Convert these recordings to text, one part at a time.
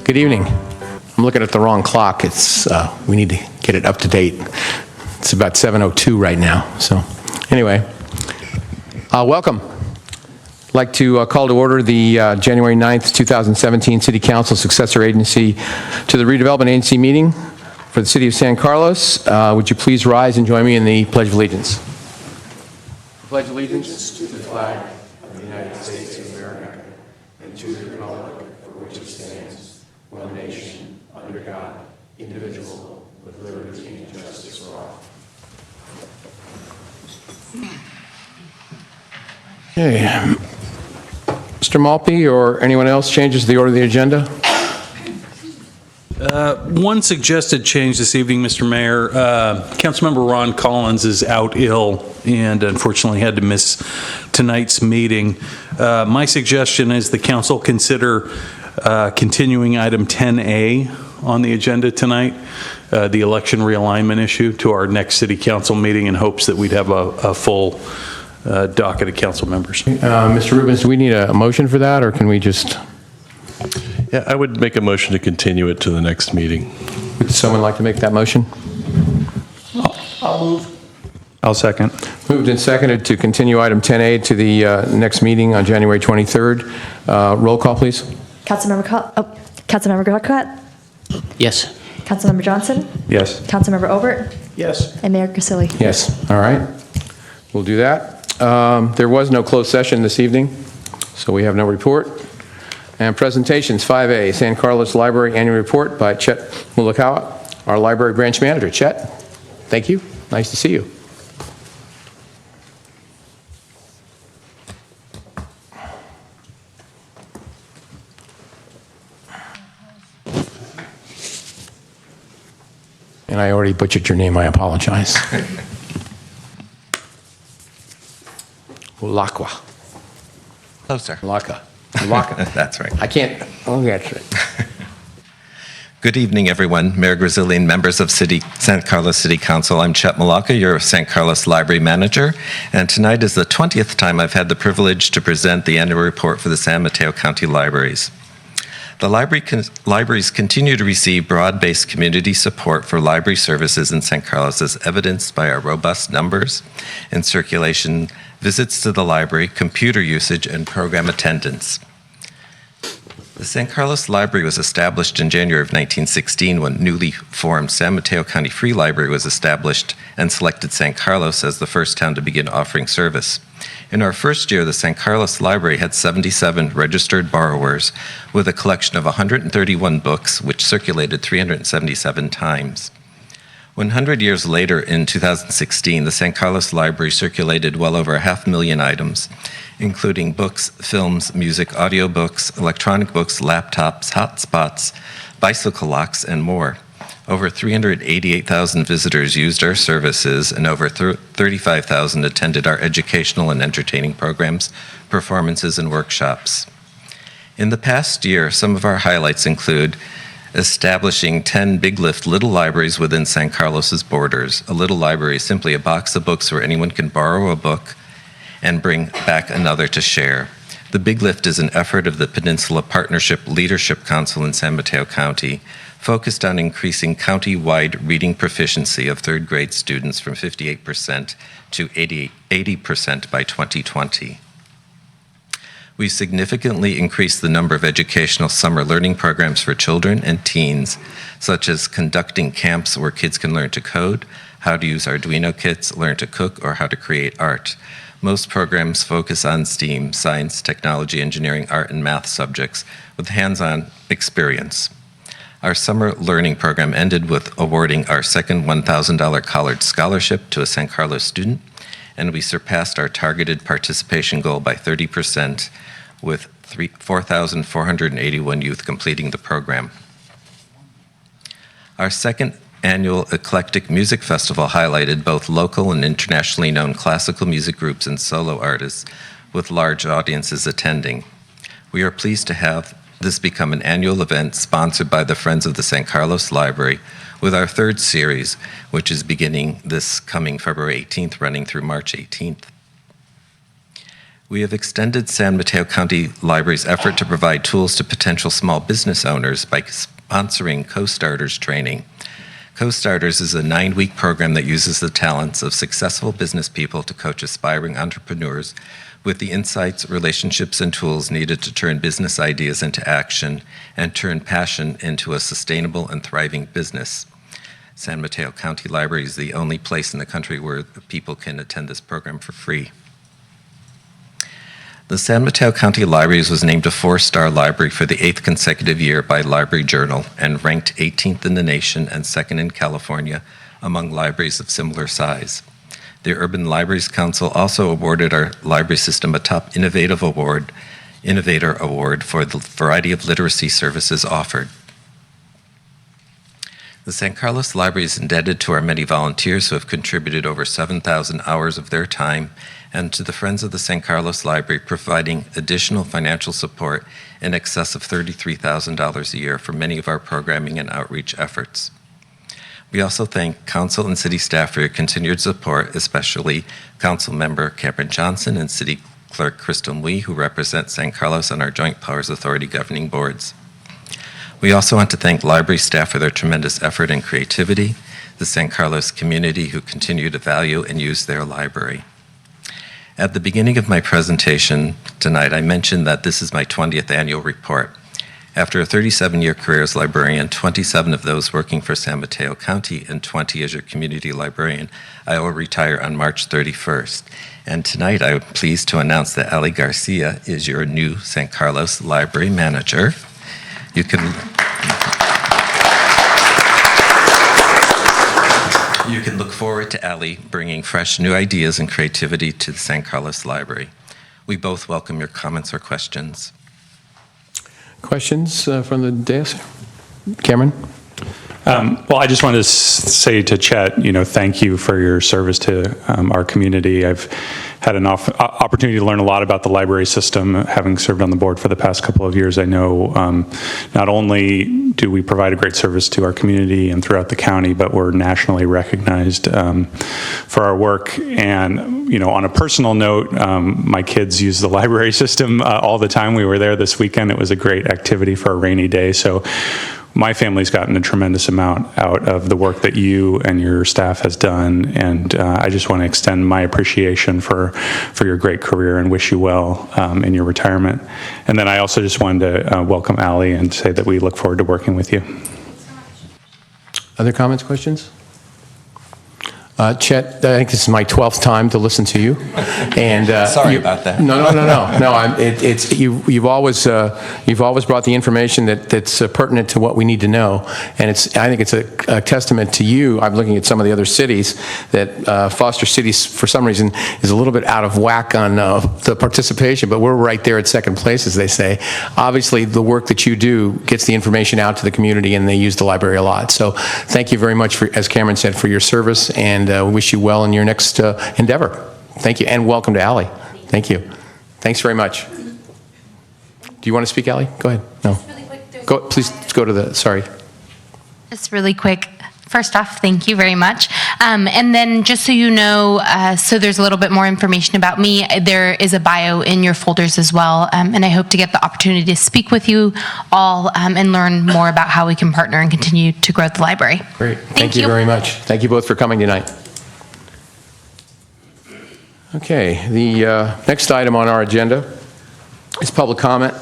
Good evening. I'm looking at the wrong clock. It's we need to get it up to date. It's about 7:02 right now. So anyway, welcome. I'd like to call to order the January 9th, 2017 City Council Successor Agency to the Redevelopment Agency meeting for the City of San Carlos. Would you please rise and join me in the Pledge of Allegiance? I pledge allegiance to the flag of the United States of America and to the republic for which it stands, one nation, under God, indivisible, with liberty and justice for all. Okay. Mr. Malpe or anyone else changes to the order of the agenda? One suggested change this evening, Mr. Mayor. Councilmember Ron Collins is out ill and unfortunately had to miss tonight's meeting. My suggestion is the council consider continuing item 10A on the agenda tonight, the election realignment issue, to our next city council meeting in hopes that we'd have a full docket of council members. Mr. Rubens, do we need a motion for that, or can we just? Yeah, I would make a motion to continue it to the next meeting. Would someone like to make that motion? I'll move. I'll second. Moved and seconded to continue item 10A to the next meeting on January 23rd. Roll call, please. Councilmember Grocott? Yes. Councilmember Johnson? Yes. Councilmember Obert? Yes. And Mayor Grisilli? Yes. All right. We'll do that. There was no closed session this evening, so we have no report. And presentations, 5A, San Carlos Library Annual Report by Chet Mulakawa, our Library Branch Manager. Chet, thank you. Nice to see you. And I already butchered your name. I apologize. Mulakawa. Closer. Mulakawa. That's right. I can't. Oh, that's right. Good evening, everyone. Mayor Grisilli and members of San Carlos City Council. I'm Chet Mulakawa, your San Carlos Library Manager, and tonight is the 20th time I've had the privilege to present the annual report for the San Mateo County Libraries. The libraries continue to receive broad-based community support for library services in San Carlos, as evidenced by our robust numbers in circulation, visits to the library, computer usage, and program attendance. The San Carlos Library was established in January of 1916 when newly formed San Mateo County Free Library was established and selected San Carlos as the first town to begin offering service. In our first year, the San Carlos Library had 77 registered borrowers with a collection of 131 books, which circulated 377 times. 100 years later, in 2016, the San Carlos Library circulated well over 500,000 items, including books, films, music, audiobooks, electronic books, laptops, hotspots, bicycle locks, and more. Over 388,000 visitors used our services, and over 35,000 attended our educational and entertaining programs, performances, and workshops. In the past year, some of our highlights include establishing 10 Big Lift Little Libraries within San Carlos's borders. A little library is simply a box of books where anyone can borrow a book and bring back another to share. The Big Lift is an effort of the Peninsula Partnership Leadership Council in San Mateo County, focused on increasing county-wide reading proficiency of third grade students from 58% to 80% by 2020. We've significantly increased the number of educational summer learning programs for children and teens, such as conducting camps where kids can learn to code, how to use Arduino kits, learn to cook, or how to create art. Most programs focus on STEAM, science, technology, engineering, art, and math subjects with hands-on experience. Our summer learning program ended with awarding our second $1,000 college scholarship to a San Carlos student, and we surpassed our targeted participation goal by 30%, with 4,481 youth completing the program. Our second annual Eclectic Music Festival highlighted both local and internationally known classical music groups and solo artists, with large audiences attending. We are pleased to have this become an annual event sponsored by the Friends of the San Carlos Library, with our third series, which is beginning this coming February 18th, running through March 18th. We have extended San Mateo County Library's effort to provide tools to potential small business owners by sponsoring Co-Starters training. Co-Starters is a 9-week program that uses the talents of successful business people to coach aspiring entrepreneurs with the insights, relationships, and tools needed to turn business ideas into action and turn passion into a sustainable and thriving business. San Mateo County Library is the only place in the country where people can attend this program for free. The San Mateo County Libraries was named a 4-star library for the 8th consecutive year by Library Journal and ranked 18th in the nation and 2nd in California among libraries of similar size. The Urban Libraries Council also awarded our library system a top Innovator Award for the variety of literacy services offered. The San Carlos Library is indebted to our many volunteers who have contributed over 7,000 hours of their time, and to the Friends of the San Carlos Library providing additional financial support in excess of $33,000 a year for many of our programming and outreach efforts. We also thank Council and City staff for your continued support, especially Council Member Cameron Johnson and City Clerk Crystal Mui, who represent San Carlos on our Joint Powers Authority governing boards. We also want to thank library staff for their tremendous effort and creativity, the San Carlos community who continue to value and use their library. At the beginning of my presentation tonight, I mentioned that this is my 20th annual report. After a 37-year career as librarian, 27 of those working for San Mateo County and 20 as your community librarian, I will retire on March 31st. And tonight I am pleased to announce that Ali Garcia is your new San Carlos Library Manager. You can look forward to Ali bringing fresh new ideas and creativity to the San Carlos Library. We both welcome your comments or questions. Questions from the dais? Cameron? Well, I just want to say to Chet, thank you for your service to our community. I've had an opportunity to learn a lot about the library system, having served on the board for the past couple of years. I know not only do we provide a great service to our community and throughout the county, but we're nationally recognized for our work. And, on a personal note, my kids use the library system all the time. We were there this weekend. It was a great activity for a rainy day. So my family's gotten a tremendous amount out of the work that you and your staff has done, and I just want to extend my appreciation for your great career and wish you well in your retirement. And then I also just wanted to welcome Ali and say that we look forward to working with you. Other comments, questions? Chet, I think this is my 12th time to listen to you, and Sorry about that. No. You've always brought the information that's pertinent to what we need to know, and I think it's a testament to you. I'm looking at some of the other cities that Foster cities, for some reason, is a little bit out of whack on the participation, but we're right there at second place, as they say. Obviously, the work that you do gets the information out to the community, and they use the library a lot. So, thank you very much, as Cameron said, for your service, and we wish you well in your next endeavor. Thank you, and welcome to Ali. Thank you. Thanks very much. Do you want to speak, Ali? Go ahead. No. Just really quick, Please go to the, sorry. Just really quick. First off, thank you very much. And then just so you know, so there's a little bit more information about me, there is a bio in your folders as well. And I hope to get the opportunity to speak with you all and learn more about how we can partner and continue to grow the library. Great. Thank you very much. Thank you both for coming tonight. Okay, the next item on our agenda is public comment.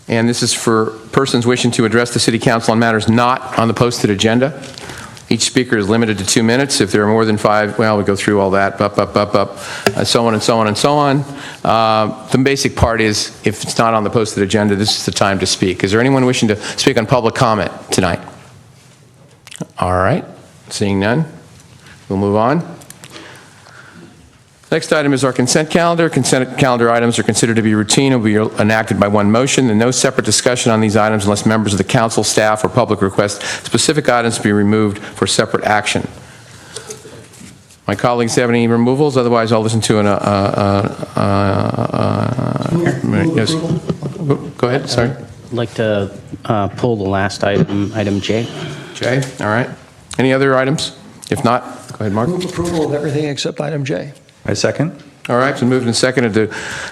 And this is for persons wishing to address the City Council on matters not on the posted agenda. Each speaker is limited to 2 minutes. If there are more than 5, well, we go through all that, so on and so on and so on. The basic part is, if it's not on the posted agenda, this is the time to speak. Is there anyone wishing to speak on public comment tonight? All right, seeing none, we'll move on. Next item is our consent calendar. Consent calendar items are considered to be routine and will be enacted by one motion, and no separate discussion on these items unless members of the council, staff, or public request specific items to be removed for separate action. My colleagues have any removals? Otherwise, I'll listen to an... yes. Go ahead, sorry. I'd like to pull the last item, item J. J, all right. Any other items? If not, go ahead, Mark. Move approval of everything except item J. I second. All right, so moved and seconded to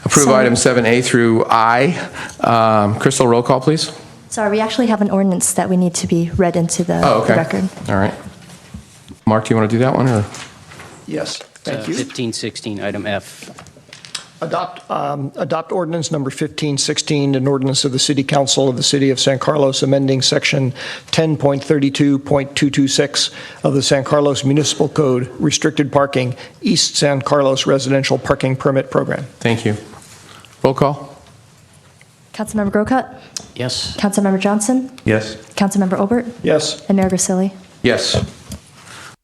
approve Sorry. items 7A through I. Crystal, roll call, please. Sorry, we actually have an ordinance that we need to be read into the Oh, okay. the record. All right. Mark, do you want to do that one, or? Yes, thank you. 1516, item F. Adopt ordinance number 1516, an ordinance of the City Council of the City of San Carlos amending section 10.32.226 of the San Carlos Municipal Code, restricted parking, East San Carlos residential parking permit program. Thank you. Roll call? Councilmember Grocott? Yes. Councilmember Johnson? Yes. Councilmember Obert? Yes. And Mayor Grisilli? Yes.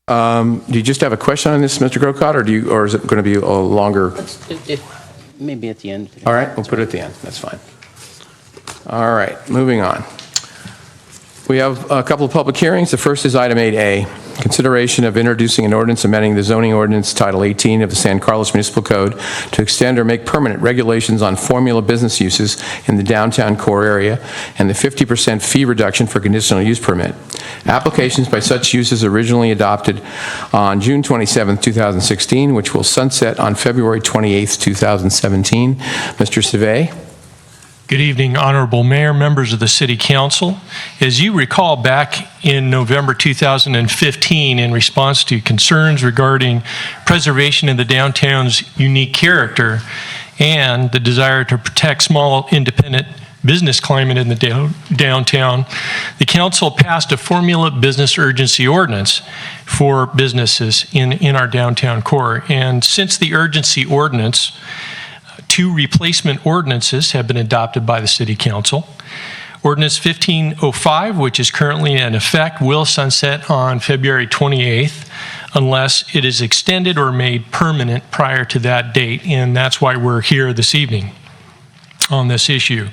Do you just have a question on this, Mr. Grocott, or is it going to be a longer? Maybe at the end. All right, we'll put it at the end. That's fine. All right, moving on. We have a couple of public hearings. The first is item 8A, consideration of introducing an ordinance amending the zoning ordinance Title 18 of the San Carlos Municipal Code to extend or make permanent regulations on formula business uses in the downtown core area and the 50% fee reduction for conditional use permit. Applications by such uses originally adopted on June 27, 2016, which will sunset on February 28, 2017. Mr. Savay? Good evening, Honorable Mayor, members of the City Council. As you recall, back in November 2015, in response to concerns regarding preservation of the downtown's unique character and the desire to protect small independent business climate in the downtown, the Council passed a formula business urgency ordinance for businesses in our downtown core. And since the urgency ordinance, 2 replacement ordinances have been adopted by the City Council. Ordinance 1505, which is currently in effect, will sunset on February 28th unless it is extended or made permanent prior to that date, and that's why we're here this evening on this issue.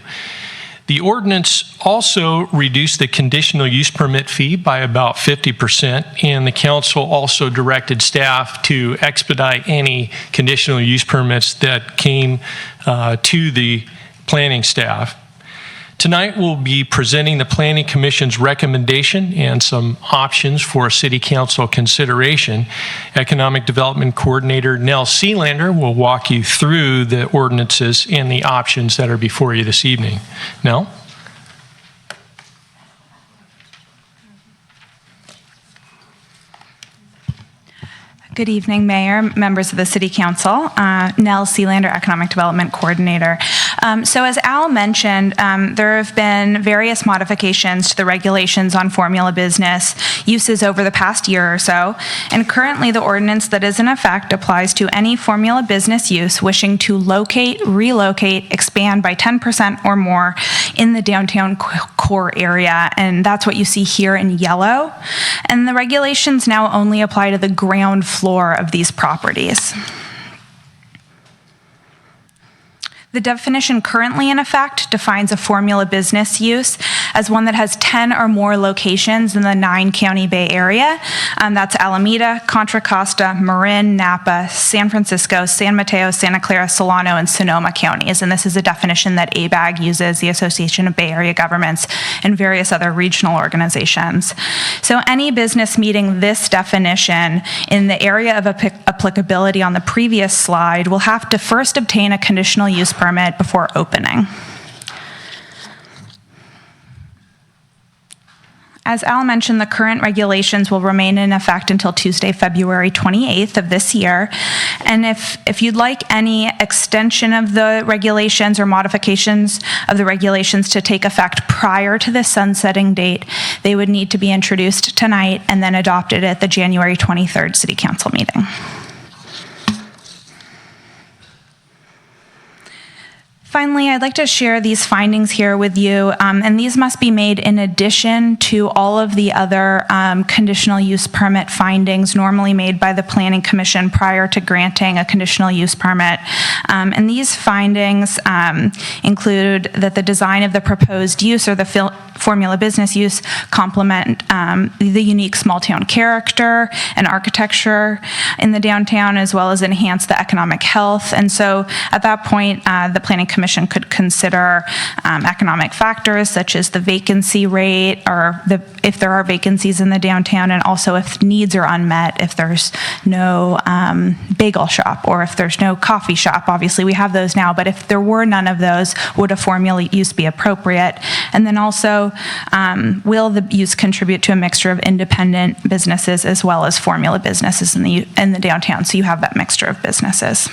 The ordinance also reduced the conditional use permit fee by about 50%, and the council also directed staff to expedite any conditional use permits that came to the planning staff. Tonight we'll be presenting the Planning Commission's recommendation and some options for City Council consideration. Economic Development Coordinator Nell Sealander will walk you through the ordinances and the options that are before you this evening. Nell? Good evening, Mayor, members of the City Council. Nell Sealander, Economic Development Coordinator. So as Al mentioned, there have been various modifications to the regulations on formula business uses over the past year or so, and currently the ordinance that is in effect applies to any formula business use wishing to locate, relocate, expand by 10% or more in the downtown core area, and that's what you see here in yellow. And the regulations now only apply to the ground floor of these properties. The definition currently in effect defines a formula business use as one that has 10 or more locations in the 9-county Bay Area. That's Alameda, Contra Costa, Marin, Napa, San Francisco, San Mateo, Santa Clara, Solano, and Sonoma counties. And this is a definition that ABAG uses, the Association of Bay Area Governments, and various other regional organizations. So any business meeting this definition in the area of applicability on the previous slide will have to first obtain a conditional use permit before opening. As Al mentioned, the current regulations will remain in effect until Tuesday, February 28th of this year. And if you'd like any extension of the regulations or modifications of the regulations to take effect prior to the sunsetting date, they would need to be introduced tonight and then adopted at the January 23rd City Council meeting. Finally, I'd like to share these findings here with you, and these must be made in addition to all of the other conditional use permit findings normally made by the Planning Commission prior to granting a conditional use permit. And these findings include that the design of the proposed use or the formula business use complement the unique small town character and architecture in the downtown, as well as enhance the economic health. And so at that point, the Planning Commission commission could consider economic factors such as the vacancy rate, or if there are vacancies in the downtown, and also if needs are unmet, if there's no bagel shop or if there's no coffee shop. Obviously, we have those now, but if there were none of those, would a formula use be appropriate? And then also, will the use contribute to a mixture of independent businesses as well as formula businesses in the downtown? So you have that mixture of businesses.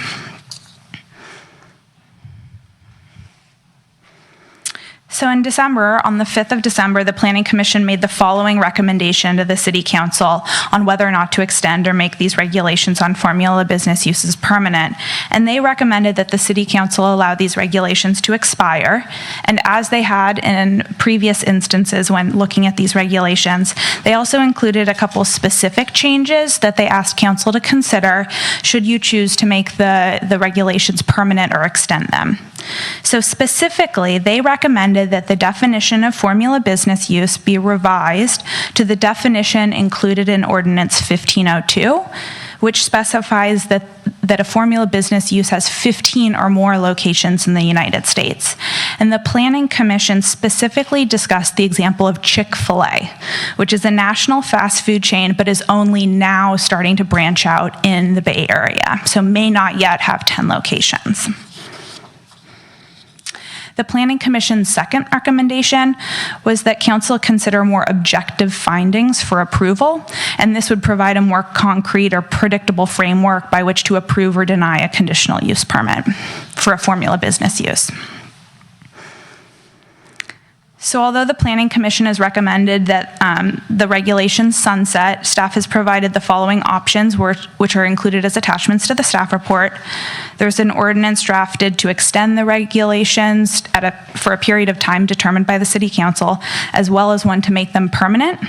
So in December, on the 5th of December, the Planning Commission made the following recommendation to the City Council on whether or not to extend or make these regulations on formula business uses permanent. And they recommended that the City Council allow these regulations to expire. And as they had in previous instances when looking at these regulations, they also included a couple specific changes that they asked Council to consider should you choose to make the regulations permanent or extend them. So specifically, they recommended that the definition of formula business use be revised to the definition included in Ordinance 1502, which specifies that a formula business use has 15 or more locations in the United States. And the Planning Commission specifically discussed the example of Chick-fil-A, which is a national fast food chain, but is only now starting to branch out in the Bay Area, so may not yet have 10 locations. The Planning Commission's second recommendation was that Council consider more objective findings for approval, and this would provide a more concrete or predictable framework by which to approve or deny a conditional use permit for a formula business use. So although the Planning Commission has recommended that the regulations sunset, staff has provided the following options which are included as attachments to the staff report. There's an ordinance drafted to extend the regulations for a period of time determined by the City Council, as well as one to make them permanent.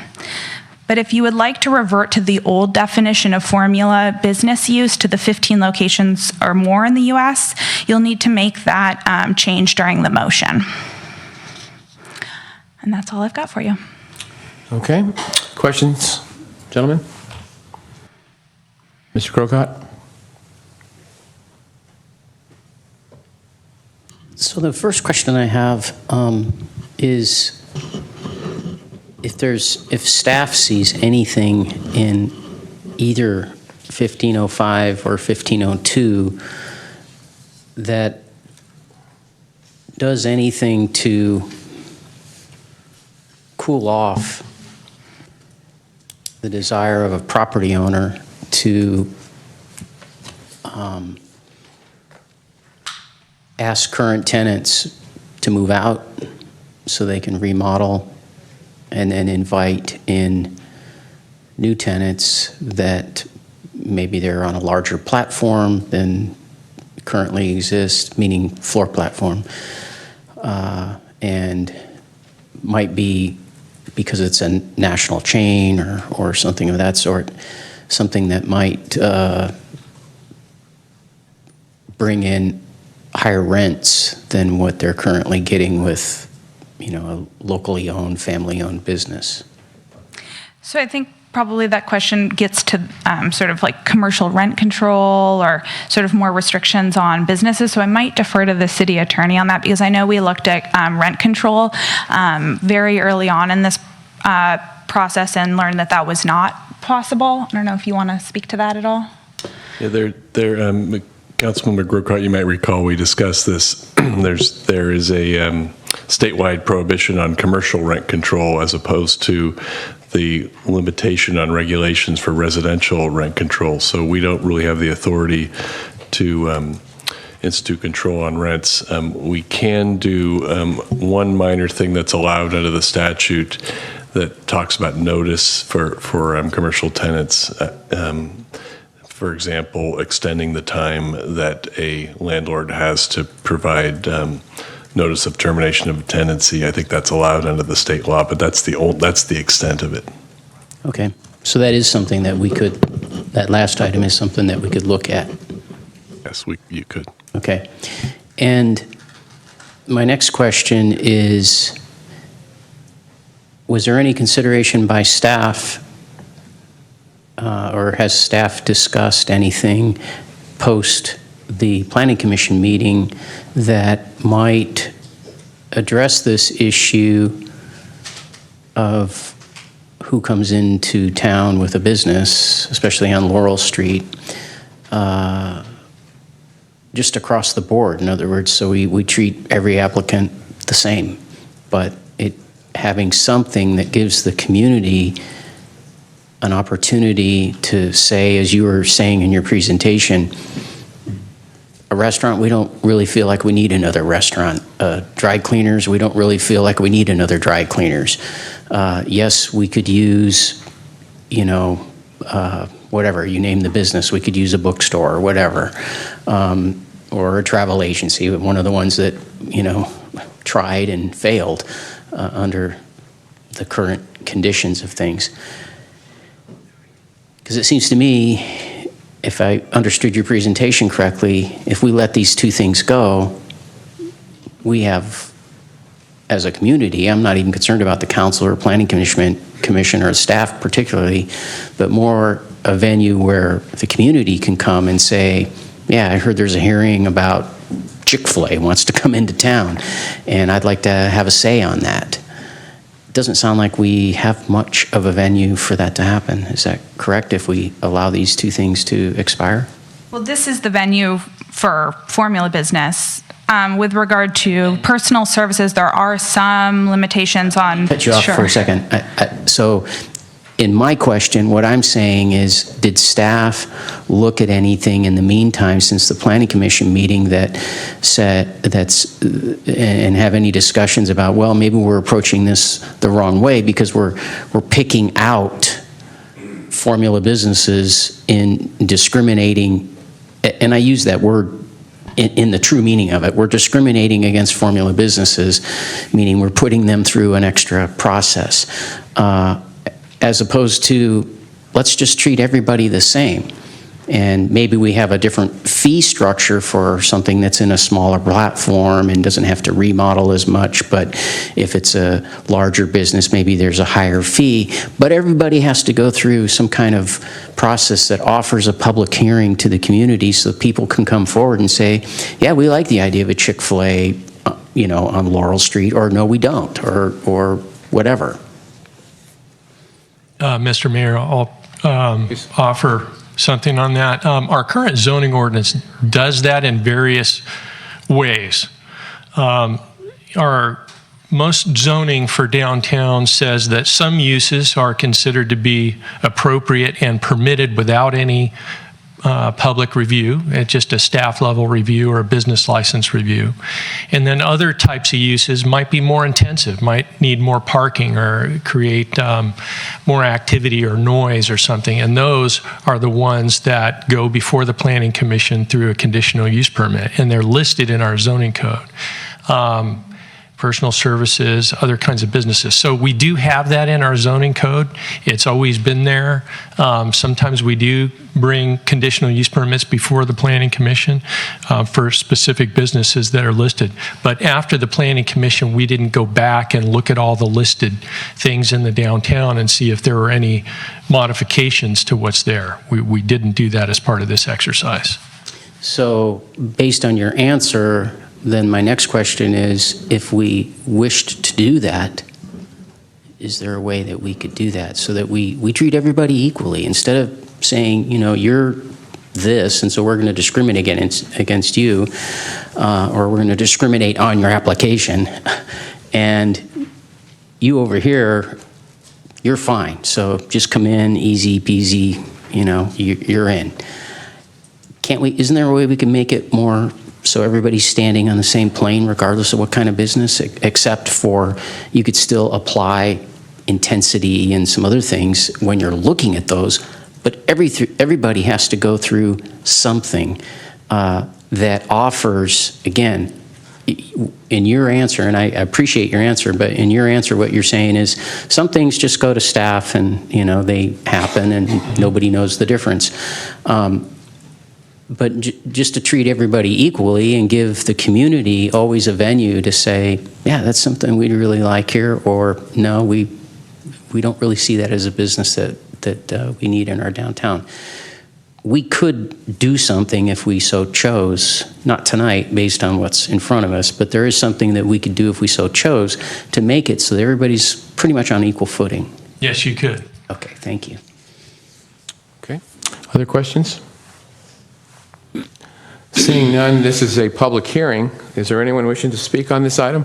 But if you would like to revert to the old definition of formula business use to the 15 locations or more in the US, you'll need to make that change during the motion. And that's all I've got for you. Okay. Questions, gentlemen? Mr. Crocott? So the first question I have is if staff sees anything in either 1505 or 1502 that does anything to cool off the desire of a property owner to ask current tenants to move out so they can remodel and then invite in new tenants that maybe they're on a larger platform than currently exists, meaning floor platform, and might be because it's a national chain or something of that sort, something that might bring in higher rents than what they're currently getting with, a locally owned, family-owned business. So I think probably that question gets to sort of like commercial rent control or sort of more restrictions on businesses. So I might defer to the city attorney on that, because I know we looked at rent control very early on in this process and learned that was not possible. I don't know if you want to speak to that at all. Yeah, Councilmember Grocott, you might recall we discussed this. There is a statewide prohibition on commercial rent control as opposed to the limitation on regulations for residential rent control. So we don't really have the authority to institute control on rents. We can do one minor thing that's allowed under the statute that talks about notice for commercial tenants. For example, extending the time that a landlord has to provide notice of termination of tenancy. I think that's allowed under the state law, but that's the extent of it. Okay, so that is something that that last item is something that we could look at. Yes, you could. Okay, and my next question is, was there any consideration by staff or has staff discussed anything post the Planning Commission meeting that might address this issue of who comes into town with a business, especially on Laurel Street, just across the board. In other words, so we treat every applicant the same, but having something that gives the community an opportunity to say, as you were saying in your presentation, a restaurant, we don't really feel like we need another restaurant. Dry cleaners, we don't really feel like we need another dry cleaners. Yes, we could use, whatever, you name the business. We could use a bookstore or whatever, or a travel agency, one of the ones that, tried and failed under the current conditions of things. Because it seems to me, if I understood your presentation correctly, if we let these two things go, we have, as a community, I'm not even concerned about the council or planning commission or staff particularly, but more a venue where the community can come and say, yeah, I heard there's a hearing about Chick-fil-A wants to come into town, and I'd like to have a say on that. It doesn't sound like we have much of a venue for that to happen. Is that correct, if we allow these two things to expire? Well, this is the venue for formula business. With regard to personal services, there are some limitations on. Cut you off for a second. So in my question, what I'm saying is, did staff look at anything in the meantime since the Planning Commission meeting and have any discussions about, well, maybe we're approaching this the wrong way because we're picking out formula businesses in discriminating, and I use that word in the true meaning of it. We're discriminating against formula businesses, meaning we're putting them through an extra process, as opposed to, let's just treat everybody the same. And maybe we have a different fee structure for something that's in a smaller platform and doesn't have to remodel as much, but if it's a larger business, maybe there's a higher fee. But everybody has to go through some kind of process that offers a public hearing to the community so people can come forward and say, yeah, we like the idea of a Chick-fil-A, on Laurel Street, or no, we don't, or whatever. Mr. Mayor, I'll offer something on that. Our current zoning ordinance does that in various ways. Our most zoning for downtown says that some uses are considered to be appropriate and permitted without any public review. It's just a staff level review or a business license review. And then other types of uses might be more intensive, might need more parking or create more activity or noise or something. And those are the ones that go before the Planning Commission through a conditional use permit. And they're listed in our zoning code. Personal services, other kinds of businesses. So we do have that in our zoning code. It's always been there. Sometimes we do bring conditional use permits before the Planning Commission for specific businesses that are listed. But after the Planning Commission, we didn't go back and look at all the listed things in the downtown and see if there were any modifications to what's there. We didn't do that as part of this exercise. So based on your answer, then my next question is, if we wished to do that, is there a way that we could do that so that we treat everybody equally? Instead of saying, you're this, and so we're going to discriminate against you, or we're going to discriminate on your application, and you over here, you're fine. So just come in, easy peasy, you're in. Can't we? Isn't there a way we can make it more so everybody's standing on the same plane regardless of what kind of business, except for you could still apply intensity and some other things when you're looking at those, but everybody has to go through something that offers, again, in your answer, and I appreciate your answer, but in your answer what you're saying is some things just go to staff and they happen and nobody knows the difference. But just to treat everybody equally and give the community always a venue to say, yeah, that's something we'd really like here, or no, we don't really see that as a business that we need in our downtown. we could do something if we so chose, not tonight based on what's in front of us, but there is something that we could do if we so chose to make it so that everybody's pretty much on equal footing. Yes, you could. Okay, thank you. Okay. Other questions? Seeing none, this is a public hearing. Is there anyone wishing to speak on this item?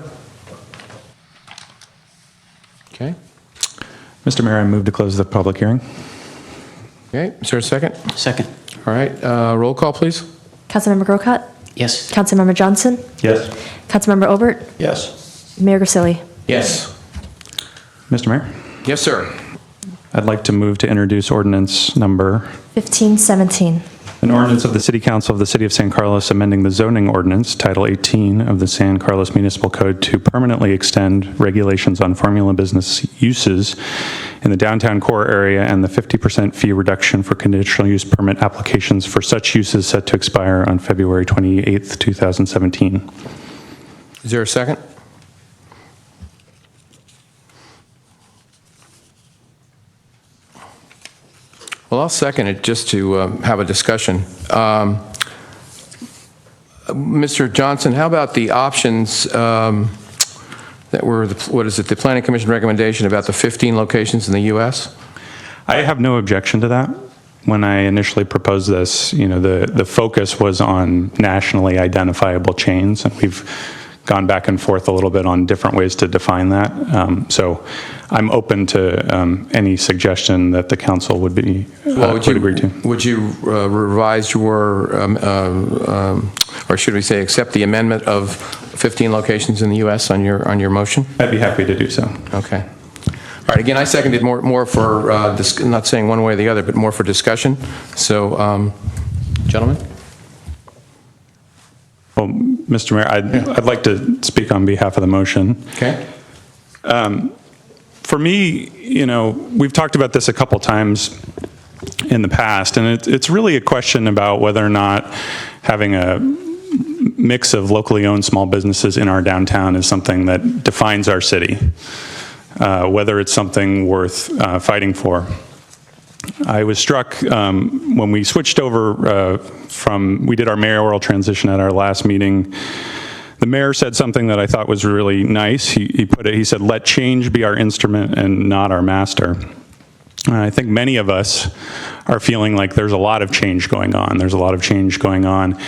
Okay. Mr. Mayor, I move to close the public hearing. Okay. Is there a second? Second. All right. Roll call, please. Councilmember Grocott? Yes. Councilmember Johnson? Yes. Councilmember Obert? Yes. Mayor Grisilli? Yes. Mr. Mayor, Yes, sir. I'd like to move to introduce ordinance number 1517. An ordinance of the City Council of the City of San Carlos amending the zoning ordinance, Title 18 of the San Carlos Municipal Code to permanently extend regulations on formula business uses in the downtown core area and the 50% fee reduction for conditional use permit applications for such uses set to expire on February 28th, 2017. Is there a second? Well, I'll second it just to have a discussion. Mr. Johnson, how about the options that were, the Planning Commission recommendation about the 15 locations in the U.S.? I have no objection to that. When I initially proposed this, the focus was on nationally identifiable chains, and we've gone back and forth a little bit on different ways to define that. So I'm open to any suggestion that the council would be would agree to. Would you revise your, or should we say, accept the amendment of 15 locations in the U.S. on your motion? I'd be happy to do so. Okay. All right. Again, I seconded more for not saying one way or the other, but more for discussion. So, gentlemen. Well, Mr. Mayor, I'd like to speak on behalf of the motion. Okay. For me, we've talked about this a couple times in the past, and it's really a question about whether or not having a mix of locally owned small businesses in our downtown is something that defines our city, whether it's something worth fighting for. I was struck when we switched over we did our mayoral transition at our last meeting. The mayor said something that I thought was really nice. He said, "Let change be our instrument and not our master." And I think many of us are feeling like there's a lot of change going on. There's a lot of change going on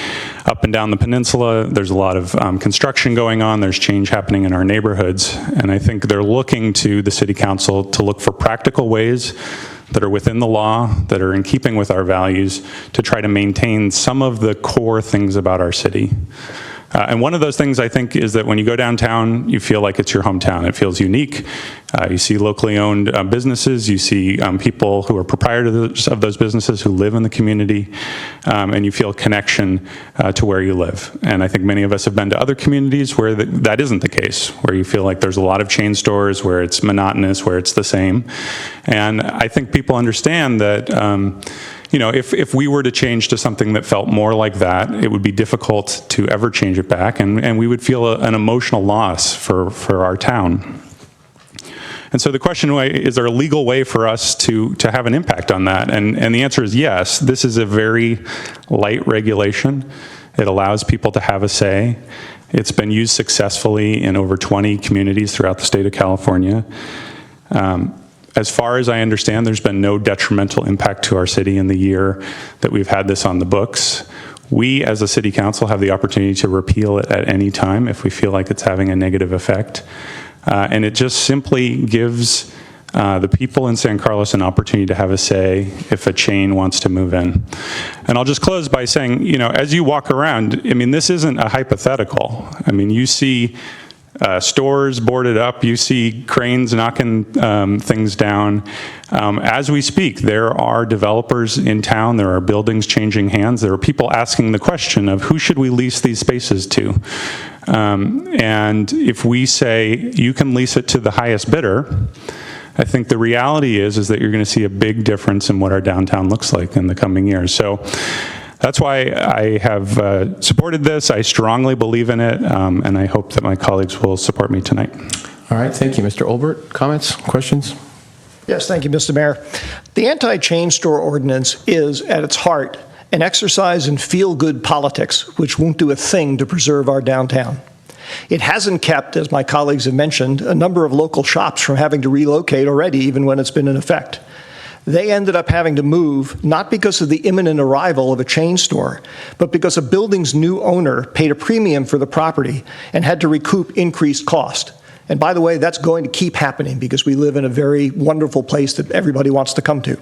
up and down the peninsula. There's a lot of construction going on. There's change happening in our neighborhoods. And I think they're looking to the city council to look for practical ways that are within the law, that are in keeping with our values, to try to maintain some of the core things about our city. And one of those things, I think, is that when you go downtown, you feel like it's your hometown. It feels unique. You see locally owned businesses. You see people who are proprietors of those businesses who live in the community. And you feel a connection to where you live. And I think many of us have been to other communities where that isn't the case, where you feel like there's a lot of chain stores, where it's monotonous, where it's the same. And I think people understand that if we were to change to something that felt more like that, it would be difficult to ever change it back, and we would feel an emotional loss for our town. And so the question is there a legal way for us to have an impact on that? And the answer is yes. This is a very light regulation. It allows people to have a say. It's been used successfully in over 20 communities throughout the state of California. As far as I understand, there's been no detrimental impact to our city in the year that we've had this on the books. We, as a city council, have the opportunity to repeal it at any time if we feel like it's having a negative effect. And it just simply gives the people in San Carlos an opportunity to have a say if a chain wants to move in. And I'll just close by saying, as you walk around, this isn't a hypothetical. You see stores boarded up, you see cranes knocking things down. As we speak, there are developers in town, there are buildings changing hands, there are people asking the question of who should we lease these spaces to? And if we say you can lease it to the highest bidder, I think the reality is that you're going to see a big difference in what our downtown looks like in the coming years. So that's why I have supported this. I strongly believe in it, and I hope that my colleagues will support me tonight. All right, thank you. Mr. Olbert, comments, questions? Yes, thank you, Mr. Mayor. The anti-chain store ordinance is, at its heart, an exercise in feel-good politics, which won't do a thing to preserve our downtown. It hasn't kept, as my colleagues have mentioned, a number of local shops from having to relocate already, even when it's been in effect. They ended up having to move, not because of the imminent arrival of a chain store, but because a building's new owner paid a premium for the property and had to recoup increased cost. And by the way, that's going to keep happening because we live in a very wonderful place that everybody wants to come to.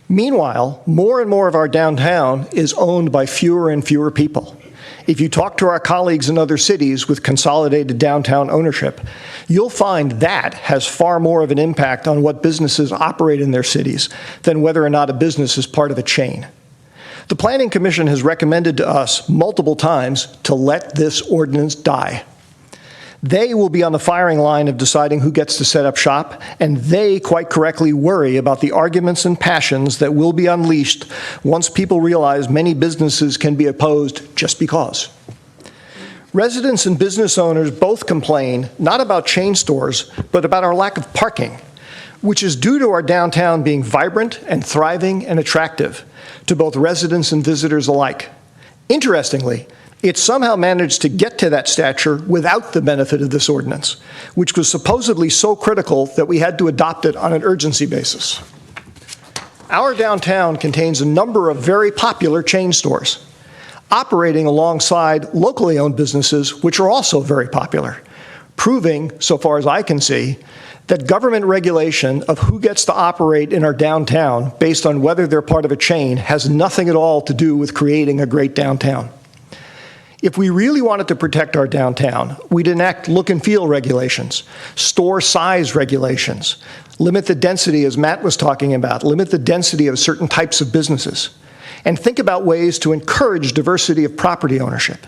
Meanwhile, more and more of our downtown is owned by fewer and fewer people. If you talk to our colleagues in other cities with consolidated downtown ownership, you'll find that has far more of an impact on what businesses operate in their cities than whether or not a business is part of a chain. The Planning Commission has recommended to us multiple times to let this ordinance die. They will be on the firing line of deciding who gets to set up shop, and they quite correctly worry about the arguments and passions that will be unleashed once people realize many businesses can be opposed just because. Residents and business owners both complain not about chain stores, but about our lack of parking, which is due to our downtown being vibrant and thriving and attractive to both residents and visitors alike. Interestingly, it somehow managed to get to that stature without the benefit of this ordinance, which was supposedly so critical that we had to adopt it on an urgency basis. Our downtown contains a number of very popular chain stores, operating alongside locally owned businesses, which are also very popular, proving, so far as I can see, that government regulation of who gets to operate in our downtown based on whether they're part of a chain has nothing at all to do with creating a great downtown. If we really wanted to protect our downtown, we'd enact look and feel regulations, store size regulations, limit the density, as Matt was talking about, limit the density of certain types of businesses, and think about ways to encourage diversity of property ownership.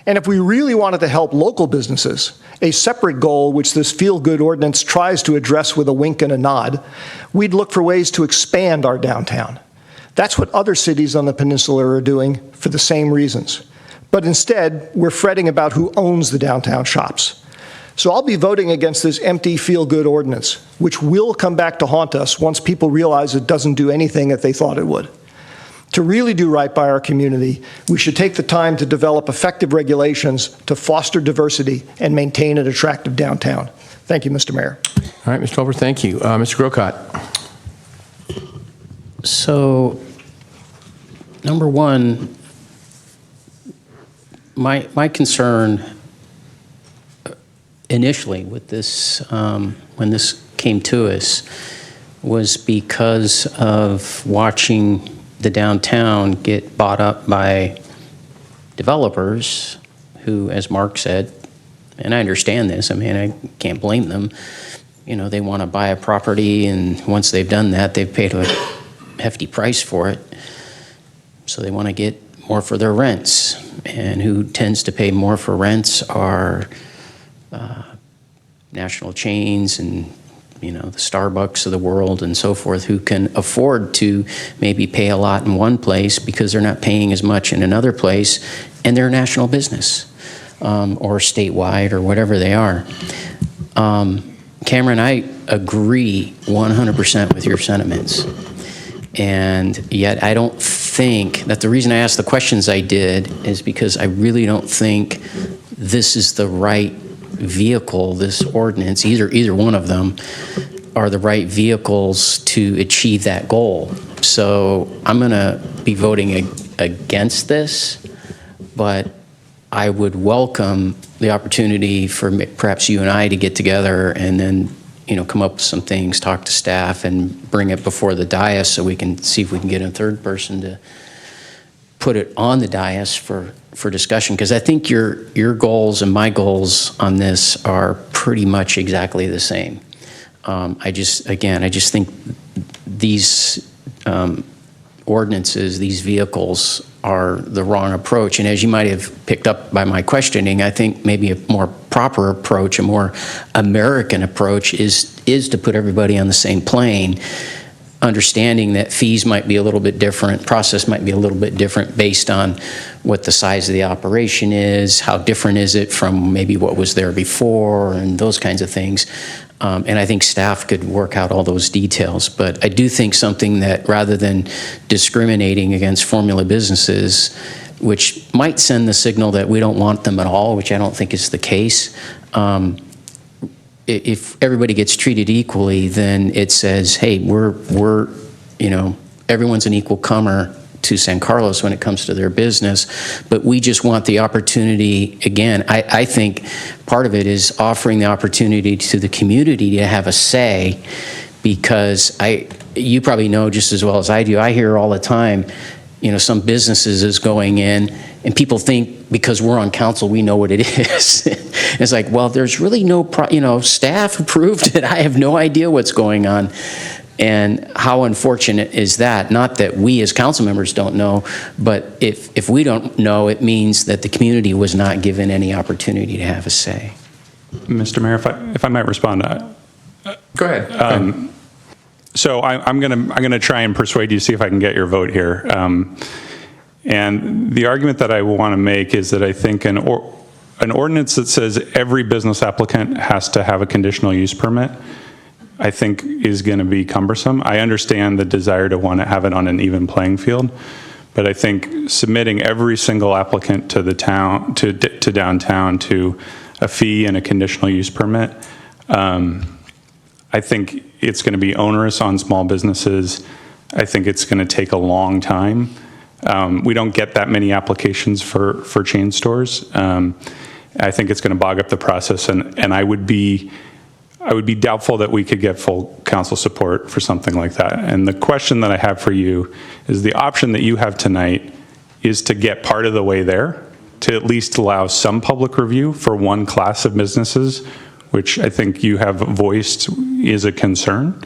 And if we really wanted to help local businesses, a separate goal which this feel-good ordinance tries to address with a wink and a nod, we'd look for ways to expand our downtown. That's what other cities on the peninsula are doing for the same reasons. But instead, we're fretting about who owns the downtown shops. So I'll be voting against this empty feel-good ordinance, which will come back to haunt us once people realize it doesn't do anything that they thought it would. To really do right by our community, we should take the time to develop effective regulations to foster diversity and maintain an attractive downtown. Thank you, Mr. Mayor. All right, Mr. Tolbert, thank you. Mr. Grocott. So, number one, my concern initially with this, when this came to us, was because of watching the downtown get bought up by developers who, as Mark said, and I understand this, I mean, I can't blame them, you know, they want to buy a property, and once they've done that, they've paid a hefty price for it, so they want to get more for their rents. And who tends to pay more for rents are national chains and, you know, the Starbucks of the world and so forth, who can afford to maybe pay a lot in one place because they're not paying as much in another place, and they're a national business or statewide or whatever they are. Cameron, I agree 100% with your sentiments. And yet I don't think that the reason I asked the questions I did is because I really don't think this is the right vehicle, this ordinance, either one of them are the right vehicles to achieve that goal. So I'm going to be voting against this, but I would welcome the opportunity for perhaps you and I to get together and then, you know, come up with some things, talk to staff, and bring it before the dais so we can see if we can get a third person to put it on the dais for discussion. Because I think your goals and my goals on this are pretty much exactly the same. I just think these ordinances, these vehicles are the wrong approach. And as you might have picked up by my questioning, I think maybe a more proper approach, a more American approach is to put everybody on the same plane, understanding that fees might be a little bit different, process might be a little bit different based on what the size of the operation is, how different is it from maybe what was there before, and those kinds of things. And I think staff could work out all those details. But I do think something that, rather than discriminating against formula businesses, which might send the signal that we don't want them at all, which I don't think is the case, if everybody gets treated equally, then it says, hey, we're everyone's an equal comer to San Carlos when it comes to their business, but we just want the opportunity. Again, I think part of it is offering the opportunity to the community to have a say, because you probably know just as well as I do, I hear all the time, some businesses is going in and people think because we're on council, we know what it is. It's like, well, there's really no, staff approved it. I have no idea what's going on. And how unfortunate is that? Not that we as council members don't know, but if we don't know, it means that the community was not given any opportunity to have a say. Mr. Mayor, if I might respond. Go ahead. So I'm gonna try and persuade you, see if I can get your vote here. And the argument that I want to make is that I think an ordinance that says every business applicant has to have a conditional use permit, I think is going to be cumbersome. I understand the desire to want to have it on an even playing field, but I think submitting every single applicant to the town, to downtown, to a fee and a conditional use permit, I think it's going to be onerous on small businesses. I think it's going to take a long time. We don't get that many applications for chain stores. I think it's going to bog up the process, and I would be doubtful that we could get full council support for something like that. And the question that I have for you is, the option that you have tonight is to get part of the way there, to at least allow some public review for one class of businesses, which I think you have voiced is a concern.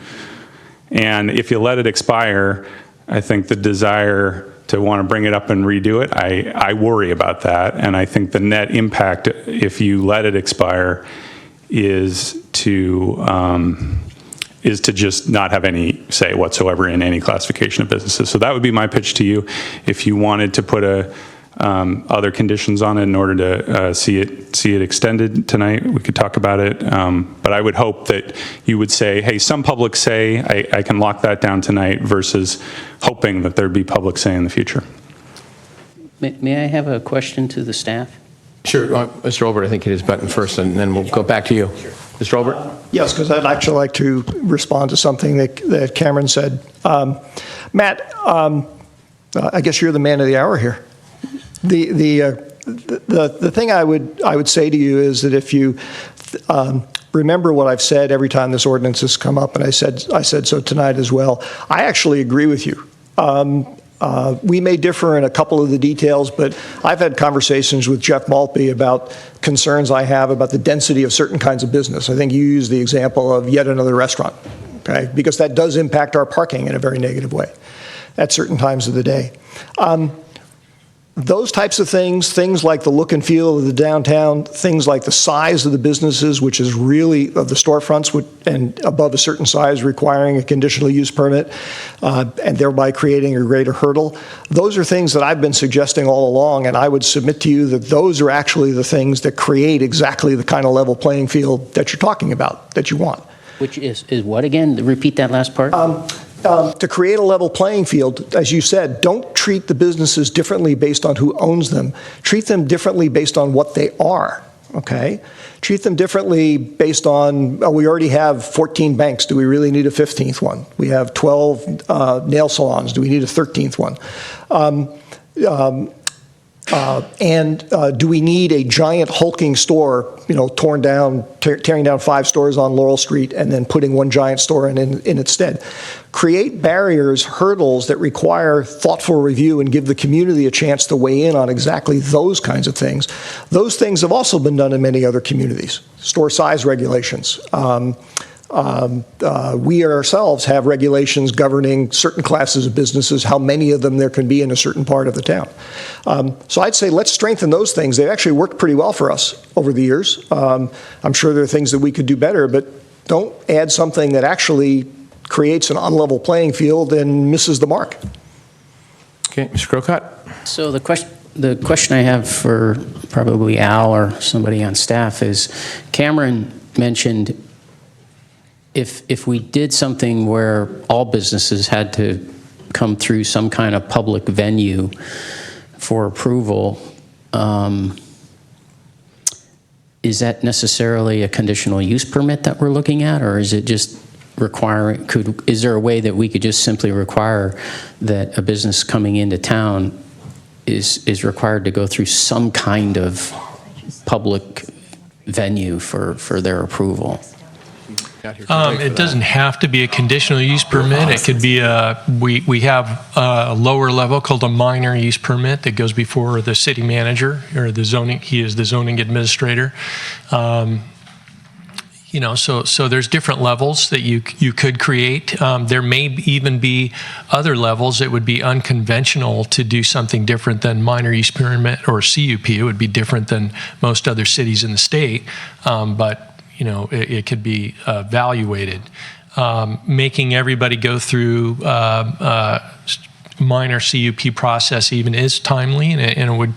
And if you let it expire, I think the desire to want to bring it up and redo it, I worry about that. And I think the net impact, if you let it expire, is to just not have any say whatsoever in any classification of businesses. So that would be my pitch to you. If you wanted to put other conditions on it in order to see it extended tonight, we could talk about it. But I would hope that you would say, hey, some public say, I can lock that down tonight, versus hoping that there'd be public say in the future. May I have a question to the staff? Sure. Mr. Olbert, I think hit his button first, and then we'll go back to you. Mr. Olbert? Yes, because I'd actually like to respond to something that Cameron said. Matt, I guess you're the man of the hour here. The thing I would say to you is that if you remember what I've said every time this ordinance has come up, and I said so tonight as well, I actually agree with you. We may differ in a couple of the details, but I've had conversations with Jeff Maltby about concerns I have about the density of certain kinds of business. I think you used the example of yet another restaurant, okay? Because that does impact our parking in a very negative way at certain times of the day. Those types of things like the look and feel of the downtown, things like the size of the businesses, which is really of the storefronts, and above a certain size requiring a conditional use permit, and thereby creating a greater hurdle. Those are things that I've been suggesting all along, and I would submit to you that those are actually the things that create exactly the kind of level playing field that you're talking about, that you want. Which is what again? Repeat that last part. To create a level playing field, as you said, don't treat the businesses differently based on who owns them. Treat them differently based on what they are, okay? Treat them differently based on, we already have 14 banks. Do we really need a 15th one? We have 12 nail salons. Do we need a 13th one? Do we need a giant hulking store, tearing down 5 stores on Laurel Street and then putting one giant store in its stead? Create barriers, hurdles that require thoughtful review and give the community a chance to weigh in on exactly those kinds of things. Those things have also been done in many other communities. Store size regulations. We ourselves have regulations governing certain classes of businesses, how many of them there can be in a certain part of the town. So I'd say let's strengthen those things. They've actually worked pretty well for us over the years. I'm sure there are things that we could do better, but don't add something that actually creates an unlevel playing field and misses the mark. Okay, Mr. Grocott? So the question I have for probably Al or somebody on staff is, Cameron mentioned if we did something where all businesses had to come through some kind of public venue for approval, is that necessarily a conditional use permit that we're looking at, or is it just requiring, is there a way that we could just simply require that a business coming into town is required to go through some kind of public venue for their approval? It doesn't have to be a conditional use permit. It could be we have a lower level called a minor use permit that goes before the city manager or the zoning. He is the zoning administrator. So there's different levels that you could create. There may even be other levels that would be unconventional to do something different than minor use permit or CUP. It would be different than most other cities in the state, but it could be evaluated. Making everybody go through minor CUP process even is timely, and it would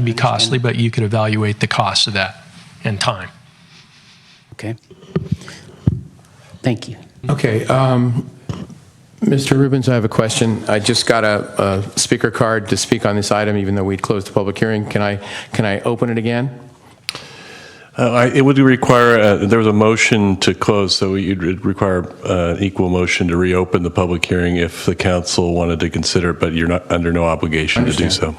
be costly, but you could evaluate the cost of that and time. Okay. Thank you. Okay. Mr. Rubens, I have a question. I just got a speaker card to speak on this item, even though we'd closed the public hearing. Can I open it again? It would require, there was a motion to close, so you'd require an equal motion to reopen the public hearing if the council wanted to consider it, but you're not under no obligation to do so.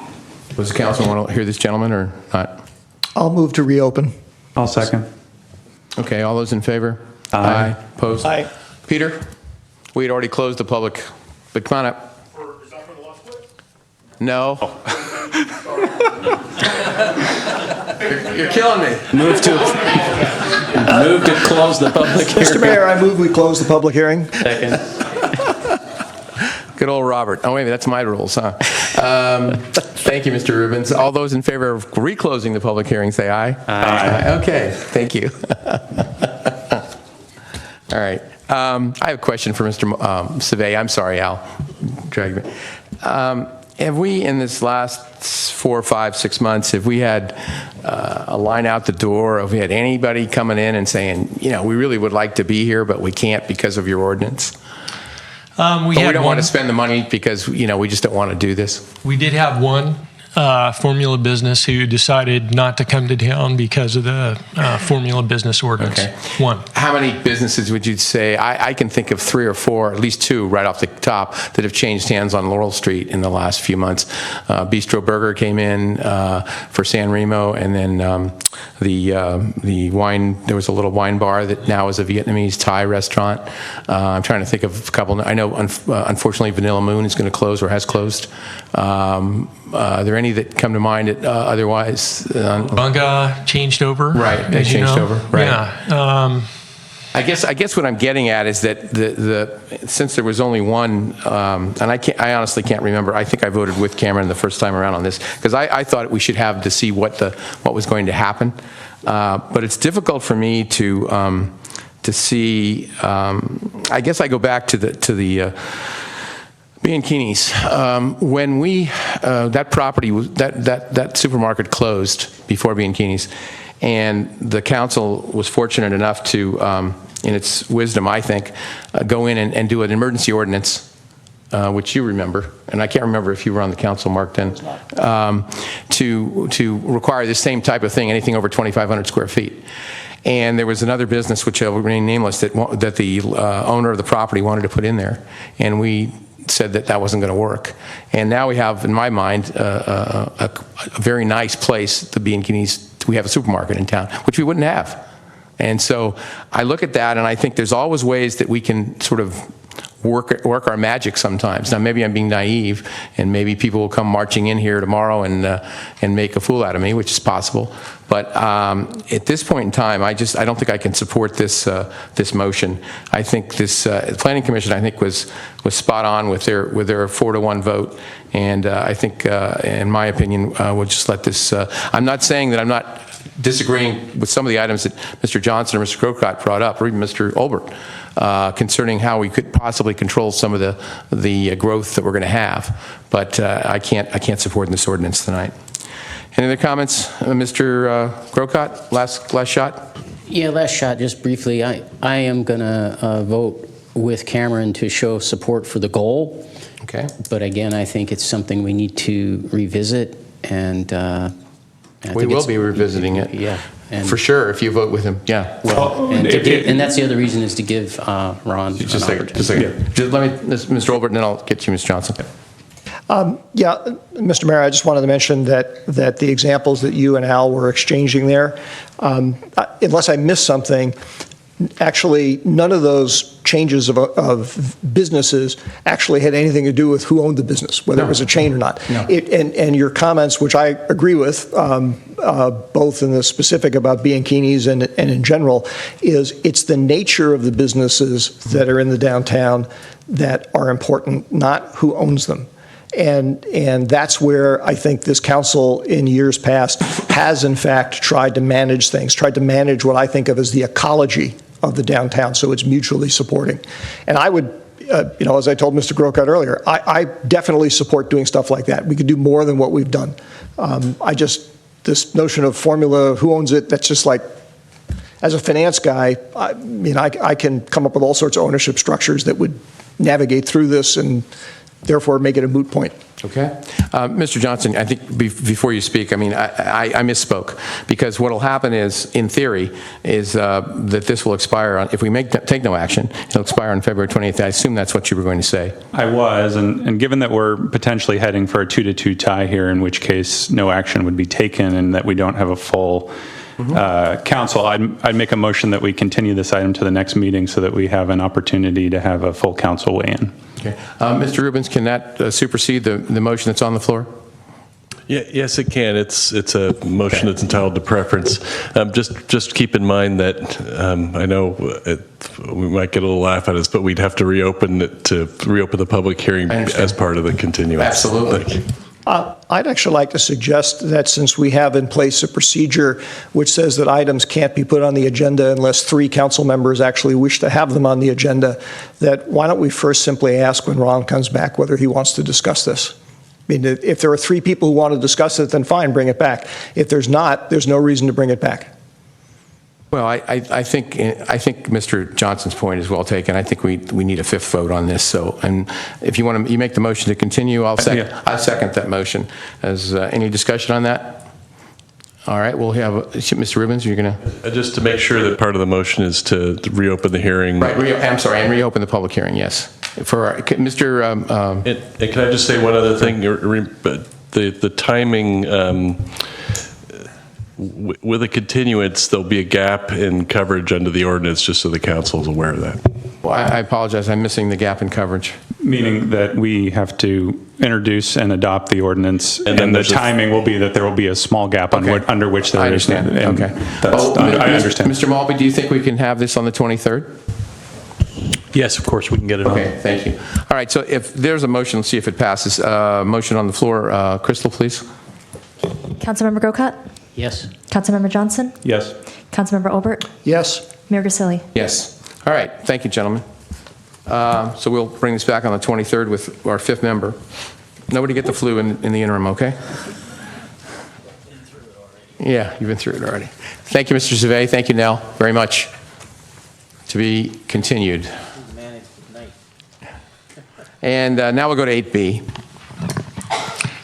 Does the council want to hear this gentleman or not? I'll move to reopen. I'll second. Okay, all those in favor? Aye. Opposed? Aye. Peter, we had already closed the public, but come on up. Is that for the last split? No. You're killing me. Move to close the public hearing. Mr. Mayor, I move we close the public hearing. Second. Good old Robert. Oh, wait a minute, that's my rules, huh? Thank you, Mr. Rubens. All those in favor of reclosing the public hearing, say aye. Aye. Okay, thank you. All right. I have a question for Mr. Savay. I'm sorry, Al. Drag me. Have we, in this last 4, 5, 6 months, have we had a line out the door? Have we had anybody coming in and saying, we really would like to be here, but we can't because of your ordinance? We don't want to spend the money because, we just don't want to do this. We did have one formula business who decided not to come to town because of the formula business ordinance. Okay. One. How many businesses would you say? I can think of 3 or 4, at least 2 right off the top, that have changed hands on Laurel Street in the last few months. Bistro Burger came in for San Remo, and then the wine, there was a little wine bar that now is a Vietnamese Thai restaurant. I'm trying to think of a couple. I know, unfortunately, Vanilla Moon is going to close or has closed. Are there any that come to mind otherwise? Bunga changed over. Right, they changed over. Right. Yeah. I guess what I'm getting at is that since there was only one, and I honestly can't remember. I think I voted with Cameron the first time around on this because I thought we should have to see what was going to happen. But it's difficult for me to see. I guess I go back to the Bianchini's. When that property was that supermarket closed before Bianchini's, and the council was fortunate enough to, in its wisdom, I think, go in and do an emergency ordinance, which you remember, and I can't remember if you were on the council, Mark, then, to require the same type of thing, anything over 2,500 square feet. And there was another business, which will remain nameless, that the owner of the property wanted to put in there, and we said that wasn't going to work. And now we have, in my mind, a very nice place, the Bianchini's. We have a supermarket in town, which we wouldn't have. And so I look at that, and I think there's always ways that we can sort of work our magic sometimes. Now, maybe I'm being naive, and maybe people will come marching in here tomorrow and make a fool out of me, which is possible. But at this point in time, I don't think I can support this motion. I think this Planning Commission, I think, was spot on with their 4-to-1 vote, and I think, in my opinion, we'll just let this. I'm not saying that I'm not disagreeing with some of the items that Mr. Johnson or Mr. Grocott brought up, or even Mr. Olbert, concerning how we could possibly control some of the growth that we're going to have. But I can't support this ordinance tonight. Any other comments, Mr. Grocott? Last shot. Yeah, last shot, just briefly. I am going to vote with Cameron to show support for the goal. Okay. But again, I think it's something we need to revisit, and I We think will it's- be revisiting it. Yeah. And, For sure, if you vote with him, yeah. well, and that's the other reason, is to give Ron Just a an second, opportunity. just a second. Just let me, Mr. Olbert, and then I'll get to you, Ms. Johnson. Yeah, Mr. Mayor, I just wanted to mention that the examples that you and Al were exchanging there, unless I missed something, actually, none of those changes of businesses actually had anything to do with who owned the business, whether it was a chain or not. No. And your comments, which I agree with, both in the specific about Bianchini's and in general, is it's the nature of the businesses that are in the downtown that are important, not who owns them. And that's where I think this council in years past has in fact tried to manage things, tried to manage what I think of as the ecology of the downtown, so it's mutually supporting. And I would, as I told Mr. Grocott earlier, I definitely support doing stuff like that. We could do more than what we've done. This notion of formula, who owns it, that's just like, as a finance guy, I can come up with all sorts of ownership structures that would navigate through this and therefore make it a moot point. Okay. Mr. Johnson, I think before you speak, I misspoke, because what will happen is, in theory, is that this will expire if we take no action, it'll expire on February 28th. I assume that's what you were going to say. I was, and given that we're potentially heading for a 2-2 tie here, in which case no action would be taken and that we don't have a full council, I'd make a motion that we continue this item to the next meeting so that we have an opportunity to have a full council weigh in. Okay. Mr. Rubens, can that supersede the motion that's on the floor? Yeah, yes, it can. It's a motion that's entitled to preference. Just keep in mind that I know we might get a little laugh at us, but we'd have to reopen the public hearing as part of the continuance. Absolutely. I'd actually like to suggest that since we have in place a procedure which says that items can't be put on the agenda unless 3 council members actually wish to have them on the agenda, that why don't we first simply ask when Ron comes back whether he wants to discuss this? I mean, if there are 3 people who want to discuss it, then fine, bring it back. If there's not, there's no reason to bring it back. Well, I think Mr. Johnson's point is well taken. I think we need a 5th vote on this. So, and if you want to, you make the motion to continue. I'll second that motion. Any discussion on that? All right, we'll have Mr. Rubens. You're going to just to make sure that part of the motion is to reopen the hearing. Right. I'm sorry, and reopen the public hearing. Yes, for Mr. And can I just say one other thing? The timing. With a continuance, there'll be a gap in coverage under the ordinance, just so the council is aware of that. Well, I apologize. I'm missing the gap in coverage. Meaning that we have to introduce and adopt the ordinance, and the timing will be that there will be a small gap under which there is. I understand. Okay. I understand. Mr. Malby, do you think we can have this on the 23rd? Yes, of course, we can get it on. Okay, thank you. All right, so if there's a motion, let's see if it passes. Motion on the floor. Crystal, please. Councilmember Grocott? Yes. Councilmember Johnson? Yes. Councilmember Olbert? Yes. Mayor Grisilli? Yes. All right, thank you, gentlemen. So we'll bring this back on the 23rd with our 5th member. Nobody get the flu in the interim, okay? Yeah, you've been through it already. Thank you, Mr. Zave. Thank you, Nell, very much. To be continued. And now we'll go to 8B.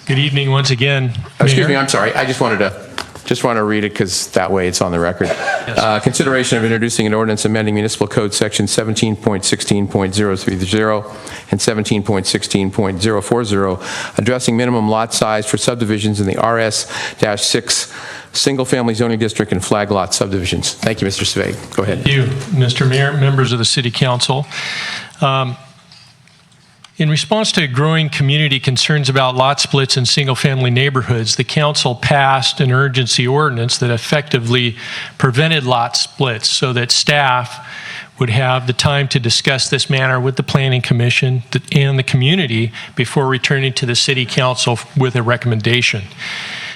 Good evening once again, Excuse Mayor. me, I'm sorry. I just want to read it because that way it's on the record. Consideration of introducing an ordinance amending Municipal Code Section 17.16.030 and 17.16.040, addressing minimum lot size for subdivisions in the RS-6 single-family zoning district and flag lot subdivisions. Thank you, Mr. Svay. Go ahead. Thank you, Mr. Mayor, members of the City Council. In response to growing community concerns about lot splits in single-family neighborhoods, the council passed an urgency ordinance that effectively prevented lot splits so that staff would have the time to discuss this matter with the Planning Commission and the community before returning to the City Council with a recommendation.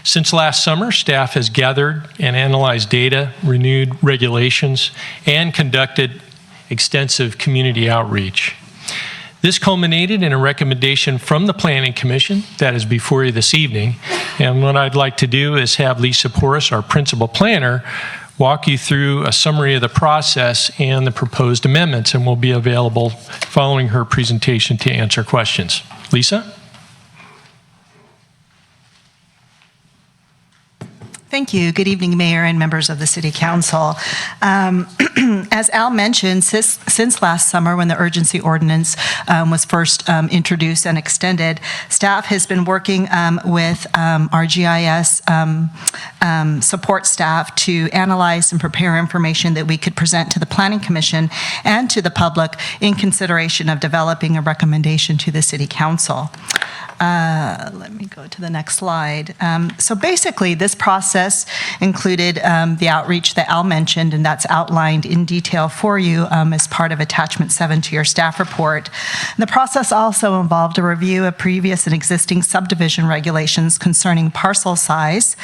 Since last summer, staff has gathered and analyzed data, renewed regulations, and conducted extensive community outreach. This culminated in a recommendation from the Planning Commission that is before you this evening. And what I'd like to do is have Lisa Porras, our principal planner, walk you through a summary of the process and the proposed amendments, and will be available following her presentation to answer questions. Lisa? Thank you. Good evening, Mayor and members of the City Council. As Al mentioned, since last summer when the urgency ordinance was first introduced and extended, staff has been working with our GIS support staff to analyze and prepare information that we could present to the Planning Commission and to the public in consideration of developing a recommendation to the City Council. Let me go to the next slide. So basically, this process included the outreach that Al mentioned, and that's outlined in detail for you as part of Attachment 7 to your staff report. The process also involved a review of previous and existing subdivision regulations concerning parcel size,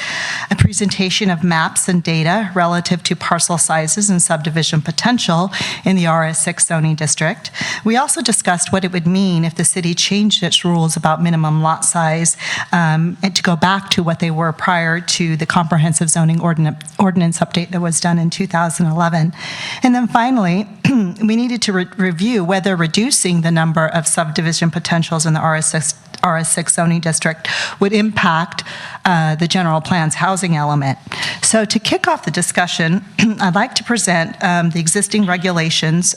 a presentation of maps and data relative to parcel sizes and subdivision potential in the RS6 zoning district. We also discussed what it would mean if the city changed its rules about minimum lot size and to go back to what they were prior to the comprehensive zoning ordinance update that was done in 2011. And then finally, we needed to review whether reducing the number of subdivision potentials in the RS6 zoning district would impact the general plan's housing element. So to kick off the discussion, I'd like to present the existing regulations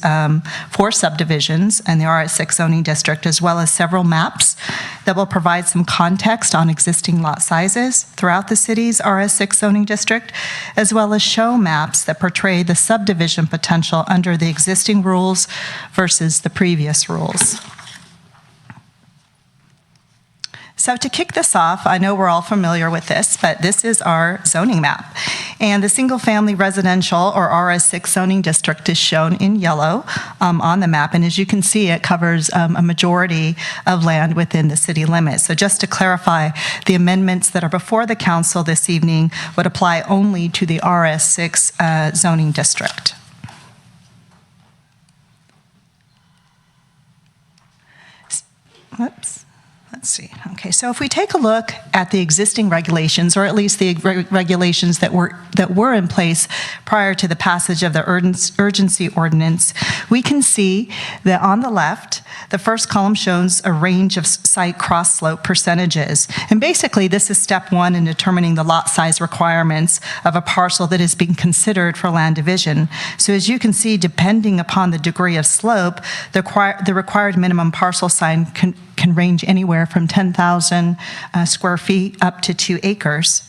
for subdivisions in the RS6 zoning district, as well as several maps that will provide some context on existing lot sizes throughout the city's RS6 zoning district, as well as show maps that portray the subdivision potential under the existing rules versus the previous rules. So to kick this off, I know we're all familiar with this, but this is our zoning map. And the single-family residential, or RS6 zoning district, is shown in yellow on the map. And as you can see, it covers a majority of land within the city limits. So just to clarify, the amendments that are before the council this evening would apply only to the RS6 zoning district. Whoops. Let's see. Okay, so if we take a look at the existing regulations, or at least the regulations that were in place prior to the passage of the urgency ordinance, we can see that on the left, the first column shows a range of site cross-slope percentages. And basically, this is step one in determining the lot size requirements of a parcel that is being considered for land division. So as you can see, depending upon the degree of slope, the required minimum parcel size can range anywhere from 10,000 square feet up to 2 acres.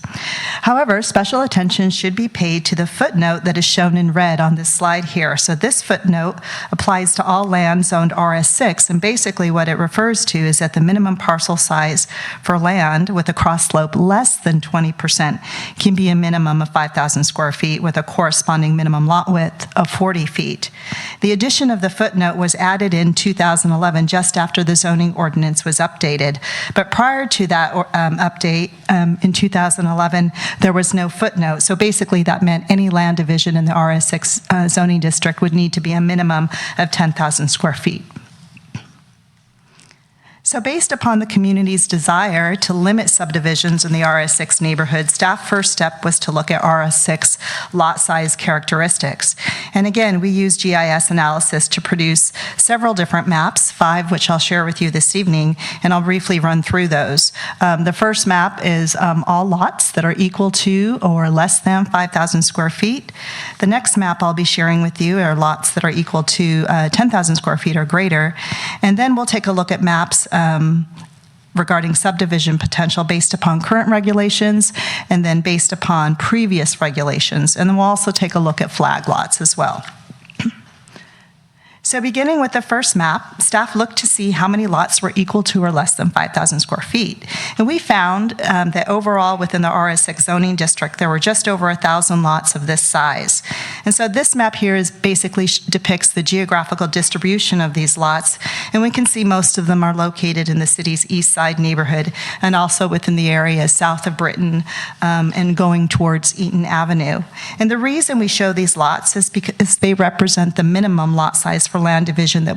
However, special attention should be paid to the footnote that is shown in red on this slide here. So this footnote applies to all land zoned RS6, and basically what it refers to is that the minimum parcel size for land with a cross slope less than 20% can be a minimum of 5,000 square feet with a corresponding minimum lot width of 40 feet. The addition of the footnote was added in 2011, just after the zoning ordinance was updated. But prior to that update in 2011, there was no footnote. So basically that meant any land division in the RS6 zoning district would need to be a minimum of 10,000 square feet. So based upon the community's desire to limit subdivisions in the RS6 neighborhood, staff first step was to look at RS6 lot size characteristics. And again, we used GIS analysis to produce several different maps, 5 which I'll share with you this evening, and I'll briefly run through those. The first map is all lots that are equal to or less than 5,000 square feet. The next map I'll be sharing with you are lots that are equal to 10,000 square feet or greater. And then we'll take a look at maps regarding subdivision potential based upon current regulations and then based upon previous regulations. And then we'll also take a look at flag lots as well. So beginning with the first map, staff looked to see how many lots were equal to or less than 5,000 square feet. And we found that overall within the RS6 zoning district, there were just over 1,000 lots of this size. And so this map here is basically depicts the geographical distribution of these lots. And we can see most of them are located in the city's east side neighborhood and also within the area south of Britain and going towards Eaton Avenue. And the reason we show these lots is because they represent the minimum lot size for for land division that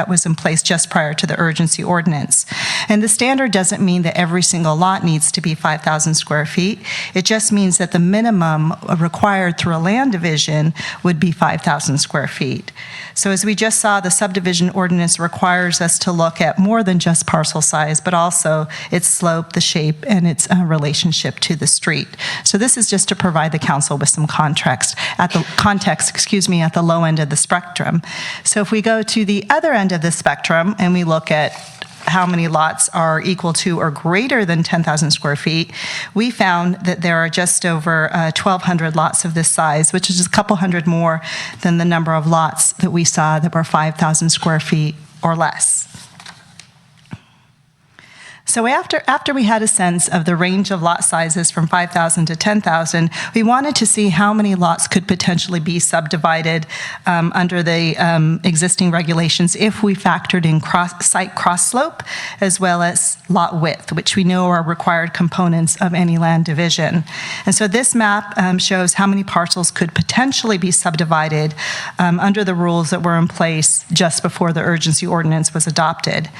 was in place just prior to the urgency ordinance. And the standard doesn't mean that every single lot needs to be 5,000 square feet. It just means that the minimum required through a land division would be 5,000 square feet. So as we just saw, the subdivision ordinance requires us to look at more than just parcel size, but also its slope, the shape, and its relationship to the street. So this is just to provide the council with some context at the low end of the spectrum. So if we go to the other end of the spectrum and we look at how many lots are equal to or greater than 10,000 square feet, we found that there are just over 1,200 lots of this size, which is a couple hundred more than the number of lots that we saw that were 5,000 square feet or less. So after we had a sense of the range of lot sizes from 5,000 to 10,000, we wanted to see how many lots could potentially be subdivided under the existing regulations if we factored in site cross slope as well as lot width, which we know are required components of any land division. And so this map shows how many parcels could potentially be subdivided under the rules that were in place just before the urgency ordinance was adopted.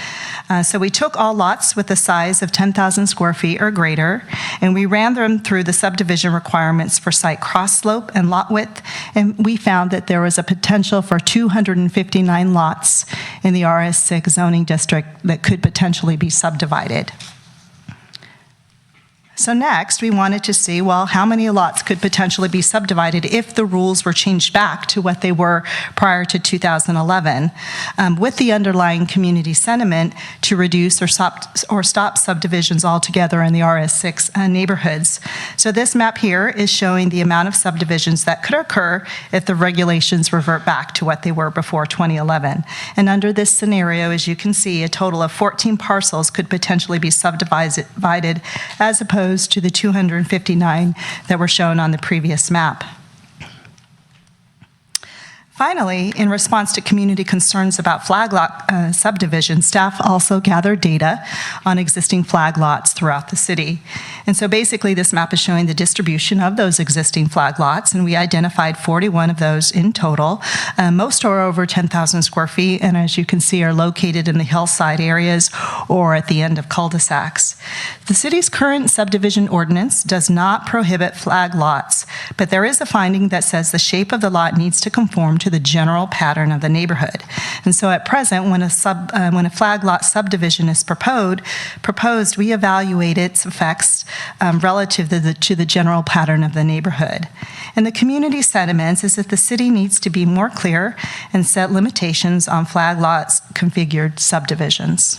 So we took all lots with a size of 10,000 square feet or greater, and we ran them through the subdivision requirements for site cross slope and lot width, and we found that there was a potential for 259 lots in the RS6 zoning district that could potentially be subdivided. So next, we wanted to see, well, how many lots could potentially be subdivided if the rules were changed back to what they were prior to 2011, with the underlying community sentiment to reduce or stop subdivisions altogether in the RS6 neighborhoods. So this map here is showing the amount of subdivisions that could occur if the regulations revert back to what they were before 2011. And under this scenario, as you can see, a total of 14 parcels could potentially be subdivided as opposed to the 259 that were shown on the previous map. Finally, in response to community concerns about flag lot subdivision, staff also gathered data on existing flag lots throughout the city. And so basically this map is showing the distribution of those existing flag lots, and we identified 41 of those in total. Most are over 10,000 square feet, and as you can see are located in the hillside areas or at the end of cul-de-sacs. The city's current subdivision ordinance does not prohibit flag lots, but there is a finding that says the shape of the lot needs to conform to the general pattern of the neighborhood. And so at present, when a flag lot subdivision is proposed, we evaluate its effects relative to the general pattern of the neighborhood. And the community sentiments is that the city needs to be more clear and set limitations on flag lots configured subdivisions.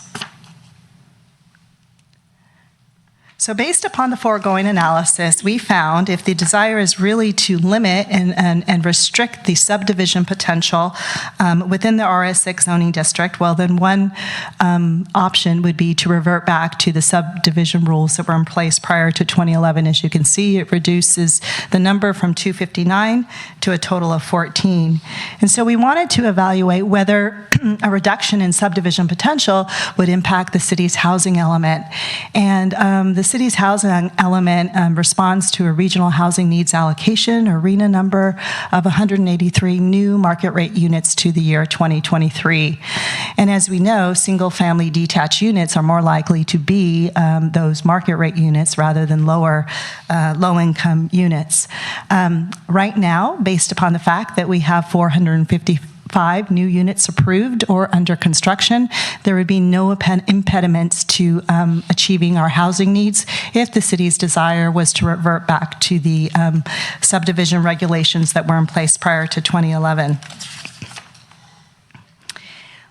So based upon the foregoing analysis, we found if the desire is really to limit and restrict the subdivision potential within the RS6 zoning district, well then one option would be to revert back to the subdivision rules that were in place prior to 2011. As you can see, it reduces the number from 259 to a total of 14. And so we wanted to evaluate whether a reduction in subdivision potential would impact the city's housing element. And the city's housing element responds to a regional housing needs allocation, or RHNA number, of 183 new market rate units to the year 2023. And as we know, single-family detached units are more likely to be those market rate units rather than low-income units. Right now, based upon the fact that we have 455 new units approved or under construction, there would be no impediments to achieving our housing needs if the city's desire was to revert back to the subdivision regulations that were in place prior to 2011.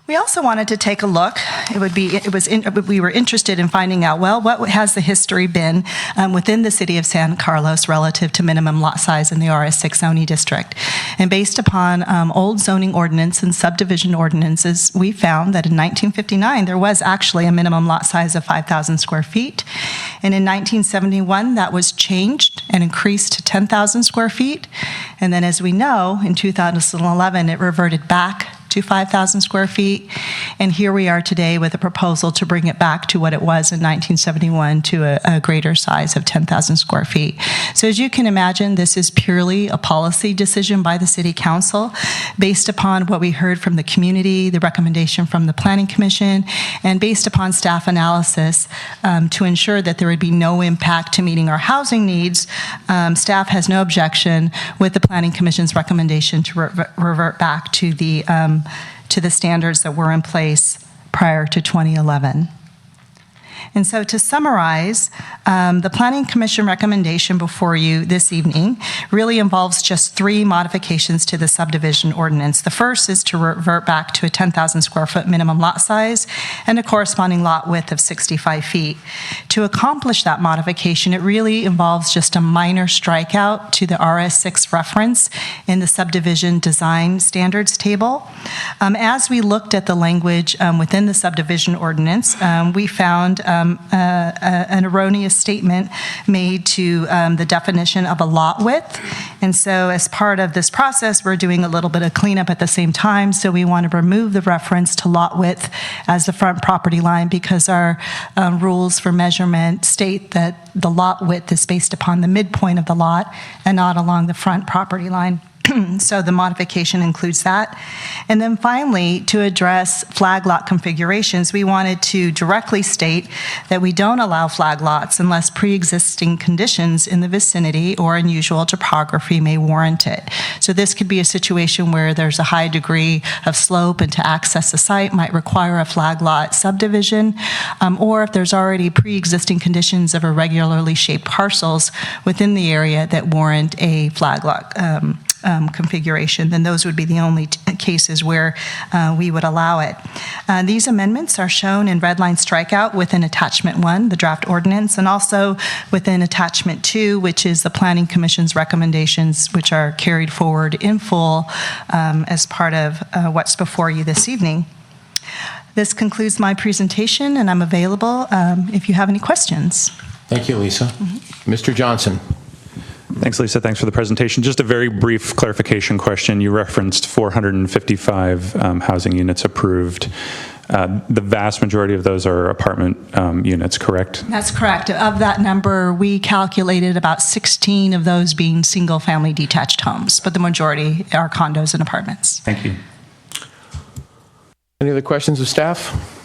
We also wanted to take a look. We were interested in finding out, well, what has the history been within the city of San Carlos relative to minimum lot size in the RS6 zoning district. And based upon old zoning ordinance and subdivision ordinances, we found that in 1959 there was actually a minimum lot size of 5,000 square feet. And in 1971 that was changed and increased to 10,000 square feet. And then as we know, in 2011 it reverted back to 5,000 square feet. And here we are today with a proposal to bring it back to what it was in 1971 to a greater size of 10,000 square feet. So as you can imagine, this is purely a policy decision by the City Council based upon what we heard from the community, the recommendation from the Planning Commission, and based upon staff analysis to ensure that there would be no impact to meeting our housing needs. Staff has no objection with the Planning Commission's recommendation to revert back to the standards that were in place prior to 2011. And so to summarize, the Planning Commission recommendation before you this evening really involves just 3 modifications to the subdivision ordinance. The first is to revert back to a 10,000 square foot minimum lot size and a corresponding lot width of 65 feet. To accomplish that modification, it really involves just a minor strikeout to the RS6 reference in the subdivision design standards table. As we looked at the language within the subdivision ordinance, we found an erroneous statement made to the definition of a lot width. And so as part of this process, we're doing a little bit of cleanup at the same time. So we want to remove the reference to lot width as the front property line because our rules for measurement state that the lot width is based upon the midpoint of the lot and not along the front property line. So the modification includes that. And then finally, to address flag lot configurations, we wanted to directly state that we don't allow flag lots unless pre-existing conditions in the vicinity or unusual topography may warrant it. So this could be a situation where there's a high degree of slope and to access the site might require a flag lot subdivision, or if there's already pre-existing conditions of irregularly shaped parcels within the area that warrant a flag lot configuration, then those would be the only cases where we would allow it. These amendments are shown in red line strikeout within Attachment 1, the draft ordinance, and also within Attachment 2, which is the Planning Commission's recommendations, which are carried forward in full as part of what's before you this evening. This concludes my presentation, and I'm available if you have any questions. Thank you, Lisa. Mr. Johnson. Thanks, Lisa. Thanks for the presentation. Just a very brief clarification question. You referenced 455 housing units approved. The vast majority of those are apartment units, correct? That's correct. Of that number, we calculated about 16 of those being single-family detached homes, but the majority are condos and apartments. Thank you. Any other questions of staff?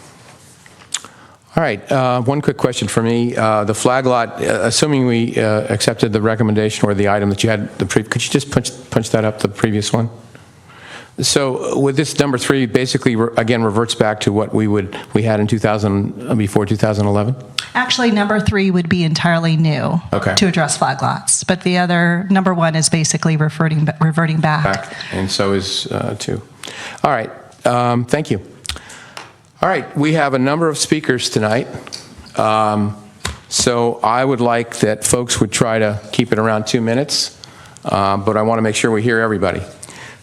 All right, one quick question for me. The flag lot, assuming we accepted the recommendation or the item that you had, could you just punch that up, the previous one? So with this number 3, basically, again, reverts back to what we had in before 2011? Actually, number 3 would be entirely new to address flag lots, but the other, number 1, is basically reverting back. And so is 2. All right, thank you. All right, we have a number of speakers tonight. So I would like that folks would try to keep it around 2 minutes, but I want to make sure we hear everybody.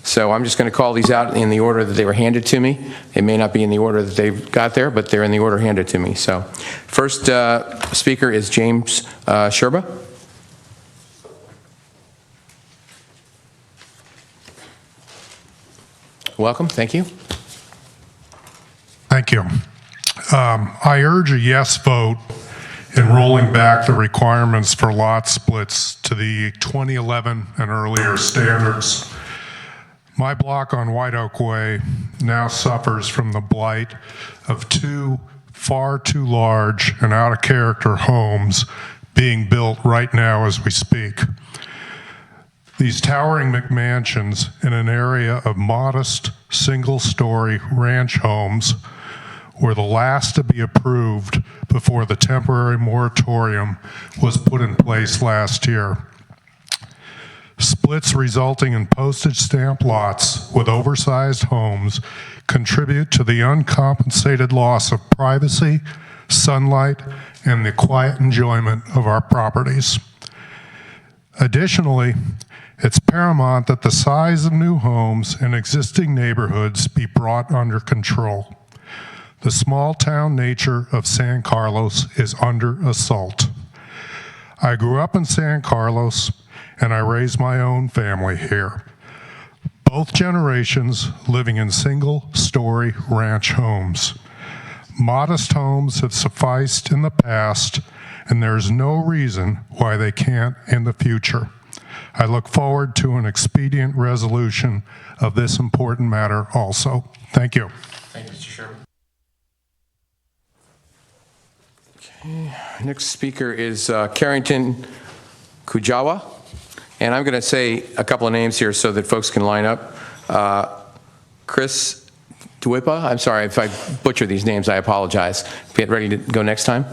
So I'm just going to call these out in the order that they were handed to me. It may not be in the order that they've got there, but they're in the order handed to me. So first speaker is James Sherba. Welcome, thank you. Thank you. I urge a yes vote in rolling back the requirements for lot splits to the 2011 and earlier standards. My block on White Oak Way now suffers from the blight of 2 far too large and out of character homes being built right now as we speak. These towering McMansions in an area of modest single-story ranch homes were the last to be approved before the temporary moratorium was put in place last year. Splits resulting in postage stamp lots with oversized homes contribute to the uncompensated loss of privacy, sunlight, and the quiet enjoyment of our properties. Additionally, it's paramount that the size of new homes in existing neighborhoods be brought under control. The small town nature of San Carlos is under assault. I grew up in San Carlos and I raised my own family here. both generations living in single-story ranch homes. Modest homes have sufficed in the past, and there is no reason why they can't in the future. I look forward to an expedient resolution of this important matter also. Thank you. Thank you, Mr. Sherman. Okay, next speaker is Carrington Kujawa. And I'm going to say a couple of names here so that folks can line up. Chris Dwipa, I'm sorry if I butcher these names, I apologize. Get ready to go next time.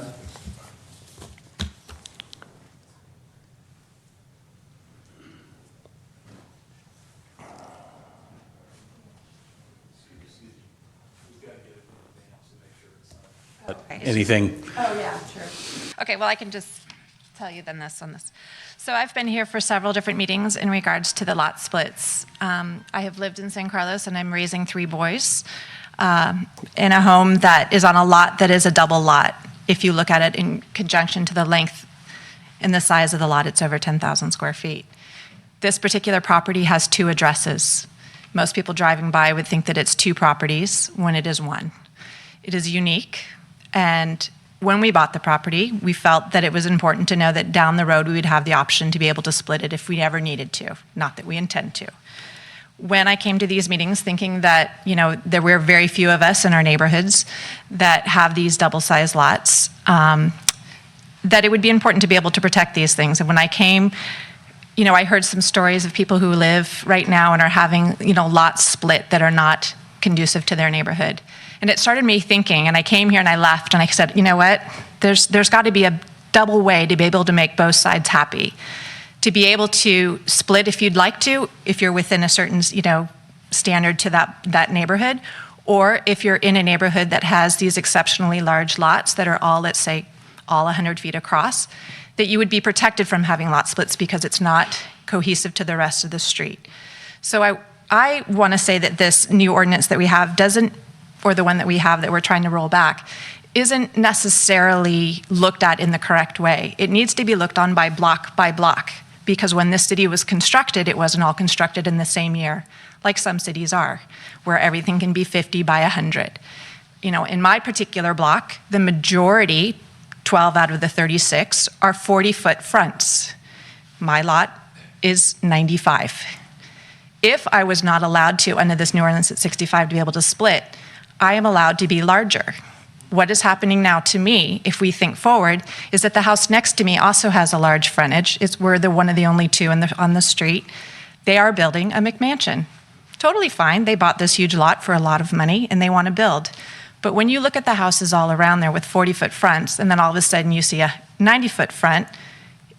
Anything? Oh, yeah, sure. Okay, well, I can just tell you then this on this. So I've been here for several different meetings in regards to the lot splits. I have lived in San Carlos, and I'm raising 3 boys in a home that is on a lot that is a double lot. If you look at it in conjunction to the length and the size of the lot, it's over 10,000 square feet. This particular property has 2 addresses. Most people driving by would think that it's 2 properties when it is 1. It is unique, and when we bought the property, we felt that it was important to know that down the road we would have the option to be able to split it if we ever needed to, not that we intend to. When I came to these meetings thinking that, there were very few of us in our neighborhoods that have these double-sized lots, that it would be important to be able to protect these things. And when I came, I heard some stories of people who live right now and are having, lots split that are not conducive to their neighborhood. And it started me thinking, and I came here and I left and I said, you know what, there's got to be a double way to be able to make both sides happy. To be able to split if you'd like to, if you're within a certain, standard to that neighborhood, or if you're in a neighborhood that has these exceptionally large lots that are all, let's say, all 100 feet across, that you would be protected from having lot splits because it's not cohesive to the rest of the street. So I want to say that this new ordinance that we have doesn't, or the one that we have that we're trying to roll back, isn't necessarily looked at in the correct way. It needs to be looked on by block, because when this city was constructed, it wasn't all constructed in the same year, like some cities are, where everything can be 50 by 100. In my particular block, the majority, 12 out of the 36, are 40-foot fronts. My lot is 95. If I was not allowed to, under this new ordinance at 65, to be able to split, I am allowed to be larger. What is happening now to me, if we think forward, is that the house next to me also has a large frontage. We're one of the only 2 on the street. They are building a McMansion. Totally fine. They bought this huge lot for a lot of money, and they want to build. But when you look at the houses all around there with 40-foot fronts, and then all of a sudden you see a 90-foot front,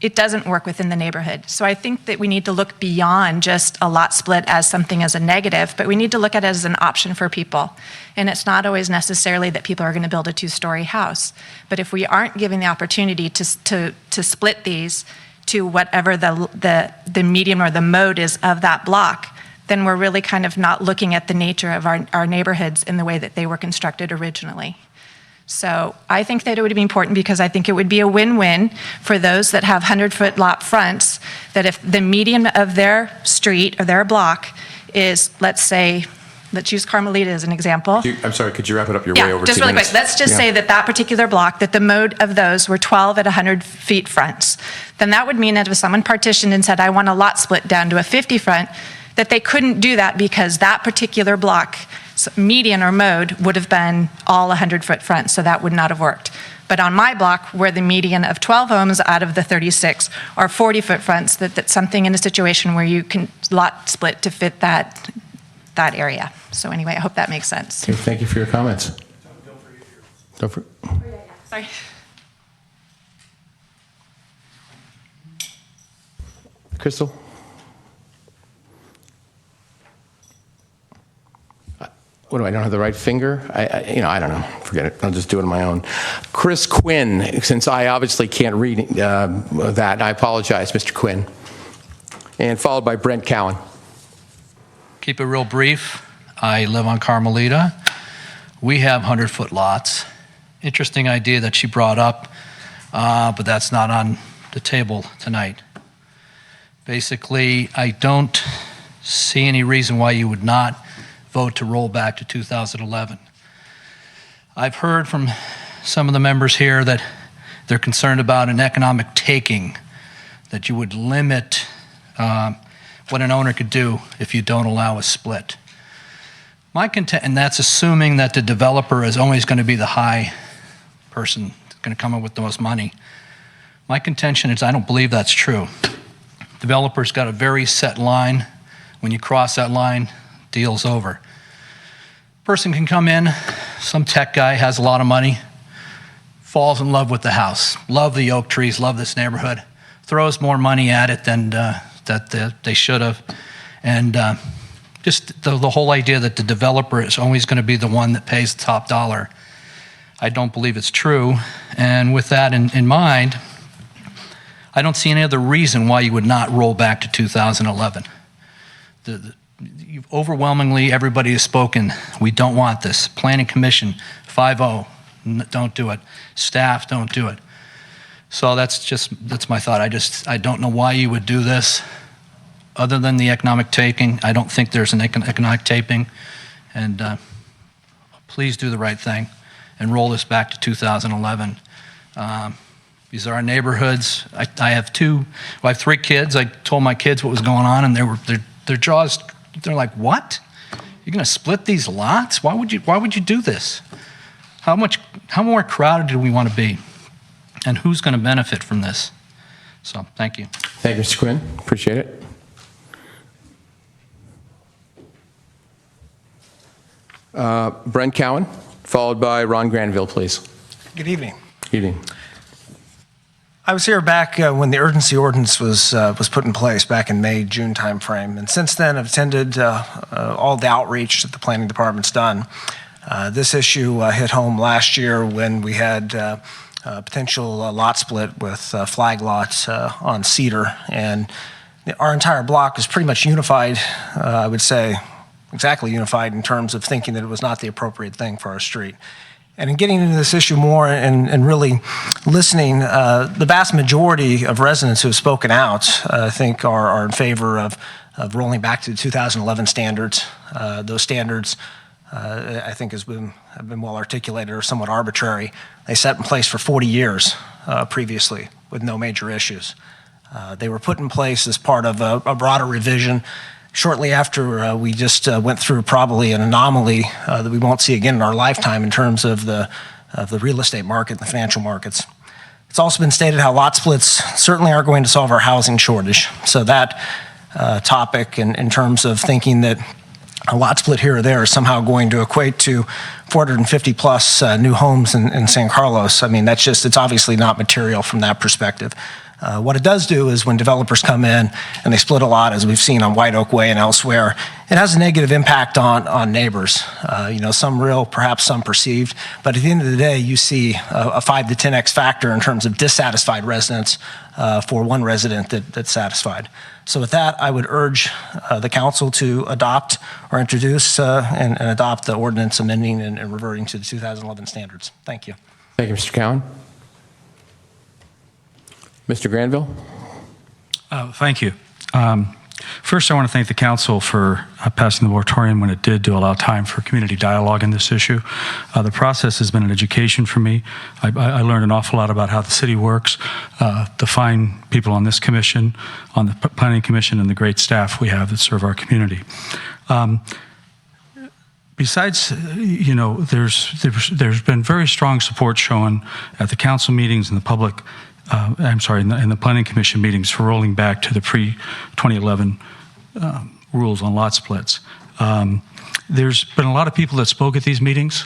it doesn't work within the neighborhood. So I think that we need to look beyond just a lot split as something as a negative, but we need to look at it as an option for people. And it's not always necessarily that people are going to build a 2-story house. But if we aren't giving the opportunity to split these to whatever the medium or the mode is of that block, then we're really kind of not looking at the nature of our neighborhoods in the way that they were constructed originally. So I think that it would be important because I think it would be a win-win for those that have 100-foot lot fronts, that if the median of their street or their block is, let's use Carmelita as an example. I'm sorry, could you wrap it up? You're way over 2 minutes. Just really quick. Let's just say that particular block, that the mode of those were 12 at 100 feet fronts. Then that would mean that if someone partitioned and said, I want a lot split down to a 50 front, that they couldn't do that because that particular block median or mode would have been all 100-foot fronts, so that would not have worked. But on my block, where the median of 12 homes out of the 36 are 40-foot fronts, that's something in a situation where you can lot split to fit that area. So anyway, I hope that makes sense. Okay, thank you for your comments. Sorry. Crystal? What do I don't have the right finger? I don't know. Forget it. I'll just do it on my own. Chris Quinn, since I obviously can't read that, I apologize, Mr. Quinn. And followed by Brent Cowan. Keep it real brief. I live on Carmelita. We have 100-foot lots. Interesting idea that she brought up, but that's not on the table tonight. Basically, I don't see any reason why you would not vote to roll back to 2011. I've heard from some of the members here that they're concerned about an economic taking, that you would limit what an owner could do if you don't allow a split. And that's assuming that the developer is always going to be the high person going to come up with the most money. My contention is I don't believe that's true. Developer's got a very set line. When you cross that line, deal's over. Person can come in, some tech guy has a lot of money, falls in love with the house, love the oak trees, love this neighborhood, throws more money at it than they should have. And just the whole idea that the developer is always going to be the one that pays the top dollar, I don't believe it's true. And with that in mind, I don't see any other reason why you would not roll back to 2011. Overwhelmingly, everybody has spoken. We don't want this. Planning Commission, 5-0, don't do it. Staff, don't do it. So that's my thought. I don't know why you would do this. Other than the economic taking, I don't think there's an economic taping. And please do the right thing and roll this back to 2011. These are our neighborhoods. I have 3 kids. I told my kids what was going on, and their jaws, they're like, what? You're going to split these lots? Why would you do this? How more crowded do we want to be? And who's going to benefit from this? So, thank you. Thank you, Mr. Quinn. Appreciate it. Brent Cowan, followed by Ron Granville, please. Good evening. Evening. I was here back when the urgency ordinance was put in place back in May, June timeframe, and since then I've attended all the outreach that the planning department's done. This issue hit home last year when we had a potential lot split with flag lots on Cedar, and our entire block is pretty much unified, I would say, exactly unified in terms of thinking that it was not the appropriate thing for our street. And in getting into this issue more and really listening, the vast majority of residents who have spoken out, I think, are in favor of rolling back to the 2011 standards. Those standards, I think, have been well articulated, are somewhat arbitrary. They sat in place for 40 years previously with no major issues. They were put in place as part of a broader revision shortly after we just went through probably an anomaly that we won't see again in our lifetime in terms of the real estate market and the financial markets. It's also been stated how lot splits certainly aren't going to solve our housing shortage. So that topic in terms of thinking that a lot split here or there is somehow going to equate to 450 plus new homes in San Carlos, I mean, it's obviously not material from that perspective. What it does do is when developers come in and they split a lot, as we've seen on White Oak Way and elsewhere, it has a negative impact on neighbors. Some real, perhaps some perceived, but at the end of the day, you see a 5 to 10x factor in terms of dissatisfied residents for one resident that's satisfied. So with that, I would urge the council to adopt or introduce and adopt the ordinance amending and reverting to the 2011 standards. Thank you. Thank you, Mr. Cowan. Mr. Granville? Thank you. First, I want to thank the council for passing the moratorium when it did to allow time for community dialogue in this issue. The process has been an education for me. I learned an awful lot about how the city works, the fine people on this commission, on the planning commission, and the great staff we have that serve our community. Besides, there's been very strong support shown at the council meetings and the public in the Planning Commission meetings for rolling back to the pre-2011 rules on lot splits. There's been a lot of people that spoke at these meetings.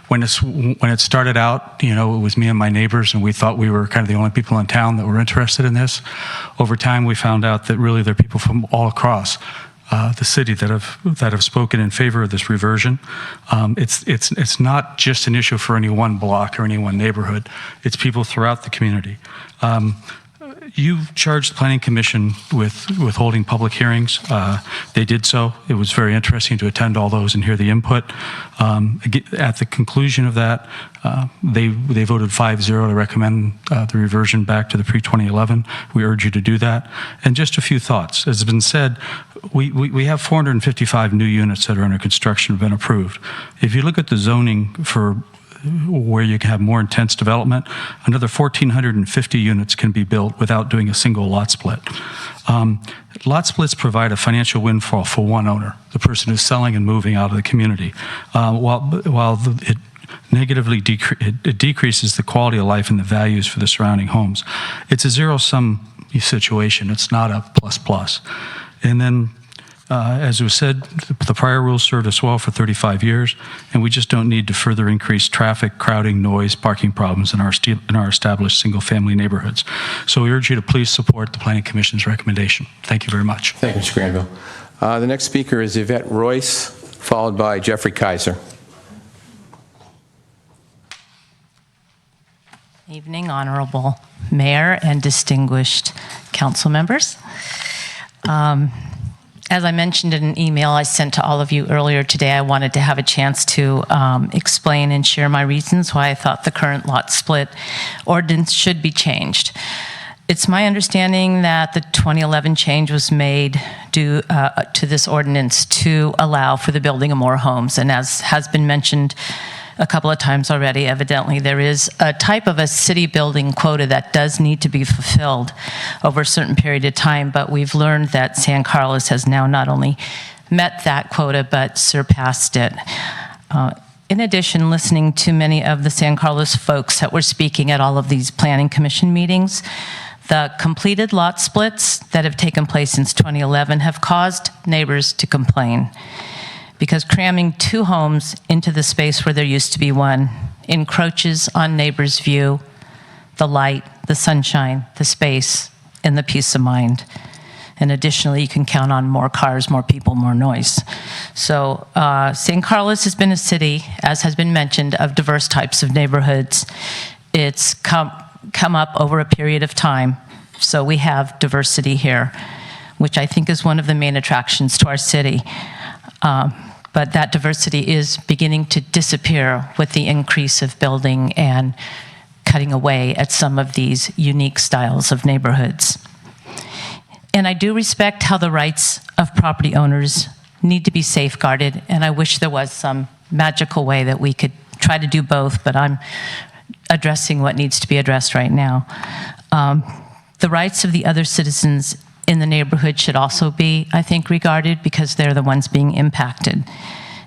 When it started out, it was me and my neighbors, and we thought we were kind of the only people in town that were interested in this. Over time, we found out that really there are people from all across the city that have spoken in favor of this reversion. It's not just an issue for any one block or any one neighborhood. It's people throughout the community. You've charged the Planning Commission with holding public hearings. They did so. It was very interesting to attend all those and hear the input. At the conclusion of that, they voted 5-0 to recommend the reversion back to the pre-2011. We urge you to do that. And just a few thoughts. As has been said, we have 455 new units that are under construction have been approved. If you look at the zoning for where you can have more intense development, another 1,450 units can be built without doing a single lot split. Lot splits provide a financial windfall for one owner, the person who's selling and moving out of the community, it negatively it decreases the quality of life and the values for the surrounding homes. It's a zero-sum situation. It's not a plus-plus. And then, as was said, the prior rules served us well for 35 years, and we just don't need to further increase traffic, crowding, noise, parking problems in our established single-family neighborhoods. So we urge you to please support the Planning Commission's recommendation. Thank you very much. Thank you, Mr. Granville. The next speaker is Yvette Royce, followed by Jeffrey Kaiser. Evening, Honorable Mayor and distinguished council members. As I mentioned in an email I sent to all of you earlier today, I wanted to have a chance to explain and share my reasons why I thought the current lot split ordinance should be changed. It's my understanding that the 2011 change was made due to this ordinance to allow for the building of more homes. And as has been mentioned a couple of times already, evidently there is a type of a city building quota that does need to be fulfilled over a certain period of time, but we've learned that San Carlos has now not only met that quota but surpassed it. In addition, listening to many of the San Carlos folks that were speaking at all of these Planning Commission meetings, the completed lot splits that have taken place since 2011 have caused neighbors to complain, because cramming two homes into the space where there used to be one encroaches on neighbors' view, the light, the sunshine, the space, and the peace of mind. And additionally, you can count on more cars, more people, more noise. So San Carlos has been a city, as has been mentioned, of diverse types of neighborhoods. It's come up over a period of time. So we have diversity here, which I think is one of the main attractions to our city. But that diversity is beginning to disappear with the increase of building and cutting away at some of these unique styles of neighborhoods. And I do respect how the rights of property owners need to be safeguarded, and I wish there was some magical way that we could try to do both, but I'm addressing what needs to be addressed right now. The rights of the other citizens in the neighborhood should also be, I think, regarded, because they're the ones being impacted.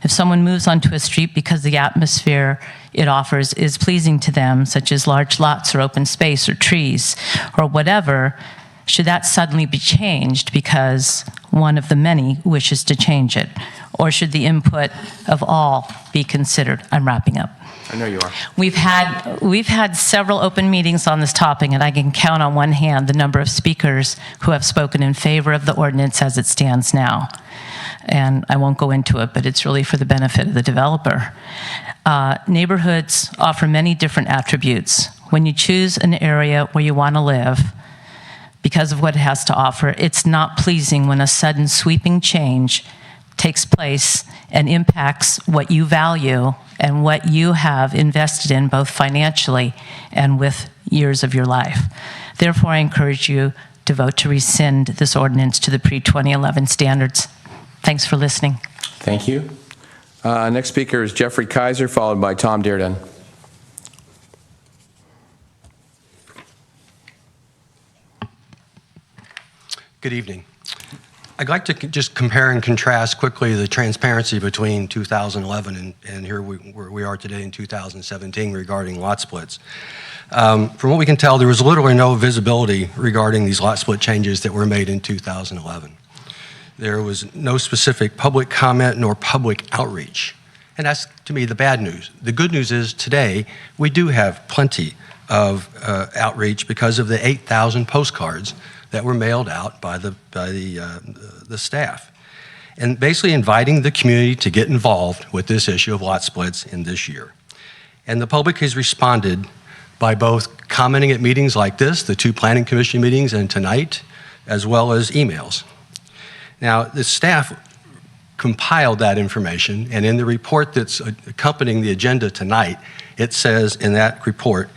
If someone moves onto a street because the atmosphere it offers is pleasing to them, such as large lots or open space or trees or whatever, should that suddenly be changed because one of the many wishes to change it? Or should the input of all be considered? I'm wrapping up. I know you are. We've had several open meetings on this topic, and I can count on one hand the number of speakers who have spoken in favor of the ordinance as it stands now. And I won't go into it, but it's really for the benefit of the developer. Neighborhoods offer many different attributes. When you choose an area where you want to live, because of what it has to offer, it's not pleasing when a sudden sweeping change takes place and impacts what you value and what you have invested in both financially and with years of your life. Therefore, I encourage you to vote to rescind this ordinance to the pre-2011 standards. Thanks for listening. Thank you. Next speaker is Jeffrey Kaiser, followed by Tom Dearden. Good evening. I'd like to just compare and contrast quickly the transparency between 2011 and here where we are today in 2017 regarding lot splits. From what we can tell, there was literally no visibility regarding these lot split changes that were made in 2011. There was no specific public comment nor public outreach. And that's, to me, the bad news. The good news is today we do have plenty of outreach because of the 8,000 postcards that were mailed out by the staff, and basically inviting the community to get involved with this issue of lot splits in this year. And the public has responded by both commenting at meetings like this, the 2 planning commission meetings and tonight, as well as emails. Now, the staff compiled that information, and in the report that's accompanying the agenda tonight, it says in that report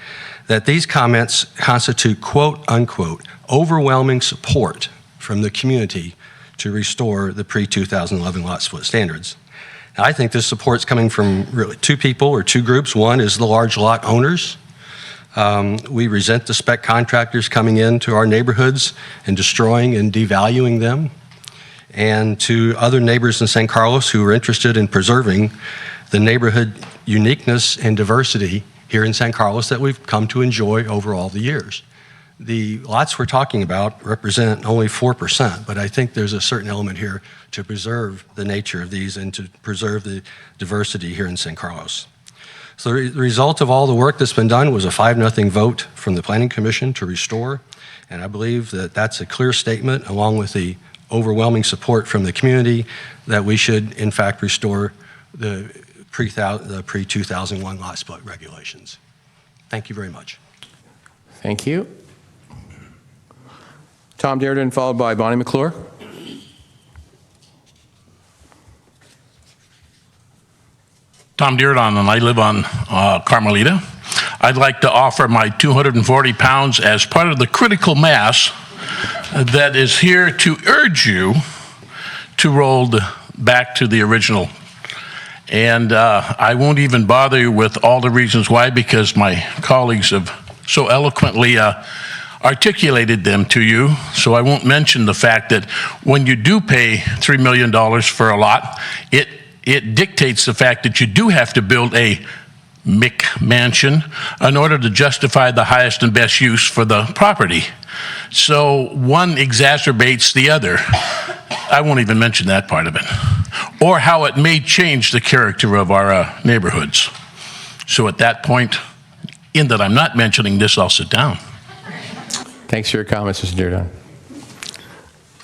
that these comments constitute, quote unquote, overwhelming support from the community to restore the pre-2011 lot split standards. Now, I think this support's coming from really 2 people or 2 groups. One is the large lot owners. We resent the spec contractors coming into our neighborhoods and destroying and devaluing them. And to other neighbors in San Carlos who are interested in preserving the neighborhood uniqueness and diversity here in San Carlos that we've come to enjoy over all the years. The lots we're talking about represent only 4%, but I think there's a certain element here to preserve the nature of these and to preserve the diversity here in San Carlos. So the result of all the work that's been done was a 5-0 vote from the Planning Commission to restore, and I believe that that's a clear statement, along with the overwhelming support from the community, that we should, in fact, restore the pre-2001 lot split regulations. Thank you very much. Thank you. Tom Dearden, followed by Bonnie McClure. Tom Dearden, and I live on Carmelita. I'd like to offer my 240 pounds as part of the critical mass that is here to urge you to roll back to the original. And I won't even bother you with all the reasons why, because my colleagues have so eloquently articulated them to you. So I won't mention the fact that when you do pay $3 million for a lot, it dictates the fact that you do have to build a McMansion in order to justify the highest and best use for the property. So one exacerbates the other. I won't even mention that part of it. Or how it may change the character of our neighborhoods. So at that point, in that I'm not mentioning this, I'll sit down. Thanks for your comments, Mr.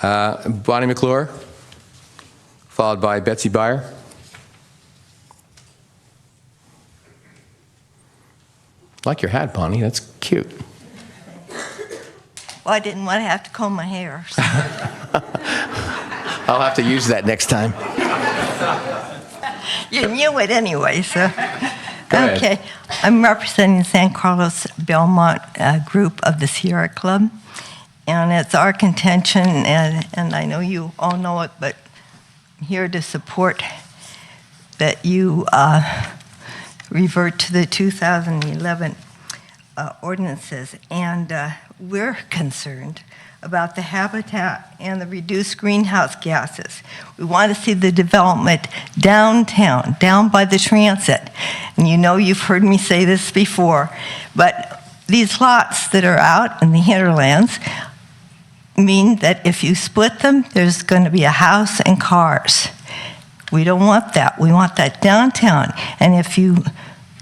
Dearden. Bonnie McClure, followed by Betsy Byer. I like your hat, Bonnie. That's cute. Well, I didn't want to have to comb my hair. So. I'll have to use that next time. You knew it anyway, so. Go ahead. Okay. I'm representing the San Carlos Belmont group of the Sierra Club. And it's our contention, and I know you all know it, but I'm here to support that you revert to the 2011 ordinances. And we're concerned about the habitat and the reduced greenhouse gases. We want to see the development downtown, down by the transit. And you know you've heard me say this before, but these lots that are out in the hinterlands mean that if you split them, there's going to be a house and cars. We don't want that. We want that downtown. And if you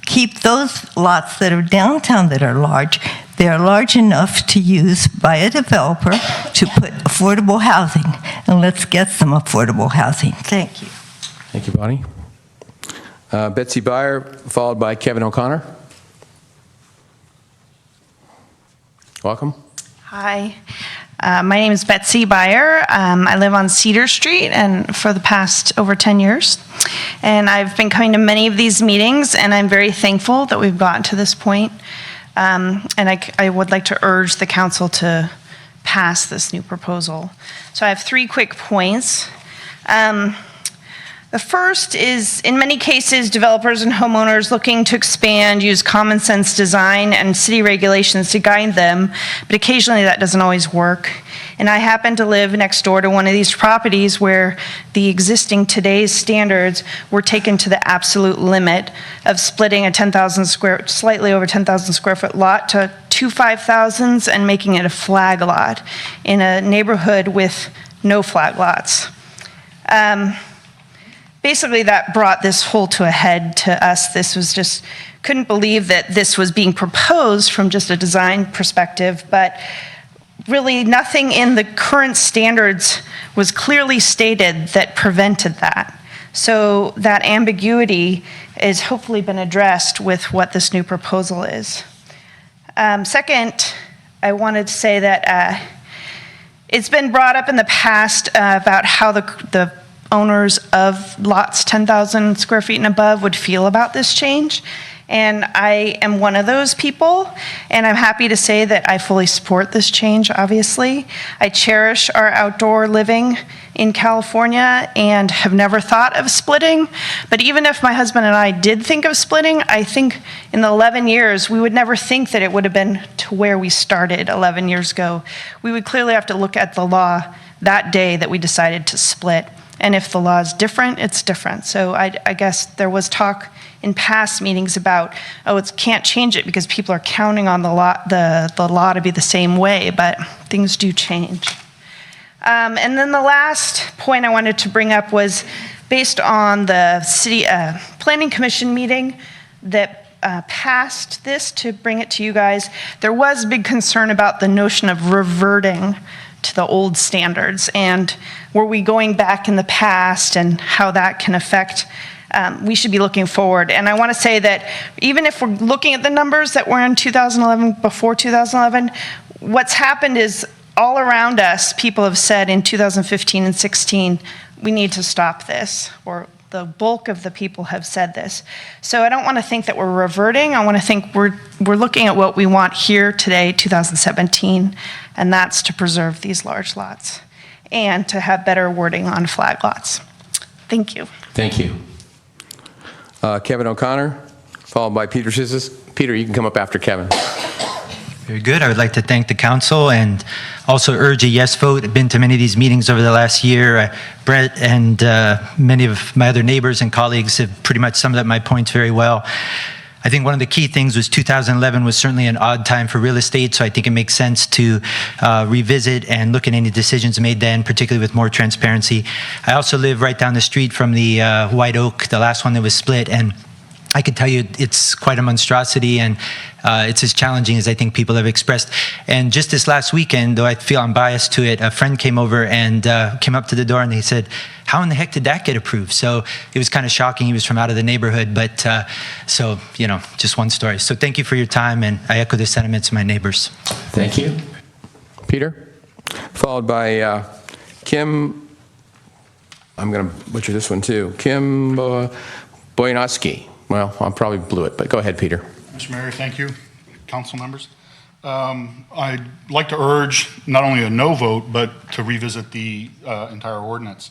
keep those lots that are downtown that are large, they're large enough to use by a developer to put affordable housing. And let's get some affordable housing. Thank you. Thank you, Bonnie. Betsy Byer, followed by Kevin O'Connor. Welcome. Hi. My name is Betsy Byer. I live on Cedar Street and for the past over 10 years. And I've been coming to many of these meetings, and I'm very thankful that we've gotten to this point. And I would like to urge the council to pass this new proposal. So I have 3 quick points. The first is, in many cases, developers and homeowners looking to expand use common sense design and city regulations to guide them, but occasionally that doesn't always work. And I happen to live next door to one of these properties where the existing today's standards were taken to the absolute limit of splitting a slightly over 10,000 square foot lot to 2 5,000s and making it a flag lot in a neighborhood with no flag lots. Basically, that brought this whole to a head to us. This was just, couldn't believe that this was being proposed from just a design perspective, but really nothing in the current standards was clearly stated that prevented that. So that ambiguity has hopefully been addressed with what this new proposal is. Second, I wanted to say that it's been brought up in the past about how the owners of lots 10,000 square feet and above would feel about this change. And I am one of those people, and I'm happy to say that I fully support this change, obviously. I cherish our outdoor living in California and have never thought of splitting. But even if my husband and I did think of splitting, I think in the 11 years, we would never think that it would have been to where we started 11 years ago. We would clearly have to look at the law that day that we decided to split. And if the law is different, it's different. So I guess there was talk in past meetings about, oh, it can't change it because people are counting on the law to be the same way, but things do change. And then the last point I wanted to bring up was based on the City Planning Commission meeting that passed this to bring it to you guys. There was big concern about the notion of reverting to the old standards, and were we going back in the past and how that can affect. We should be looking forward. And I want to say that even if we're looking at the numbers that were in 2011, before 2011, what's happened is all around us, people have said in 2015 and 16, we need to stop this, or the bulk of the people have said this. So I don't want to think that we're reverting. I want to think we're looking at what we want here today, 2017, and that's to preserve these large lots and to have better wording on flag lots. Thank you. Thank you. Kevin O'Connor, followed by Peter Schisses. Peter, you can come up after Kevin. Very good. I would like to thank the council and also urge a yes vote. I've been to many of these meetings over the last year. Brett and many of my other neighbors and colleagues have pretty much summed up my points very well. I think one of the key things was 2011 was certainly an odd time for real estate, so I think it makes sense to revisit and look at any decisions made then, particularly with more transparency. I also live right down the street from the White Oak, the last one that was split, and I can tell you it's quite a monstrosity, and it's as challenging as I think people have expressed. And just this last weekend, though I feel I'm biased to it, a friend came over and came up to the door and they said, how in the heck did that get approved? So it was kind of shocking. He was from out of the neighborhood, but so, you know, just one story. So thank you for your time, and I echo the sentiments of my neighbors. Thank you. Peter, followed by Kim, I'm going to butcher this one too, Kim Boyanowski. Well, I probably blew it, but go ahead, Peter. Mr. Mayor, thank you. Council members. I'd like to urge not only a no vote, but to revisit the entire ordinance.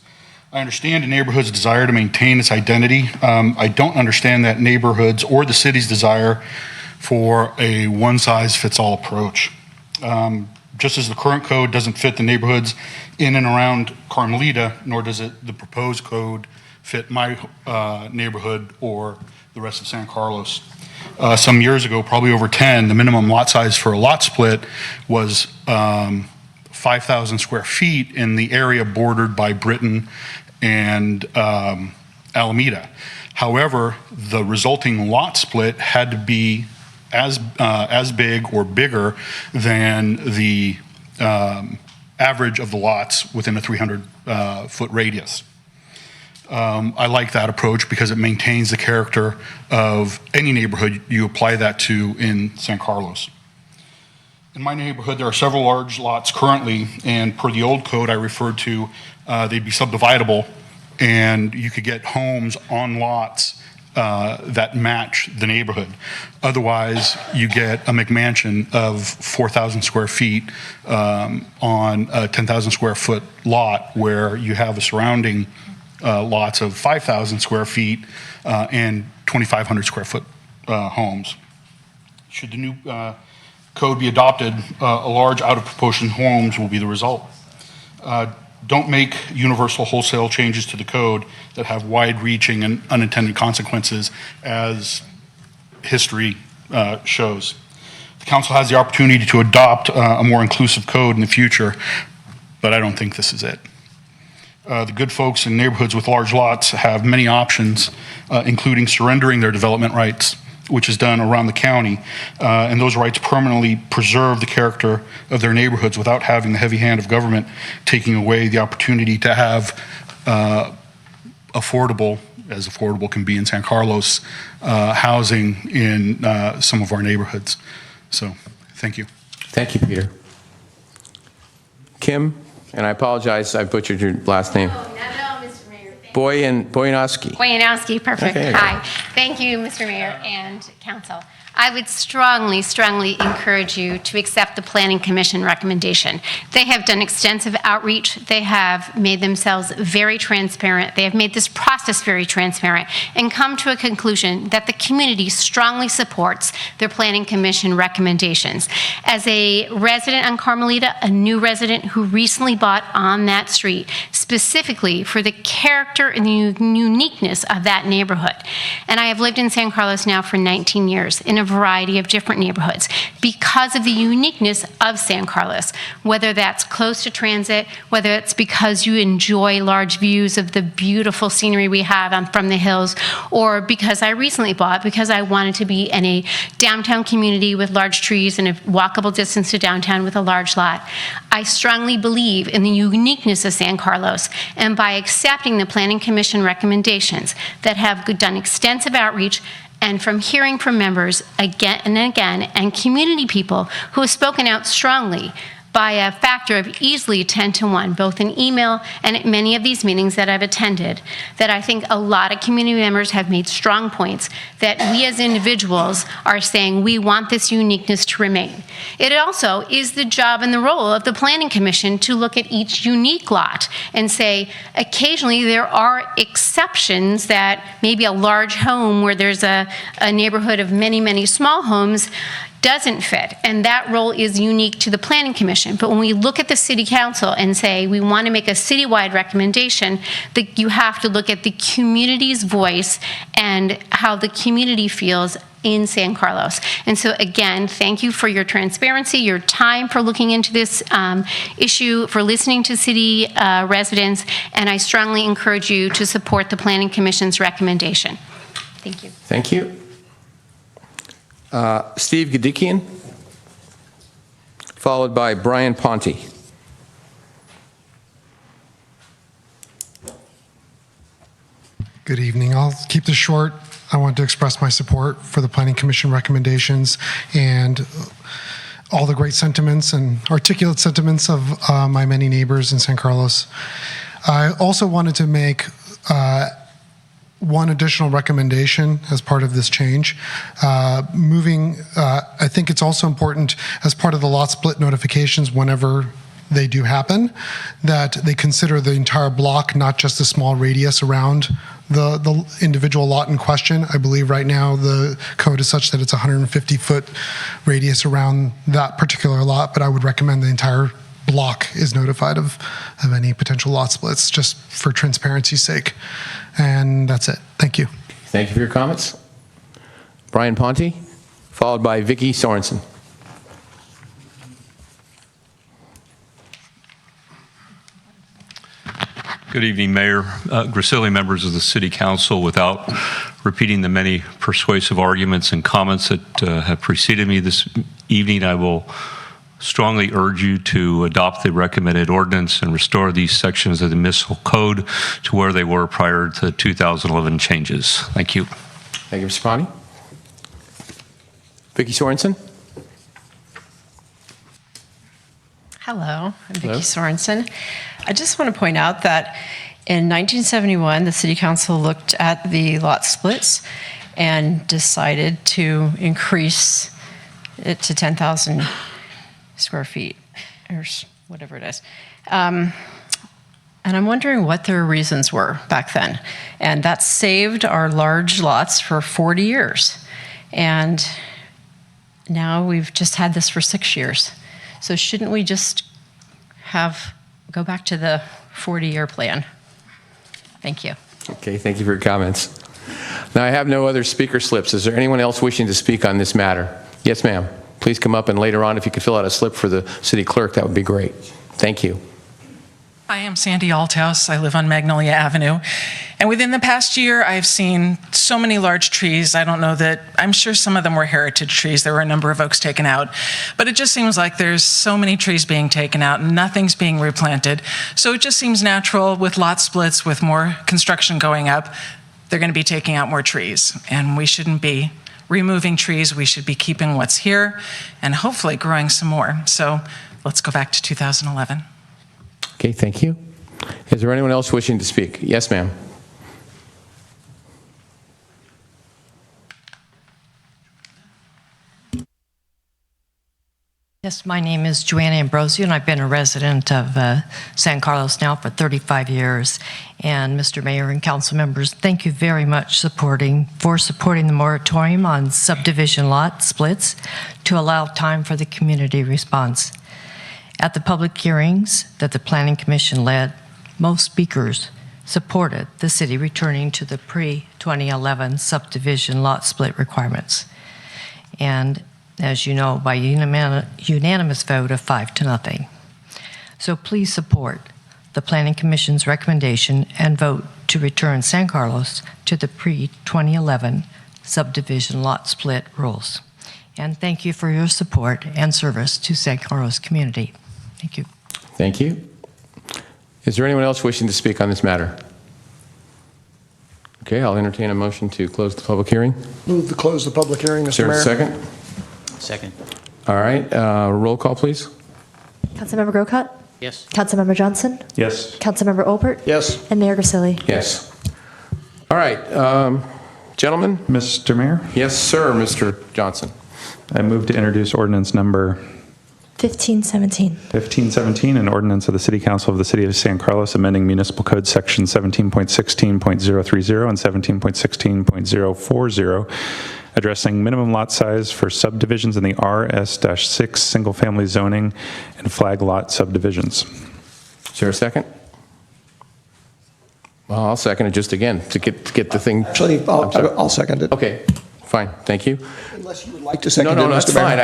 I understand a neighborhood's desire to maintain its identity. I don't understand that neighborhood's or the city's desire for a one-size-fits-all approach. Just as the current code doesn't fit the neighborhoods in and around Carmelita, nor does the proposed code fit my neighborhood or the rest of San Carlos. Some years ago, probably over 10, the minimum lot size for a lot split was 5,000 square feet in the area bordered by Britain and Alameda. However, the resulting lot split had to be as big or bigger than the average of the lots within a 300-foot radius. I like that approach because it maintains the character of any neighborhood you apply that to in San Carlos. In my neighborhood, there are several large lots currently, and per the old code I referred to, they'd be subdividable, and you could get homes on lots that match the neighborhood. Otherwise, you get a McMansion of 4,000 square feet on a 10,000 square foot lot where you have a surrounding lots of 5,000 square feet and 2,500 square foot homes. Should the new code be adopted, a large out of proportion homes will be the result. Don't make universal wholesale changes to the code that have wide-reaching and unintended consequences, as history shows. The council has the opportunity to adopt a more inclusive code in the future, but I don't think this is it. The good folks in neighborhoods with large lots have many options, including surrendering their development rights, which is done around the county, and those rights permanently preserve the character of their neighborhoods without having the heavy hand of government taking away the opportunity to have affordable, as affordable can be in San Carlos, housing in some of our neighborhoods. So, thank you. Thank you, Peter. Kim, and I apologize, I butchered your last name. No, Mr. Mayor. Boyanowski. Boyanowski, perfect. Okay. Hi. Thank you, Mr. Mayor and Council. I would strongly, strongly encourage you to accept the Planning Commission recommendation. They have done extensive outreach. They have made themselves very transparent. They have made this process very transparent and come to a conclusion that the community strongly supports their Planning Commission recommendations. As a resident on Carmelita, a new resident who recently bought on that street, specifically for the character and the uniqueness of that neighborhood. And I have lived in San Carlos now for 19 years in a variety of different neighborhoods because of the uniqueness of San Carlos, whether that's close to transit, whether it's because you enjoy large views of the beautiful scenery we have from the hills, or because I recently bought because I wanted to be in a downtown community with large trees and a walkable distance to downtown with a large lot. I strongly believe in the uniqueness of San Carlos, and by accepting the Planning Commission recommendations that have done extensive outreach, and from hearing from members again and again, and community people who have spoken out strongly by a factor of easily 10 to 1, both in email and at many of these meetings that I've attended, that I think a lot of community members have made strong points that we as individuals are saying we want this uniqueness to remain. It also is the job and the role of the Planning Commission to look at each unique lot and say, occasionally there are exceptions that maybe a large home where there's a neighborhood of many, many small homes doesn't fit, and that role is unique to the Planning Commission. But when we look at the City Council and say we want to make a citywide recommendation, that you have to look at the community's voice and how the community feels in San Carlos. And so again, thank you for your transparency, your time for looking into this issue, for listening to city residents, and I strongly encourage you to support the Planning Commission's recommendation. Thank you. Thank you. Steve Gadikian, followed by Brian Ponte. Good evening. I'll keep this short. I want to express my support for the Planning Commission recommendations and all the great sentiments and articulate sentiments of my many neighbors in San Carlos. I also wanted to make one additional recommendation as part of this change. I think it's also important as part of the lot split notifications whenever they do happen, that they consider the entire block, not just the small radius around the individual lot in question. I believe right now the code is such that it's 150-foot radius around that particular lot, but I would recommend the entire block is notified of any potential lot splits, just for transparency's sake. And that's it. Thank you. Thank you for your comments. Brian Ponte, followed by Vicky Sorensen. Good evening, Mayor, Gracilli, members of the City Council. Without repeating the many persuasive arguments and comments that have preceded me this evening, I will strongly urge you to adopt the recommended ordinance and restore these sections of the municipal code to where they were prior to the 2011 changes. Thank you. Thank you, Mr. Ponte. Vicky Sorensen. Hello, I'm Vicki Hello. Sorensen. I just want to point out that in 1971, the City Council looked at the lot splits and decided to increase it to 10,000 square feet, or whatever it is. And I'm wondering what their reasons were back then. And that saved our large lots for 40 years. And now we've just had this for 6 years. So shouldn't we just go back to the 40-year plan? Thank you. Okay, thank you for your comments. Now, I have no other speaker slips. Is there anyone else wishing to speak on this matter? Yes, ma'am. Please come up, and later on, if you could fill out a slip for the city clerk, that would be great. Thank you. I am Sandy Althouse. I live on Magnolia Avenue. And within the past year, I've seen so many large trees. I'm sure some of them were heritage trees. There were a number of oaks taken out. But it just seems like there's so many trees being taken out and nothing's being replanted. So it just seems natural with lot splits, with more construction going up, they're going to be taking out more trees. And we shouldn't be removing trees. We should be keeping what's here and hopefully growing some more. So let's go back to 2011. Okay, thank you. Is there anyone else wishing to speak? Yes, ma'am. Yes, my name is Joanna Ambrosio, and I've been a resident of San Carlos now for 35 years. And Mr. Mayor and council members, thank you very much for supporting the moratorium on subdivision lot splits to allow time for the community response. At the public hearings that the Planning Commission led, most speakers supported the city returning to the pre-2011 subdivision lot split requirements. And as you know, by unanimous vote of 5-0. So please support the Planning Commission's recommendation and vote to return San Carlos to the pre-2011 subdivision lot split rules. And thank you for your support and service to San Carlos community. Thank you. Thank you. Is there anyone else wishing to speak on this matter? Okay, I'll entertain a motion to close the public hearing. Move to close the public hearing, Is there Mr. Mayor. a second? Second. All right, roll call, please. Councilmember Grocott? Yes. Councilmember Johnson? Yes. Councilmember Olbert? Yes. And Mayor Grisilli? Yes. All right, gentlemen? Mr. Mayor? Yes, sir, Mr. Johnson. I move to introduce ordinance number 1517. 1517, an ordinance of the City Council of the City of San Carlos amending Municipal Code Section 17.16.030 and 17.16.040, addressing minimum lot size for subdivisions in the RS-6 single-family zoning and flag lot subdivisions. Is there a second? Well, I'll second it just again to get the thing. Actually, I'll second it. Okay, fine, thank you. Unless you would like to second it, No, Mr. that's Mayor. fine.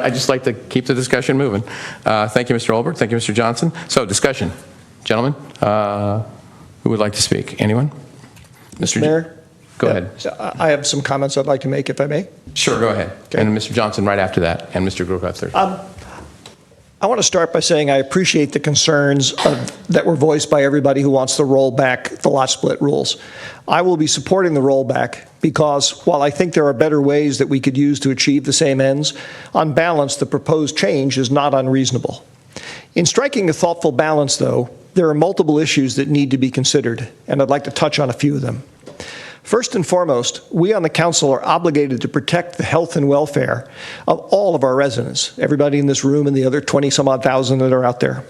I just like to keep the discussion moving. Thank you, Mr. Olbert. Thank you, Mr. Johnson. So, discussion, gentlemen. Who would like to speak? Anyone? Mr. Mayor? Go ahead. I have some comments I'd like to make, if I may. Sure, go ahead. Okay. And Mr. Johnson right after that, and Mr. Grocott third. I want to start by saying I appreciate the concerns that were voiced by everybody who wants to roll back the lot split rules. I will be supporting the rollback because while I think there are better ways that we could use to achieve the same ends, on balance, the proposed change is not unreasonable. In striking a thoughtful balance, though, there are multiple issues that need to be considered, and I'd like to touch on a few of them. First and foremost, we on the council are obligated to protect the health and welfare of all of our residents, everybody in this room and the other 20-some-odd thousand that are out there.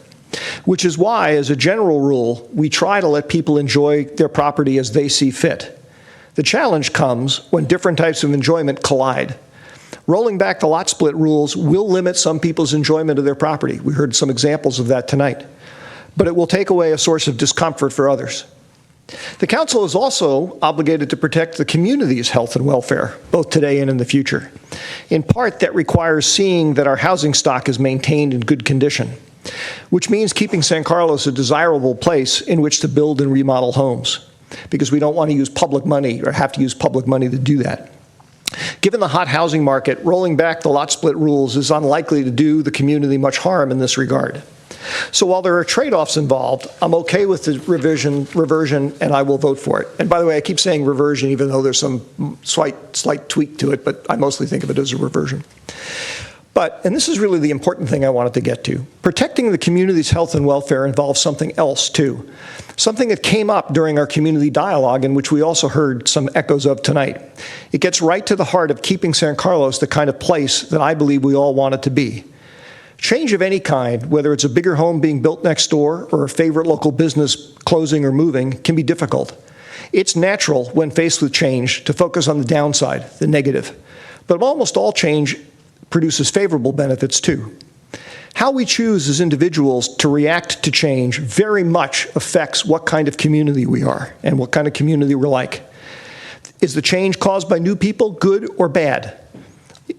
Which is why, as a general rule, we try to let people enjoy their property as they see fit. The challenge comes when different types of enjoyment collide. Rolling back the lot split rules will limit some people's enjoyment of their property. We heard some examples of that tonight. But it will take away a source of discomfort for others. The council is also obligated to protect the community's health and welfare, both today and in the future. In part, that requires seeing that our housing stock is maintained in good condition, which means keeping San Carlos a desirable place in which to build and remodel homes, because we don't want to use public money or have to use public money to do that. Given the hot housing market, rolling back the lot split rules is unlikely to do the community much harm in this regard. So while there are trade-offs involved, I'm okay with the reversion, and I will vote for it. And by the way, I keep saying reversion, even though there's some slight tweak to it, but I mostly think of it as a reversion. But, and this is really the important thing I wanted to get to, protecting the community's health and welfare involves something else too. Something that came up during our community dialogue and which we also heard some echoes of tonight. It gets right to the heart of keeping San Carlos the kind of place that I believe we all want it to be. Change of any kind, whether it's a bigger home being built next door or a favorite local business closing or moving, can be difficult. It's natural when faced with change to focus on the downside, the negative. But almost all change produces favorable benefits too. How we choose as individuals to react to change very much affects what kind of community we are and what kind of community we're like. Is the change caused by new people good or bad?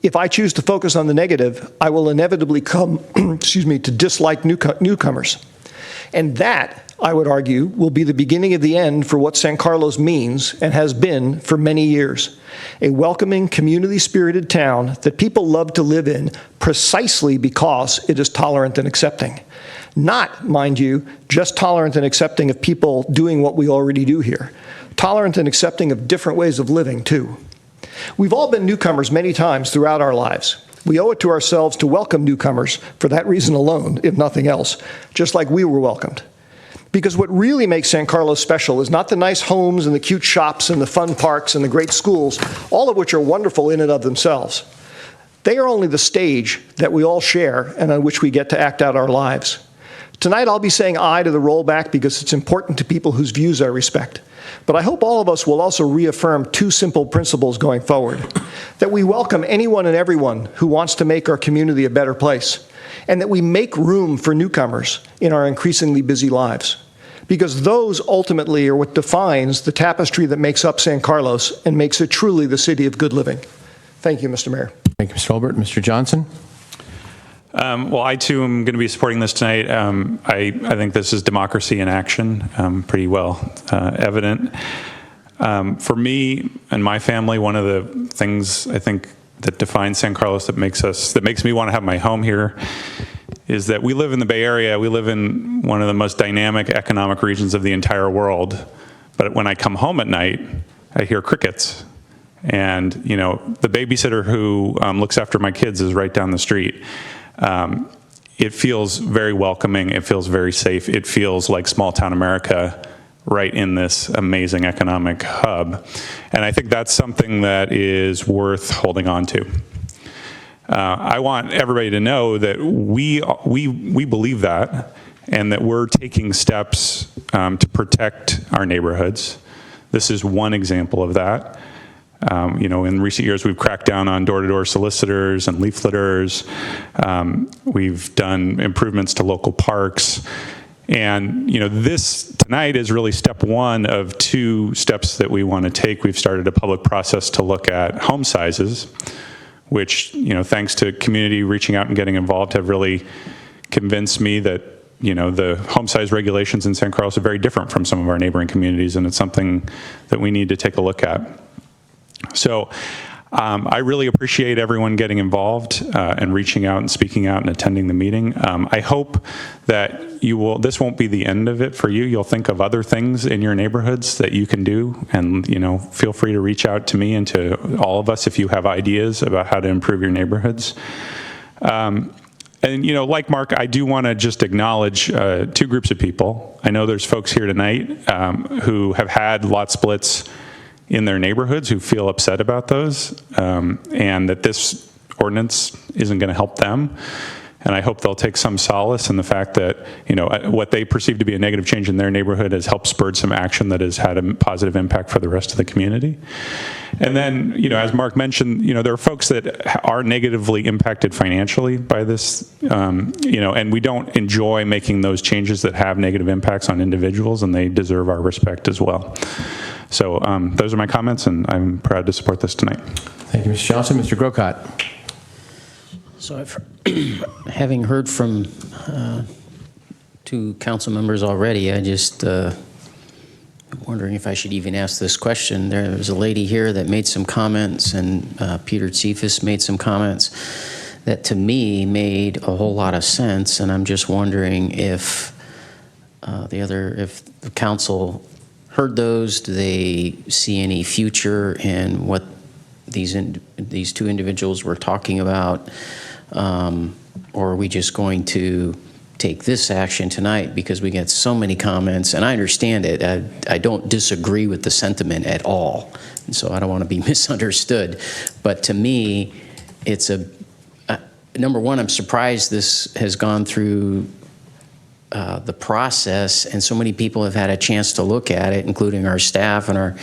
If I choose to focus on the negative, I will inevitably come, to dislike newcomers. And that, I would argue, will be the beginning of the end for what San Carlos means and has been for many years. A welcoming, community-spirited town that people love to live in precisely because it is tolerant and accepting. Not, mind you, just tolerant and accepting of people doing what we already do here. Tolerant and accepting of different ways of living, too. We've all been newcomers many times throughout our lives. We owe it to ourselves to welcome newcomers for that reason alone, if nothing else, just like we were welcomed. Because what really makes San Carlos special is not the nice homes and the cute shops and the fun parks and the great schools, all of which are wonderful in and of themselves. They are only the stage that we all share and on which we get to act out our lives. Tonight I'll be saying aye to the rollback because it's important to people whose views I respect. But I hope all of us will also reaffirm two simple principles going forward. That we welcome anyone and everyone who wants to make our community a better place, and that we make room for newcomers in our increasingly busy lives. Because those ultimately are what defines the tapestry that makes up San Carlos and makes it truly the city of good living. Thank you, Mr. Mayor. Thank you, Mr. Olbert. Mr. Johnson? Well, I too am going to be supporting this tonight. I think this is democracy in action, pretty well evident. For me and my family, one of the things I think that defines San Carlos, that makes me want to have my home here, is that we live in the Bay Area. We live in one of the most dynamic economic regions of the entire world. But when I come home at night, I hear crickets. And, the babysitter who looks after my kids is right down the street. It feels very welcoming. It feels very safe. It feels like small town America right in this amazing economic hub. And I think that's something that is worth holding on to. I want everybody to know that we believe that, and that we're taking steps to protect our neighborhoods. This is one example of that. In recent years, we've cracked down on door-to-door solicitors and leafleters. We've done improvements to local parks. And, this tonight is really step one of two steps that we want to take. We've started a public process to look at home sizes, which, thanks to community reaching out and getting involved, have really convinced me that, the home size regulations in San Carlos are very different from some of our neighboring communities, and it's something that we need to take a look at. So I really appreciate everyone getting involved and reaching out and speaking out and attending the meeting. I hope that this won't be the end of it for you. You'll think of other things in your neighborhoods that you can do, and feel free to reach out to me and to all of us if you have ideas about how to improve your neighborhoods. And like Mark, I do want to just acknowledge two groups of people. I know there's folks here tonight who have had lot splits in their neighborhoods who feel upset about those, and that this ordinance isn't going to help them. And I hope they'll take some solace in the fact that, what they perceive to be a negative change in their neighborhood has helped spur some action that has had a positive impact for the rest of the community. And then, as Mark mentioned, there are folks that are negatively impacted financially by this, and we don't enjoy making those changes that have negative impacts on individuals, and they deserve our respect as well. So those are my comments, and I'm proud to support this tonight. Thank you, Mr. Johnson. Mr. Grocott. So having heard from two council members already, I just wondering if I should even ask this question. There was a lady here that made some comments, and Peter Tsifas made some comments that to me made a whole lot of sense, and I'm just wondering if if the council heard those. Do they see any future in what these two individuals were talking about? Or are we just going to take this action tonight because we get so many comments? And I understand it. I don't disagree with the sentiment at all. And so I don't want to be misunderstood. But to me, it's number one, I'm surprised this has gone through the process, and so many people have had a chance to look at it, including our staff and our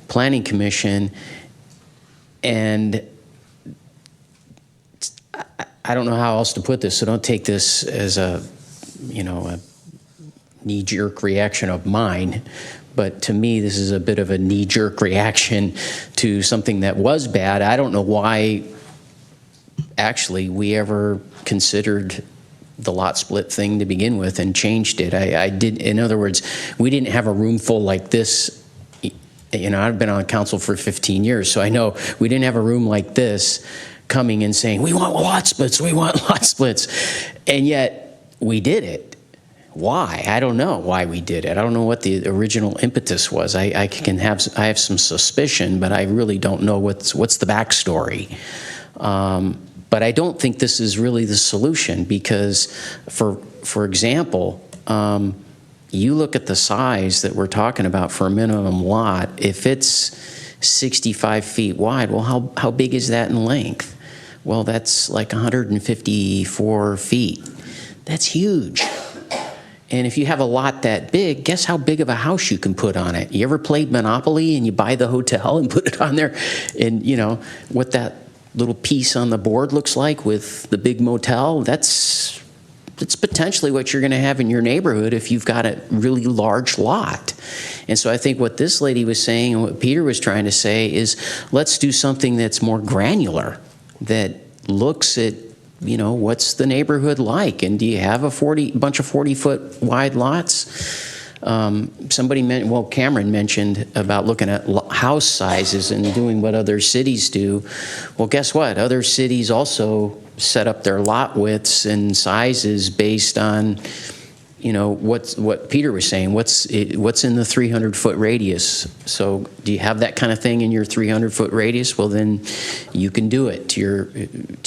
planning commission. And I don't know how else to put this, so don't take this as a knee-jerk reaction of mine. But to me, this is a bit of a knee-jerk reaction to something that was bad. I don't know why, actually, we ever considered the lot split thing to begin with and changed it. In other words, we didn't have a room full like this. I've been on council for 15 years, so I know we didn't have a room like this coming and saying, we want lot splits, we want lot splits. And yet we did it. why. I don't know why we did it. I don't know what the original impetus was. I have some suspicion, but I really don't know what's the backstory. But I don't think this is really the solution because, for example, you look at the size that we're talking about for a minimum lot. If it's 65 feet wide, well, how big is that in length? Well, that's like 154 feet. That's huge. And if you have a lot that big, guess how big of a house you can put on it? You ever played Monopoly and you buy the hotel and put it on there? And you know what that little piece on the board looks like with the big motel? That's potentially what you're going to have in your neighborhood if you've got a really large lot. And so I think what this lady was saying and what Peter was trying to say is let's do something that's more granular, that looks at, you know, what's the neighborhood like? And do you have a bunch of 40-foot wide lots? Cameron mentioned about looking at house sizes and doing what other cities do. Well, guess what? Other cities also set up their lot widths and sizes based on, you know, what Peter was saying. What's in the 300-foot radius? So, do you have that kind of thing in your 300-foot radius? Well, then you can do it to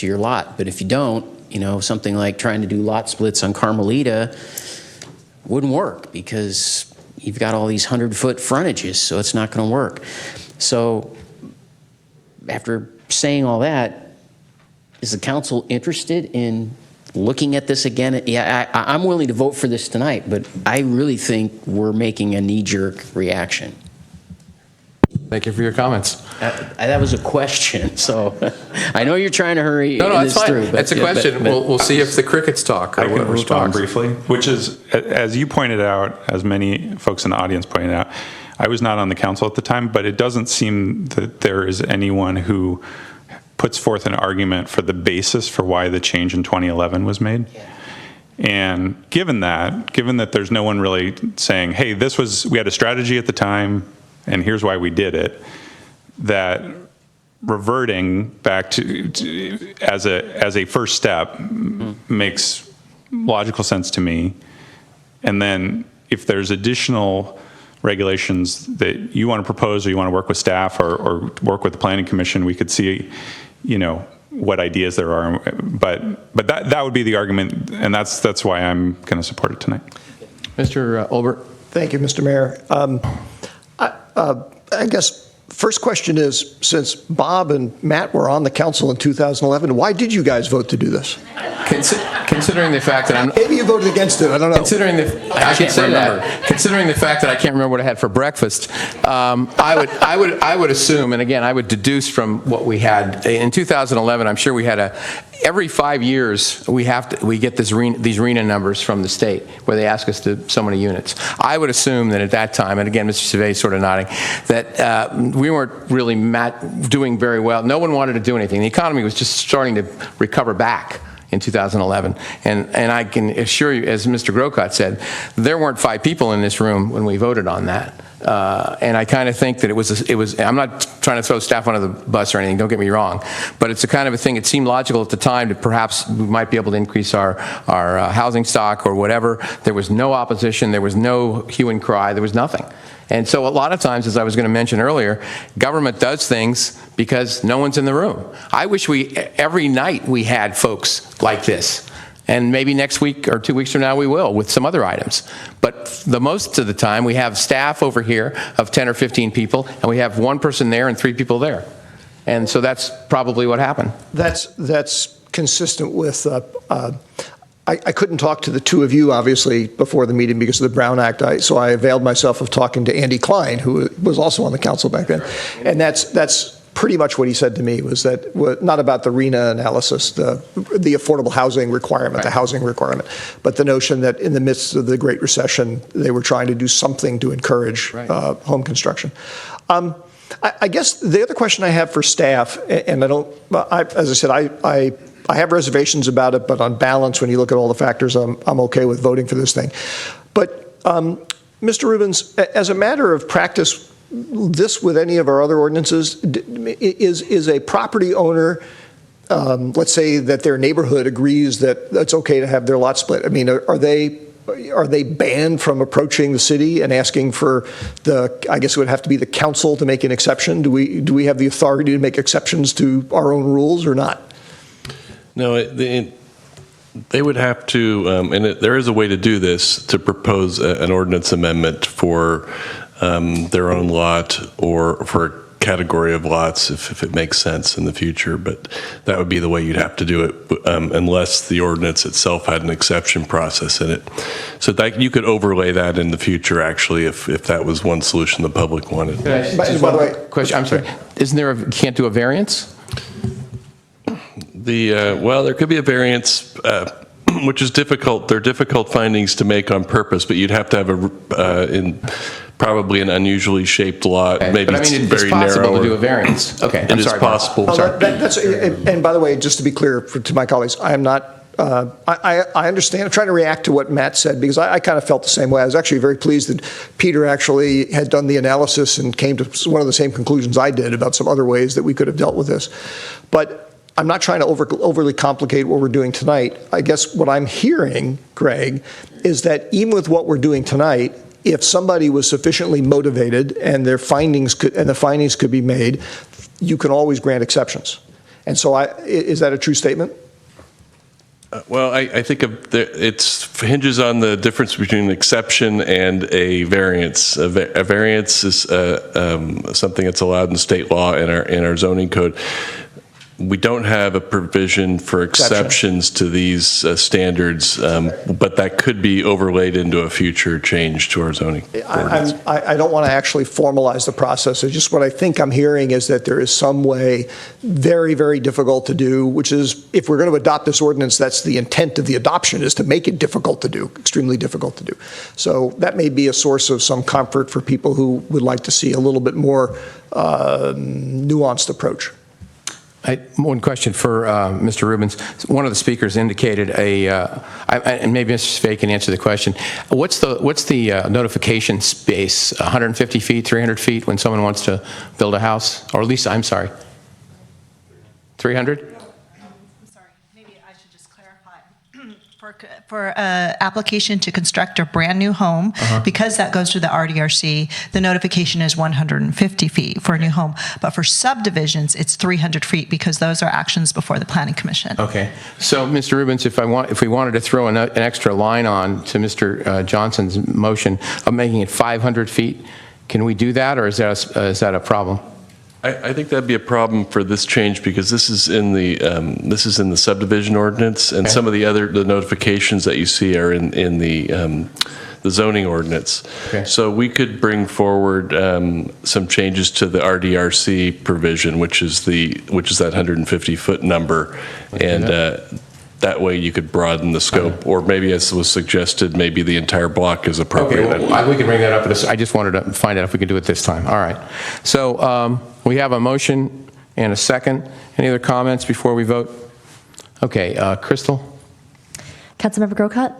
your lot. But if you don't, you know, something like trying to do lot splits on Carmelita wouldn't work because you've got all these 100-foot frontages, so it's not going to work. So, after saying all that, is the council interested in looking at this again? Yeah, I'm willing to vote for this tonight, but I really think we're making a knee-jerk reaction. Thank you for your comments. That was a question, so I know you're trying to hurry No, this it's fine. through. It's a question. We'll see if the crickets talk. Or I can who respond talks. briefly, which is, as you pointed out, as many folks in the audience pointed out, I was not on the council at the time, but it doesn't seem that there is anyone who puts forth an argument for the basis for why the change in 2011 was made. Yeah. And given that there's no one really saying, hey, we had a strategy at the time, and here's why we did it, that reverting back to as a first step makes logical sense to me. And then if there's additional regulations that you want to propose or you want to work with staff or work with the Planning Commission, we could see, you know, what ideas there are. But that would be the argument, and that's why I'm going to support it tonight. Mr. Olbert. Thank you, Mr. Mayor. I guess first question is, since Bob and Matt were on the council in 2011, why did you guys vote to do this? Considering the fact that I'm... Maybe you voted against it, I don't know. Considering the fact that I can't remember what I had for breakfast, I would assume, and again, I would deduce from what we had in 2011. I'm sure we had every 5 years we get these RENA numbers from the state where they ask us to so many units. I would assume that at that time, and again, Mr. Savay sort of nodding, that we weren't really doing very well. No one wanted to do anything. The economy was just starting to recover back in 2011. And I can assure you, as Mr. Grocott said, there weren't 5 people in this room when we voted on that. And I kind of think that it was, I'm not trying to throw staff under the bus or anything, don't get me wrong, but it's a kind of a thing, it seemed logical at the time that perhaps we might be able to increase our housing stock or whatever. There was no opposition, there was no hue and cry, there was nothing. And so a lot of times, as I was going to mention earlier, government does things because no one's in the room. I wish every night we had folks like this. And maybe next week or 2 weeks from now we will with some other items. But the most of the time we have staff over here of 10 or 15 people, and we have 1 person there and 3 people there. And so that's probably what happened. That's consistent with... I couldn't talk to the two of you, obviously, before the meeting because of the Brown Act, so I availed myself of talking to Andy Klein, who was also on the council back then. And that's pretty much what he said to me, was that not about the RENA analysis, the affordable housing requirement, right, the housing requirement, but the notion that in the midst of the Great Recession, they were trying to do something to encourage home construction. I guess the other question I have for staff, and as I said, I have reservations about it, but on balance, when you look at all the factors, I'm okay with voting for this thing. But Mr. Rubens, as a matter of practice, this with any of our other ordinances, is a property owner, let's say that their neighborhood agrees that it's okay to have their lot split. I mean, are they are they banned from approaching the city and asking for I guess it would have to be the council to make an exception? Do we have the authority to make exceptions to our own rules or not? No, they would have to, there is a way to do this, to propose an ordinance amendment for their own lot or for a category of lots if it makes sense in the future. But that would be the way you'd have to do it unless the ordinance itself had an exception process in it. So that you could overlay that in the future, actually, if that was one solution the public wanted. By the way, Question, I'm sorry. Isn't there can't do a variance? Well, there could be a variance, which is difficult. They're difficult findings to make on purpose, but you'd have to have probably an unusually shaped lot. Okay. Maybe But I mean, it's very possible narrow. to do a variance. Okay, It I'm is sorry. possible. Oh, and by the way, just to be clear to my colleagues, I am not. I understand. I'm trying to react to what Matt said because I kind of felt the same way. I was actually very pleased that Peter actually had done the analysis and came to one of the same conclusions I did about some other ways that we could have dealt with this. But I'm not trying to overly complicate what we're doing tonight. I guess what I'm hearing, Greg, is that even with what we're doing tonight, if somebody was sufficiently motivated and the findings could be made, you can always grant exceptions. And so is that a true statement? Well, I think it hinges on the difference between an exception and a variance. A variance is something that's allowed in state law in our zoning code. We don't have a provision for exceptions to these standards, but that could be overlaid into a future change to our zoning ordinance. I don't want to actually formalize the process. It's just what I think I'm hearing is that there is some way very, very difficult to do, which is if we're going to adopt this ordinance, that's the intent of the adoption, is to make it difficult to do, extremely difficult to do. So that may be a source of some comfort for people who would like to see a little bit more nuanced approach. One question for Mr. Rubens. One of the speakers indicated and maybe Mr. Spade can answer the question. What's the notification space? 150 feet, 300 feet when someone wants to build a house? Or at least, I'm sorry, 300? For application to construct a brand new home, because that goes through the RDRC, the notification is 150 feet for a new home. But for subdivisions, it's 300 feet because those are actions before the Planning Commission. Okay. So, Mr. Rubens, if we wanted to throw an extra line on to Mr. Johnson's motion of making it 500 feet, can we do that, or is that a problem? I think that'd be a problem for this change because this is in the subdivision ordinance, and some of the notifications that you see are in the zoning ordinance. Okay. So we could bring forward some changes to the RDRC provision, which is that 150-foot number, and that way you could broaden the scope, or maybe, as was suggested, maybe the entire block is appropriate. Okay, well, we can bring that up. I just wanted to find out if we could do it this time. All right. So we have a motion and a second. Any other comments before we vote? Okay, Crystal? Councilmember Grocott?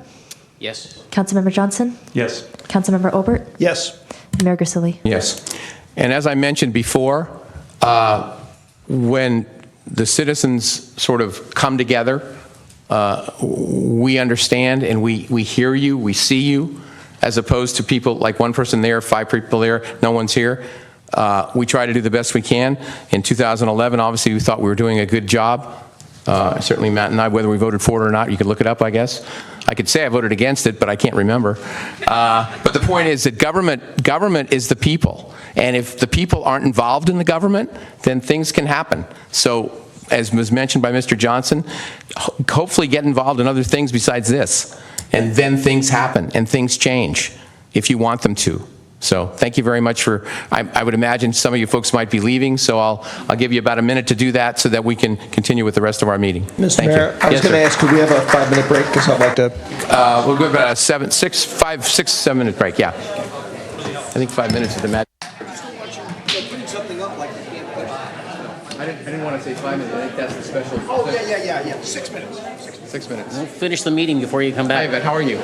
Yes. Councilmember Johnson? Yes. Councilmember Obert? Yes. Mayor Grisilli? Yes. And as I mentioned before, when the citizens sort of come together, we understand and we hear you, we see you, as opposed to people like one person there, 5 people there, no one's here. We try to do the best we can. In 2011, obviously, we thought we were doing a good job. Certainly Matt and I, whether we voted for it or not, you can look it up, I guess. I could say I voted against it, but I can't remember. But the point is that government is the people. And if the people aren't involved in the government, then things can happen. So, as was mentioned by Mr. Johnson, hopefully get involved in other things besides this. And then things happen and things change if you want them to. So thank you very much for, I would imagine some of you folks might be leaving, so I'll give you about a minute to do that so that we can continue with the rest of our meeting. Mr. Mayor, I was going to ask, could we have a 5-minute break? Because I'd like to. We'll go about a 7-minute break, yeah. I think 5 minutes is the magic. I didn't want to say 5 minutes. I think that's the special. Oh, yeah. 6 minutes. 6 minutes. We'll finish the meeting before you come back. Hi, Yvette. How are you?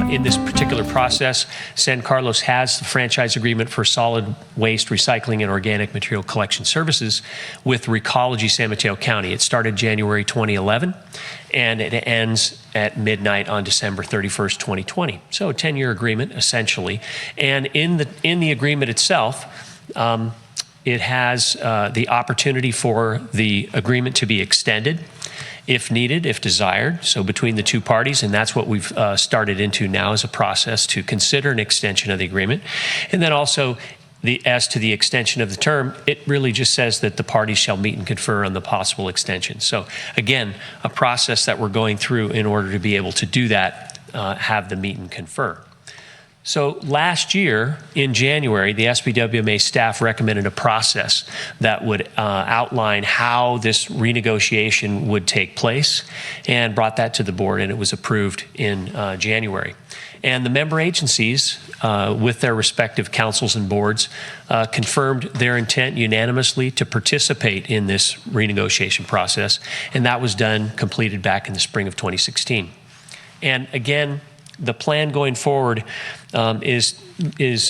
in this particular process, San Carlos has the franchise agreement for solid waste recycling and organic material collection services with Recology San Mateo County. It started January 2011, and it ends at midnight on December 31st, 2020. So a 10-year agreement, essentially. And in the agreement itself, it has the opportunity for the agreement to be extended if needed, if desired, so between the two parties, and that's what we've started into now as a process to consider an extension of the agreement. And then also, as to the extension of the term, it really just says that the parties shall meet and confer on the possible extension. So again, a process that we're going through in order to be able to do that, have the meet and confer. So last year, in January, the SBWMA staff recommended a process that would outline how this renegotiation would take place and brought that to the board, and it was approved in January. And the member agencies, with their respective councils and boards, confirmed their intent unanimously to participate in this renegotiation process, and that was completed back in the spring of 2016. And again, the plan going forward is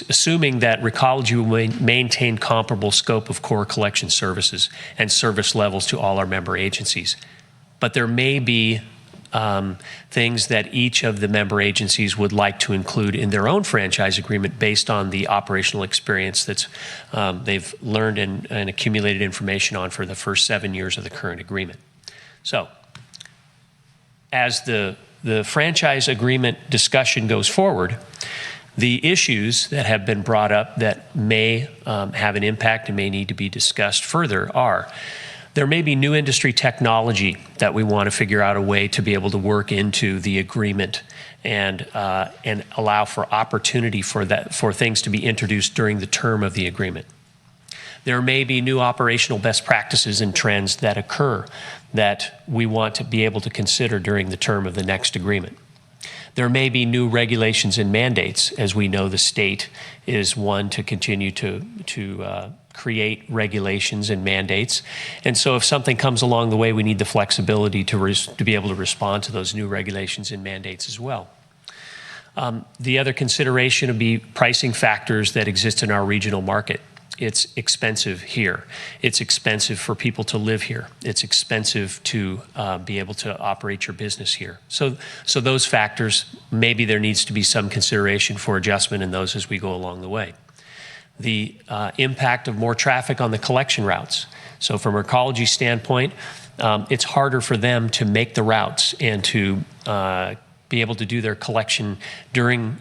assuming that Recology will maintain comparable scope of core collection services and service levels to all our member agencies. But there may be things that each of the member agencies would like to include in their own franchise agreement based on the operational experience that's they've learned and accumulated information on for the first 7 years of the current agreement. So, as the franchise agreement discussion goes forward, the issues that have been brought up that may have an impact and may need to be discussed further are, there may be new industry technology that we want to figure out a way to be able to work into the agreement and allow for opportunity for things to be introduced during the term of the agreement. There may be new operational best practices and trends that occur that we want to be able to consider during the term of the next agreement. There may be new regulations and mandates. As we know, the state is one to continue to create regulations and mandates. And so if something comes along the way, we need the flexibility to be able to respond to those new regulations and mandates as well. The other consideration would be pricing factors that exist in our regional market. It's expensive here. It's expensive for people to live here. It's expensive to be able to operate your business here. So those factors, maybe there needs to be some consideration for adjustment in those as we go along the way. The impact of more traffic on the collection routes. So from an Recology standpoint, it's harder for them to make the routes and to be able to do their collection during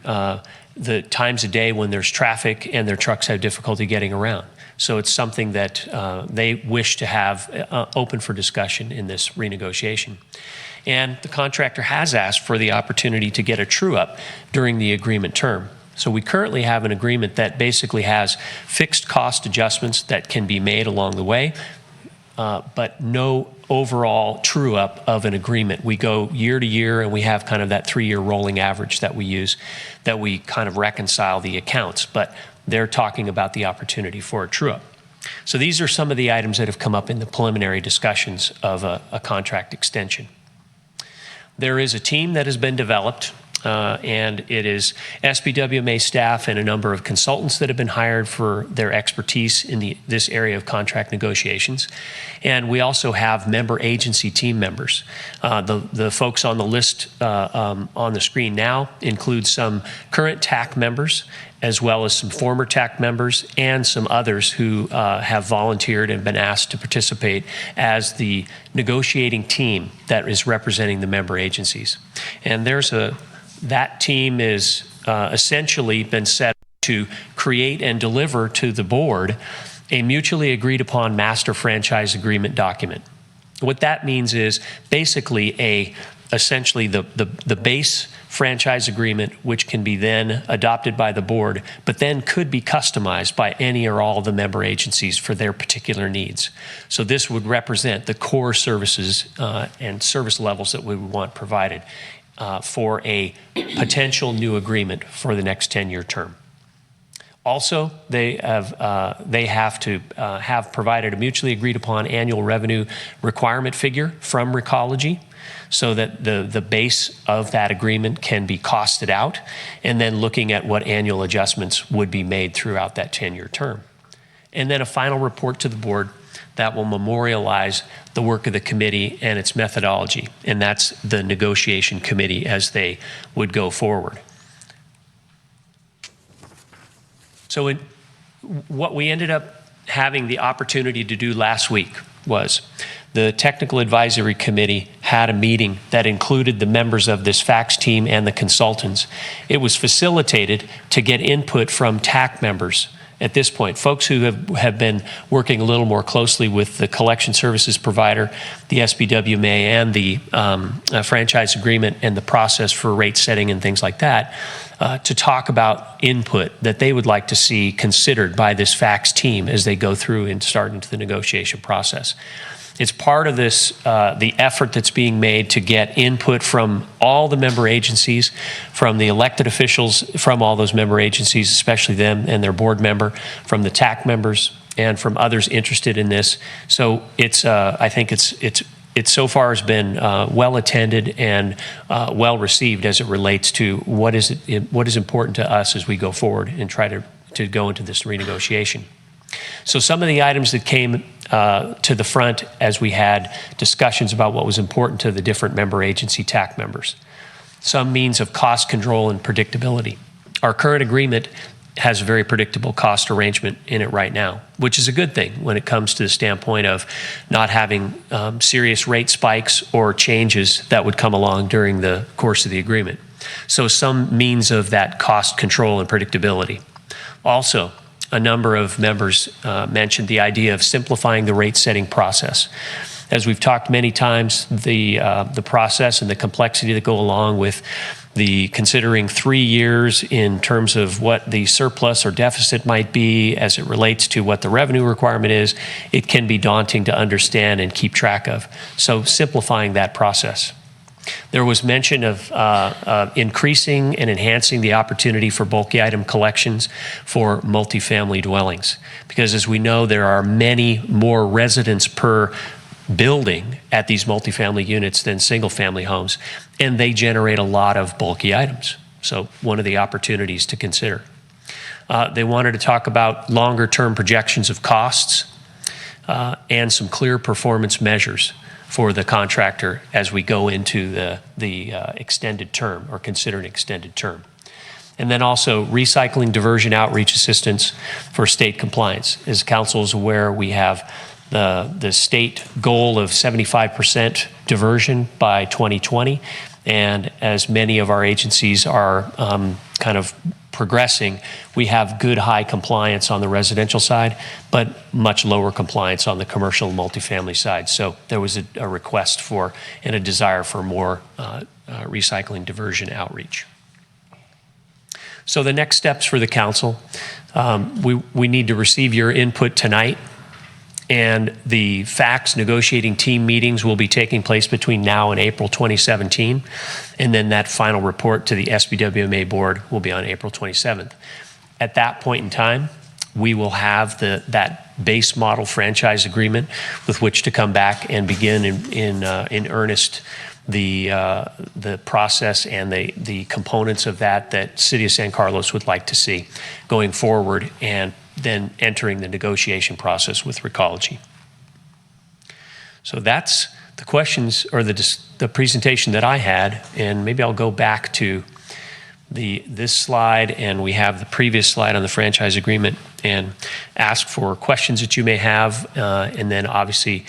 the times of day when there's traffic and their trucks have difficulty getting around. So it's something that they wish to have open for discussion in this renegotiation. And the contractor has asked for the opportunity to get a true-up during the agreement term. So we currently have an agreement that basically has fixed cost adjustments that can be made along the way, but no overall true-up of an agreement. We go year to year, and we have kind of that 3-year rolling average that we use, that we kind of reconcile the accounts, but they're talking about the opportunity for a true-up. So these are some of the items that have come up in the preliminary discussions of a contract extension. There is a team that has been developed, and it is SBWMA staff and a number of consultants that have been hired for their expertise in this area of contract negotiations. And we also have member agency team members. The folks on the list on the screen now include some current TAC members, as well as some former TAC members and some others who have volunteered and been asked to participate as the negotiating team that is representing the member agencies. And that team is essentially been set to create and deliver to the board a mutually agreed upon master franchise agreement document. What that means is basically essentially the base franchise agreement, which can be then adopted by the board, but then could be customized by any or all of the member agencies for their particular needs. So this would represent the core services and service levels that we would want provided for a potential new agreement for the next 10-year term. Also, they have to have provided a mutually agreed upon annual revenue requirement figure from Recology, so that the base of that agreement can be costed out, and then looking at what annual adjustments would be made throughout that 10-year term. And then a final report to the board that will memorialize the work of the committee and its methodology, and that's the negotiation committee as they would go forward. So what we ended up having the opportunity to do last week was the Technical Advisory Committee had a meeting that included the members of this FACTS team and the consultants. It was facilitated to get input from TAC members at this point, folks who have been working a little more closely with the collection services provider, the SBWMA, and the franchise agreement and the process for rate setting and things like that, to talk about input that they would like to see considered by this FACTS team as they go through and start into the negotiation process. It's part of this, the effort that's being made to get input from all the member agencies, from the elected officials from all those member agencies, especially them and their board member, from the TAC members, and from others interested in this. So it's, I think it's so far has been well attended and well received as it relates to what is important to us as we go forward and try to go into this renegotiation. So some of the items that came to the front as we had discussions about what was important to the different member agency TAC members. Some means of cost control and predictability. Our current agreement has a very predictable cost arrangement in it right now, which is a good thing when it comes to the standpoint of not having serious rate spikes or changes that would come along during the course of the agreement. So some means of that cost control and predictability. Also, a number of members mentioned the idea of simplifying the rate setting process. As we've talked many times, the process and the complexity that go along with the considering 3 years in terms of what the surplus or deficit might be as it relates to what the revenue requirement is, it can be daunting to understand and keep track of. So simplifying that process. There was mention of increasing and enhancing the opportunity for bulky item collections for multifamily dwellings. Because as we know, there are many more residents per building at these multifamily units than single-family homes, and they generate a lot of bulky items. So one of the opportunities to consider. They wanted to talk about longer-term projections of costs and some clear performance measures for the contractor as we go into the extended term or consider an extended term. And then also recycling diversion outreach assistance for state compliance. As council is aware, we have the state goal of 75% diversion by 2020. And as many of our agencies are kind of progressing, we have good high compliance on the residential side, but much lower compliance on the commercial multifamily side. So there was a request for and a desire for more recycling diversion outreach. So the next steps for the council, we need to receive your input tonight, and the FACTS negotiating team meetings will be taking place between now and April 2017. And then that final report to the SBWMA board will be on April 27th. At that point in time, we will have that base model franchise agreement with which to come back and begin in earnest the process and the components of that City of San Carlos would like to see going forward, and then entering the negotiation process with Recology. So that's the questions or the presentation that I had, and maybe I'll go back to this slide, and we have the previous slide on the franchise agreement, and ask for questions that you may have, and then obviously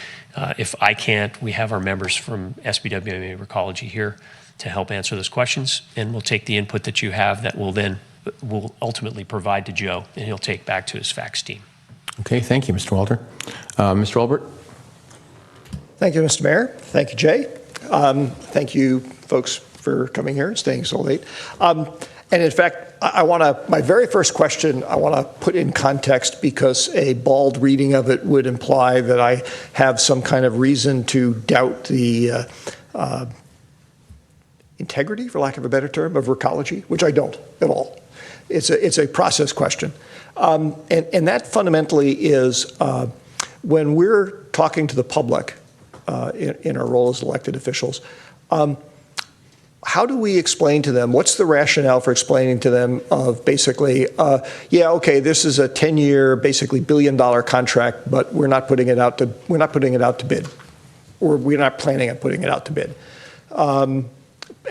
if I can't, we have our members from SBWMA Recology here to help answer those questions, and we'll take the input that you have that will ultimately provide to Joe, and he'll take back to his FACTS team. Okay, thank you, Mr. Walter. Mr. Olbert? Thank you, Mr. Mayor. Thank you, Jay. Thank you, folks, for coming here and staying so late. And in fact, my very first question, I want to put in context, because a bald reading of it would imply that I have some kind of reason to doubt the integrity, for lack of a better term, of Recology, which I don't at all. It's a process question. And that fundamentally is when we're talking to the public in our role as elected officials, how do we explain to them, what's the rationale for explaining to them of basically, yeah, okay, this is a 10-year, basically billion-dollar contract, but we're not putting it out to bid, or we're not planning on putting it out to bid, and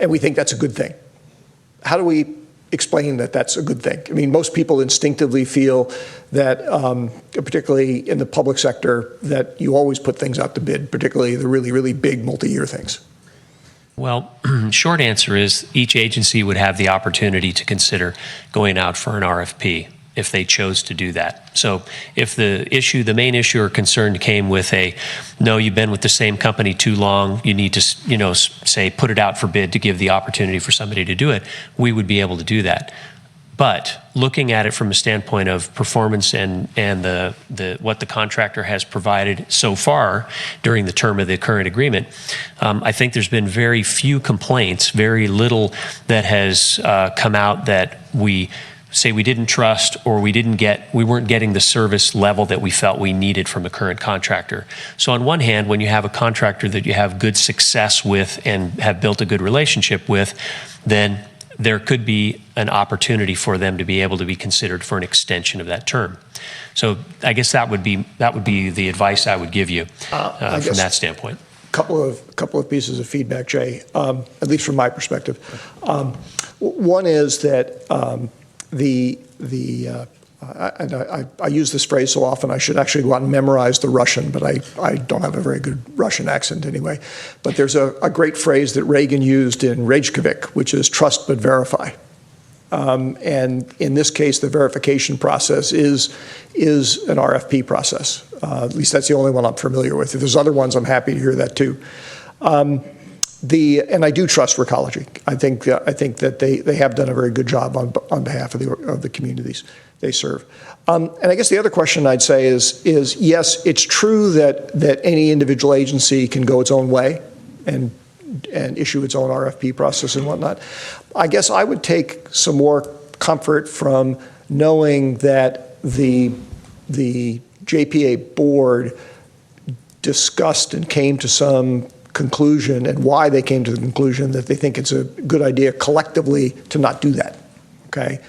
we think that's a good thing. How do we explain that that's a good thing? I mean, most people instinctively feel that, particularly in the public sector, that you always put things out to bid, particularly the really, really big multi-year things. Well, short answer is each agency would have the opportunity to consider going out for an RFP if they chose to do that. So if the main issue or concern came with no, you've been with the same company too long, you need to, say, put it out for bid to give the opportunity for somebody to do it, we would be able to do that. But looking at it from a standpoint of performance and what the contractor has provided so far during the term of the current agreement, I think there's been very few complaints, very little that has come out that we say we didn't trust or we weren't getting the service level that we felt we needed from a current contractor. So on one hand, when you have a contractor that you have good success with and have built a good relationship with, then there could be an opportunity for them to be able to be considered for an extension of that term. So I guess that would be the advice I would give you from that standpoint. Couple of pieces of feedback, Jay, at least from my perspective. One is that I use this phrase so often, I should actually go out and memorize the Russian, but I don't have a very good Russian accent anyway. But there's a great phrase that Reagan used in Reykjavik, which is trust but verify. And in this case, the verification process is an RFP process. At least that's the only one I'm familiar with. If there's other ones, I'm happy to hear that too. And I do trust Recology. I think that they have done a very good job on behalf of the communities they serve. And I guess the other question I'd say is yes, it's true that any individual agency can go its own way and issue its own RFP process and whatnot. I guess I would take some more comfort from knowing that the JPA board discussed and came to some conclusion, and why they came to the conclusion that they think it's a good idea collectively to not do that, okay?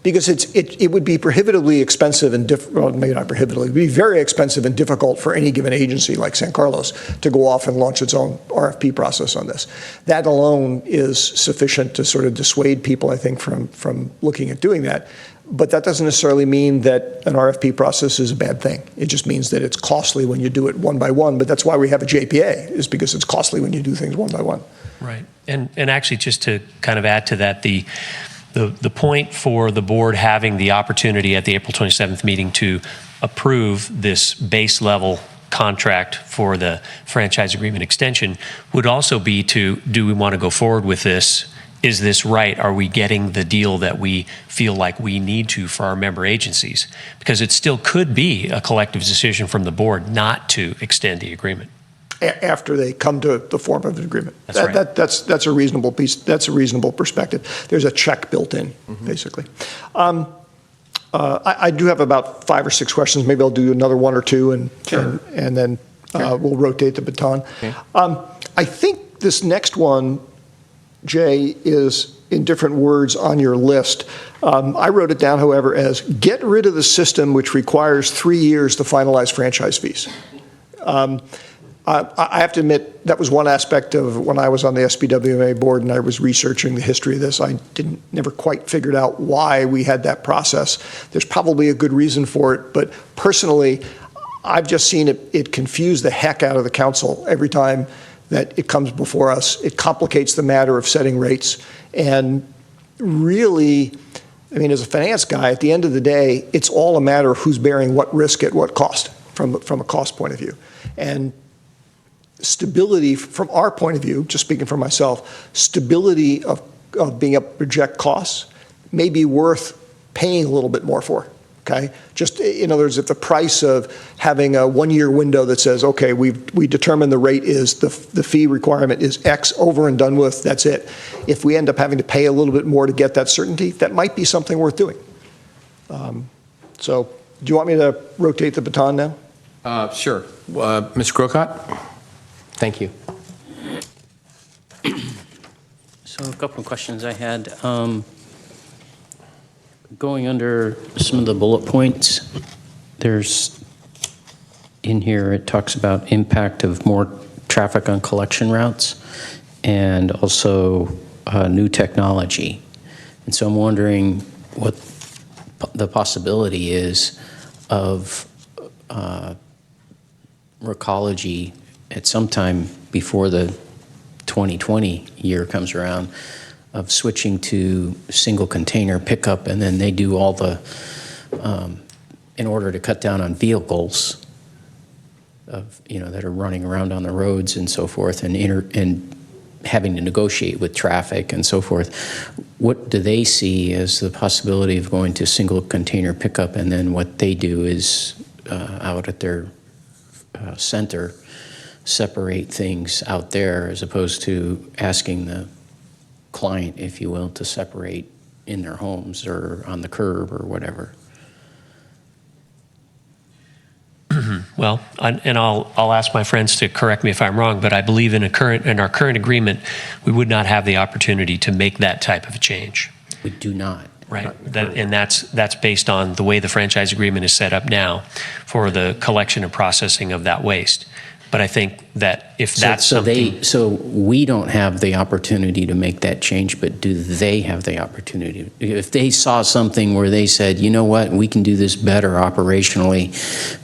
Because it would be prohibitively expensive and well, maybe not prohibitively, it would be very expensive and difficult for any given agency like San Carlos to go off and launch its own RFP process on this. That alone is sufficient to sort of dissuade people, I think, from looking at doing that. But that doesn't necessarily mean that an RFP process is a bad thing. It just means that it's costly when you do it one by one. But that's why we have a JPA, is because it's costly when you do things one by one. Right. And actually, just to kind of add to that, the point for the board having the opportunity at the April 27th meeting to approve this base level contract for the franchise agreement extension would also be do we want to go forward with this? Is this right? Are we getting the deal that we feel like we need to for our member agencies? Because it still could be a collective decision from the board not to extend the agreement. After they come to the form of an agreement. That's right. That's a reasonable piece. That's a reasonable perspective. There's a check built in, basically. I do have about 5 or 6 questions. Maybe I'll do another 1 or 2, and then we'll rotate the baton. Okay. I think this next one, Jay, is in different words on your list. I wrote it down, however, as get rid of the system which requires 3 years to finalize franchise fees. I have to admit, that was one aspect of when I was on the SBWMA board and I was researching the history of this. I never quite figured out why we had that process. There's probably a good reason for it, but personally, I've just seen it confuse the heck out of the council every time that it comes before us. It complicates the matter of setting rates. And really, I mean, as a finance guy, at the end of the day, it's all a matter of who's bearing what risk at what cost from a cost point of view. And stability, from our point of view, just speaking for myself, stability of being able to project costs may be worth paying a little bit more for. okay? Just, in other words, if the price of having a one-year window that says, okay, we determine the rate is, the fee requirement is X, over and done with, that's it. If we end up having to pay a little bit more to get that certainty, that might be something worth doing. So, do you want me to rotate the baton now? Sure. Ms. Grocott? Thank you. So a couple of questions I had. Going under some of the bullet points, there's, in here, it talks about impact of more traffic on collection routes and also new technology. And so I'm wondering what the possibility is of Recology at some time before the 2020 year comes around, of switching to single container pickup, and then they do all the, in order to cut down on vehicles of, that are running around on the roads and so forth, and having to negotiate with traffic and so forth. What do they see as the possibility of going to single container pickup, and then what they do is out at their center, separate things out there as opposed to asking the client, if you will, to separate in their homes or on the curb or whatever? Well, and I'll ask my friends to correct me if I'm wrong, but I believe in our current agreement, we would not have the opportunity to make that type of a change. We do not. Right, and that's based on the way the franchise agreement is set up now for the collection and processing of that waste. But I think that if that's something... So we don't have the opportunity to make that change, but do they have the opportunity? If they saw something where they said, you know what, we can do this better operationally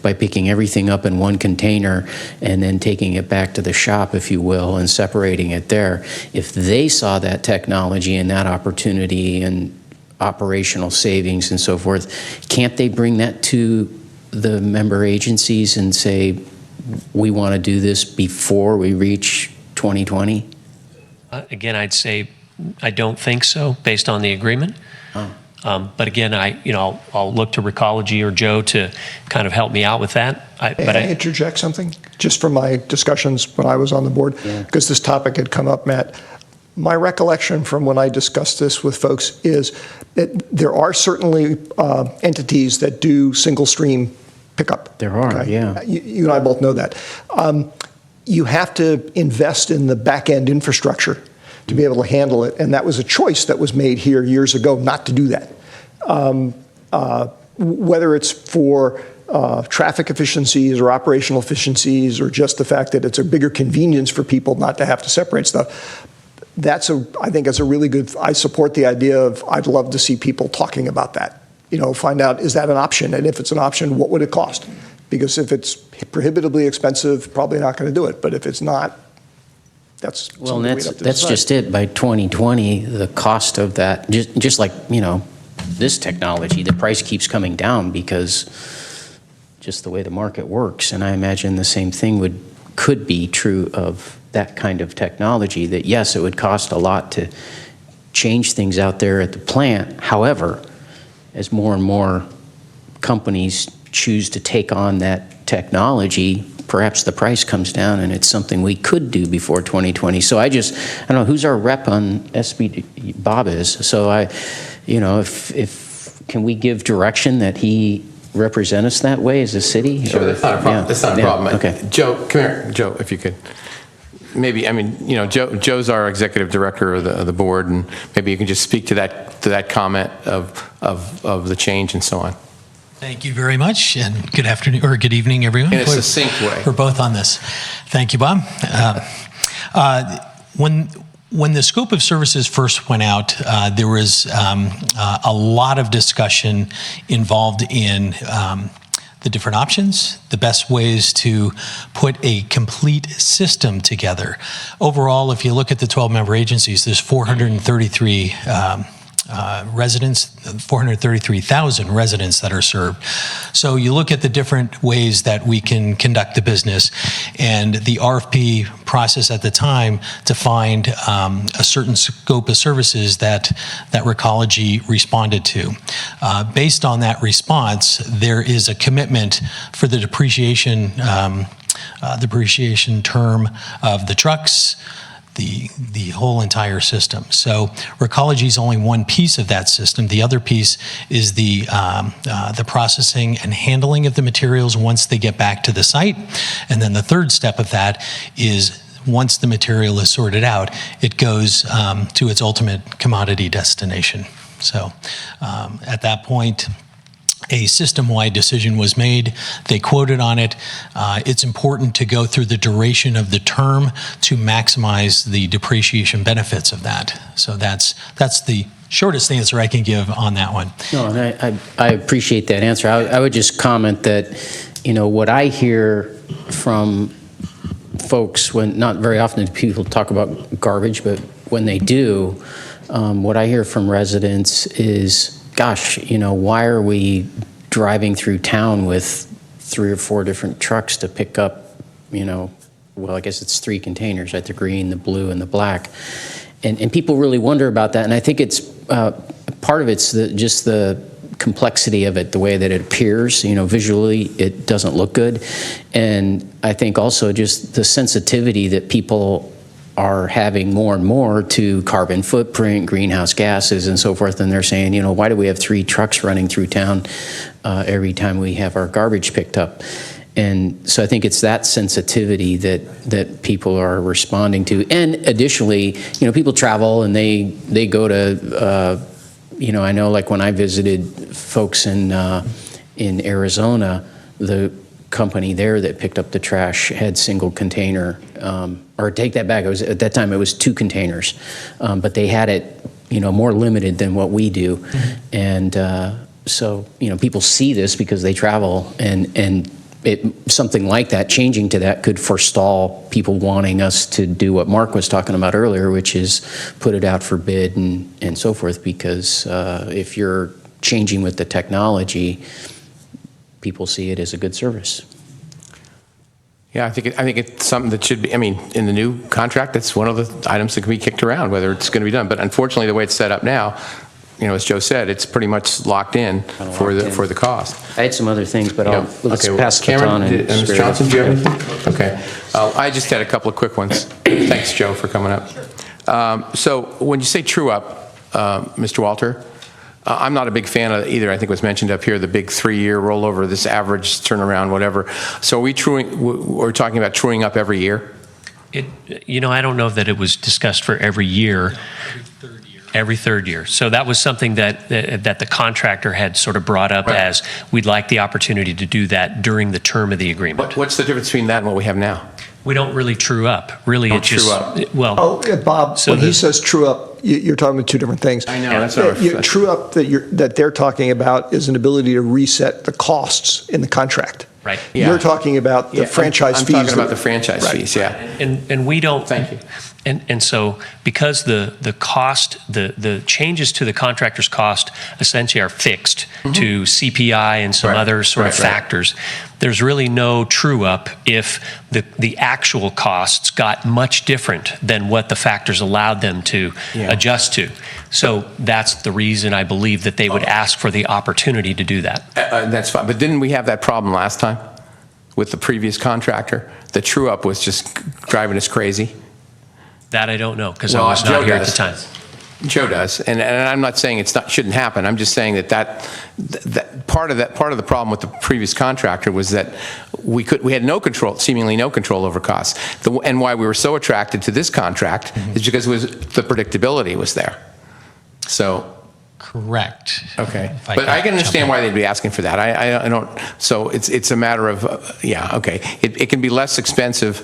by picking everything up in one container and then taking it back to the shop, if you will, and separating it there. If they saw that technology and that opportunity and operational savings and so forth, can't they bring that to the member agencies and say, we want to do this before we reach 2020? Again, I'd say I don't think so, based on the agreement. But again, I'll look to Recology or Joe to kind of help me out with that. May I interject something? Just from my discussions when I was on the board, because this topic had come up, Matt. My recollection from when I discussed this with folks is that there are certainly entities that do single stream pickup. There are, yeah. You and I both know that. You have to invest in the back end infrastructure to be able to handle it, and that was a choice that was made here years ago not to do that. Whether it's for traffic efficiencies or operational efficiencies or just the fact that it's a bigger convenience for people not to have to separate stuff, I think that's a really good, I support the idea of, I'd love to see people talking about that. Find out, is that an option? And if it's an option, what would it cost? Because if it's prohibitively expensive, probably not going to do it. But if it's not, that's something we'd have to that's decide. just it. By 2020, the cost of that, just like, this technology, the price keeps coming down because just the way the market works. And I imagine the same thing could be true of that kind of technology, that yes, it would cost a lot to change things out there at the plant. However, as more and more companies choose to take on that technology, perhaps the price comes down and it's something we could do before 2020. So I don't know, who's our rep on SB? Bob is. So if can we give direction that he represent us that way as a city? Sure, that's not a problem. That's not a problem. Okay. Joe, come here. Joe, if you could. Maybe, Joe's our executive director of the board, and maybe you can just speak to that comment of the change and so on. Thank you very much, and good afternoon or good evening, everyone. In a succinct way. We're both on this. Thank you, Bob. When the scope of services first went out, there was a lot of discussion involved in the different options, the best ways to put a complete system together. Overall, if you look at the 12-member agencies, there's 433 residents, 433,000 residents that are served. So you look at the different ways that we can conduct the business, and the RFP process at the time to find a certain scope of services that Recology responded to. Based on that response, there is a commitment for the depreciation term of the trucks, the whole entire system. So Recology is only one piece of that system. The other piece is the processing and handling of the materials once they get back to the site. And then the third step of that is once the material is sorted out, it goes to its ultimate commodity destination. So at that point, a system-wide decision was made. They quoted on it. It's important to go through the duration of the term to maximize the depreciation benefits of that. So that's the shortest answer I can give on that one. No, and I appreciate that answer. I would just comment that, what I hear from folks, when not very often do people talk about garbage, but when they do, what I hear from residents is, gosh, why are we driving through town with 3 or 4 different trucks to pick up, well, I guess it's 3 containers, right? The green, the blue, and the black. And people really wonder about that. And I think it's part of it's just the complexity of it, the way that it appears. Visually, it doesn't look good. And I think also just the sensitivity that people are having more and more to carbon footprint, greenhouse gases, and so forth. And they're saying, why do we have 3 trucks running through town every time we have our garbage picked up? And so I think it's that sensitivity that people are responding to. And additionally, people travel and they go to, I know like when I visited folks in Arizona, the company there that picked up the trash had single container, or take that back, at that time it was 2 containers, but they had it, more limited than what we do. Mm-hmm. And so, people see this because they travel, and something like that, changing to that, could forestall people wanting us to do what Mark was talking about earlier, which is put it out for bid and so forth, because if you're changing with the technology, people see it as a good service. Yeah, I think it's something that should be, in the new contract, it's one of the items that can be kicked around, whether it's going to be done. But unfortunately, the way it's set up now, as Joe said, it's pretty much locked in for the cost. I had some other things, but let's Okay, pass the Cameron, baton. Ms. Johnson, do you have anything? Okay. I just had a couple of quick ones. Thanks, Joe, for coming up. So when you say true up, Mr. Walter, I'm not a big fan of either. I think it was mentioned up here, the big 3-year rollover, this average turnaround, whatever. So we're talking about truing up every year? I don't know that it was discussed for every year. Every third year. So that was something that the contractor had sort of brought up as we'd like the opportunity to do that during the term of the agreement. What's the difference between that and what we have now? We don't really true up. Really, it just... Bob, so when he says true up, you're talking about 2 different things. I know. That's what true up that they're talking about is an ability to reset the costs in the contract. Right. Yeah. You're talking about the franchise fees. I'm talking about the franchise fees, yeah. And we don't... Thank you. And so because the cost, the changes to the contractor's cost essentially are fixed to CPI and some other sort of factors, there's really no true up if the actual costs got much different than what the factors allowed them to adjust to. So that's the reason I believe that they would ask for the opportunity to do that. That's fine. But didn't we have that problem last time with the previous contractor? The true up was just driving us crazy. That I don't know, because I was not here at the time. Joe does, and I'm not saying it shouldn't happen. I'm just saying that part of the problem with the previous contractor was that we had no control, seemingly no control over costs. And why we were so attracted to this contract is because the predictability was there. So. Correct. Okay, but I can understand why they'd be asking for that. I don't. So it's a matter of okay. It can be less expensive.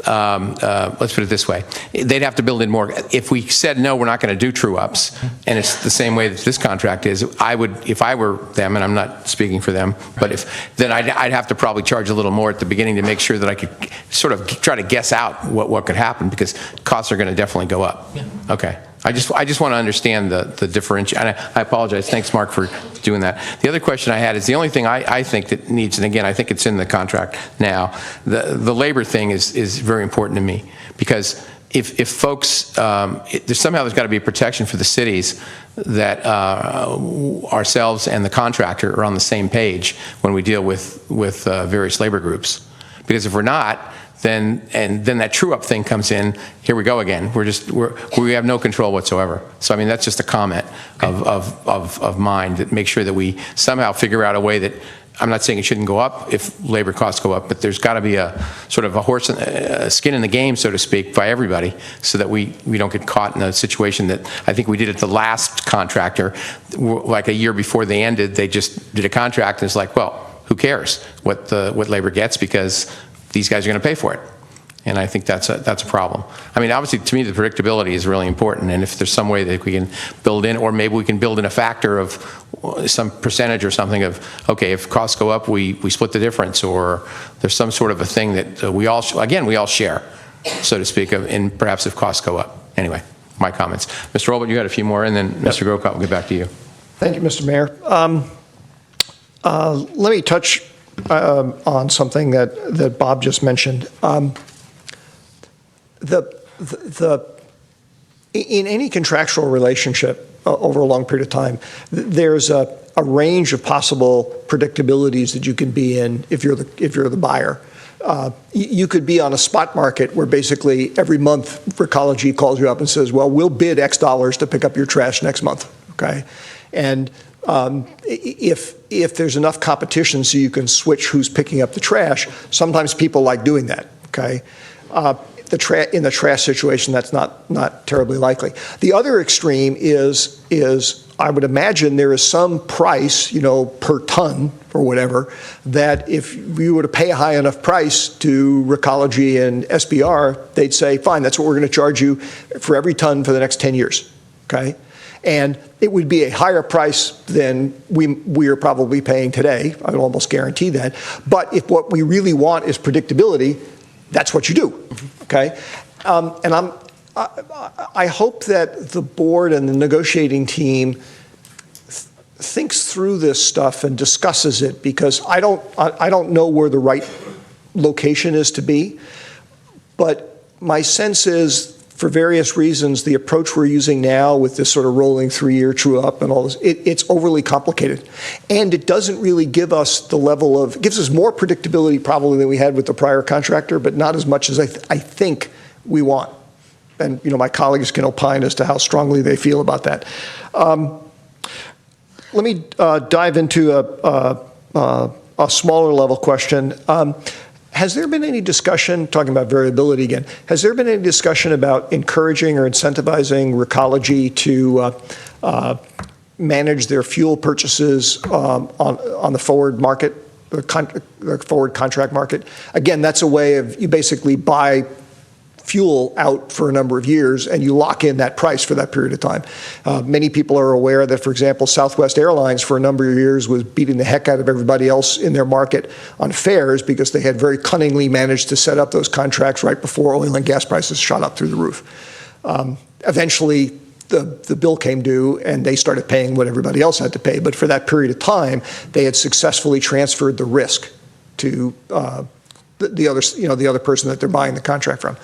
Let's put it this way: they'd have to build in more. If we said no, we're not going to do true ups, and it's the same way that this contract is, I would, if I were them, and I'm not speaking for them, but then I'd have to probably charge a little more at the beginning to make sure that I could sort of try to guess out what could happen, because costs are going to definitely go up. Yeah. Okay. I just want to understand the differential. And I apologize. Thanks, Mark, for doing that. The other question I had is the only thing I think that needs, and again, I think it's in the contract now, the labor thing is very important to me, because if folks, there's got to be a protection for the cities that ourselves and the contractor are on the same page when we deal with various labor groups. Because if we're not, then that true-up thing comes in. Here we go again. We have no control whatsoever. So I mean, that's just a comment of mine, that make sure that we somehow figure out a way that, I'm not saying it shouldn't go up if labor costs go up, but there's got to be a sort of a skin in the game, so to speak, by everybody, so that we don't get caught in a situation that I think we did at the last contractor. Like a year before they ended, they just did a contract, and it's like, well, who cares what labor gets, because these guys are going to pay for it. And I think that's a problem. I mean, obviously, to me, the predictability is really important. And if there's some way that we can build in, or maybe we can build in a factor of some percentage or something of, okay, if costs go up, we split the difference, or there's some sort of a thing that we all share, so to speak, and perhaps if costs go up. Anyway, my comments. Mr. Olbert, you had a few more, and then Mr. Grocott will get back to you. Thank you, Mr. Mayor. Let me touch on something that Bob just mentioned. In any contractual relationship over a long period of time, there's a range of possible predictabilities that you can be in if you're the buyer. You could be on a spot market where basically every month Recology calls you up and says, well, we'll bid X dollars to pick up your trash next month, okay? And if there's enough competition so you can switch who's picking up the trash, sometimes people like doing that, okay? In the trash situation, that's not terribly likely. The other extreme is I would imagine there is some price, per ton or whatever, that if you were to pay a high enough price to Recology and SBR, they'd say, fine, that's what we're going to charge you for every ton for the next 10 years, okay? And it would be a higher price than we are probably paying today. I would almost guarantee that. But if what we really want is predictability, that's what you do, okay? And I hope that the board and the negotiating team thinks through this stuff and discusses it, because I don't know where the right location is to be, but my sense is, for various reasons, the approach we're using now with this sort of rolling 3-year true up and all this, it's overly complicated. And it doesn't really give us the level of, it gives us more predictability probably than we had with the prior contractor, but not as much as I think we want. And, my colleagues can opine as to how strongly they feel about that. Let me dive into a smaller level question. Has there been any discussion, talking about variability again, has there been any discussion about encouraging or incentivizing Recology to manage their fuel purchases on the forward market, the forward contract market? Again, that's a way of, you basically buy fuel out for a number of years and you lock in that price for that period of time. Many people are aware that, for example, Southwest Airlines for a number of years was beating the heck out of everybody else in their market on fares because they had very cunningly managed to set up those contracts right before oil and gas prices shot up through the roof. Eventually, the bill came due and they started paying what everybody else had to pay. But for that period of time, they had successfully transferred the risk to the other person that they're buying the contract from.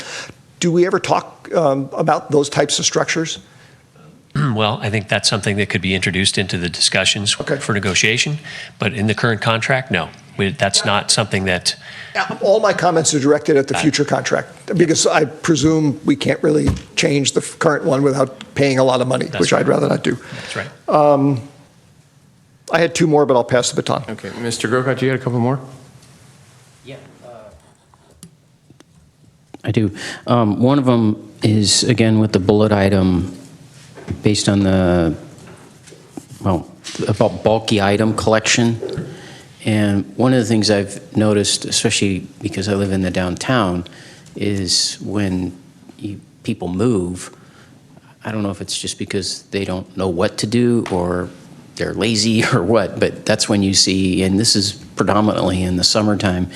Do we ever talk about those types of structures? Well, I think that's something that could be introduced into the discussions for negotiation. But in the current contract, no. That's not something that... All my comments are directed at the future contract, because I presume we can't really change the current one without paying a lot of money, which I'd rather not do. That's right. I had 2 more, but I'll pass the baton. Okay, Mr. Grocott, you had a couple more? Yeah. I do. One of them is, again, with the bullet item based on about bulky item collection. And one of the things I've noticed, especially because I live in the downtown, is when people move, I don't know if it's just because they don't know what to do or they're lazy or what, but that's when you see, and this is predominantly in the summertime,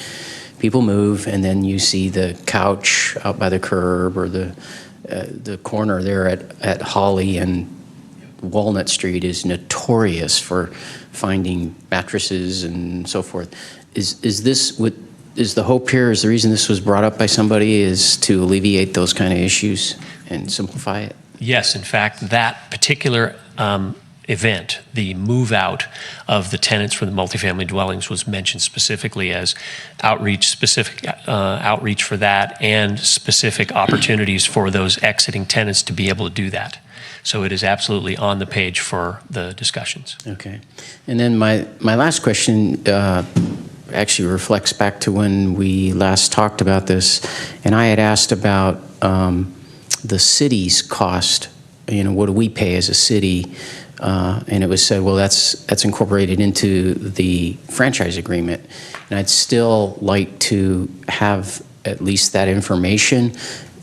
people move and then you see the couch out by the curb or the the corner there at Holly and Walnut Street is notorious for finding mattresses and so forth. Is this what is the hope here? Is the reason this was brought up by somebody is to alleviate those kind of issues and simplify it? Yes, in fact, that particular event, the move out of the tenants from the multifamily dwellings, was mentioned specifically as specific outreach for that, and specific opportunities for those exiting tenants to be able to do that. So it is absolutely on the page for the discussions. Okay. And then my last question actually reflects back to when we last talked about this, and I had asked about the city's cost. What do we pay as a city? And it was said, well, that's incorporated into the franchise agreement. And I'd still like to have at least that information.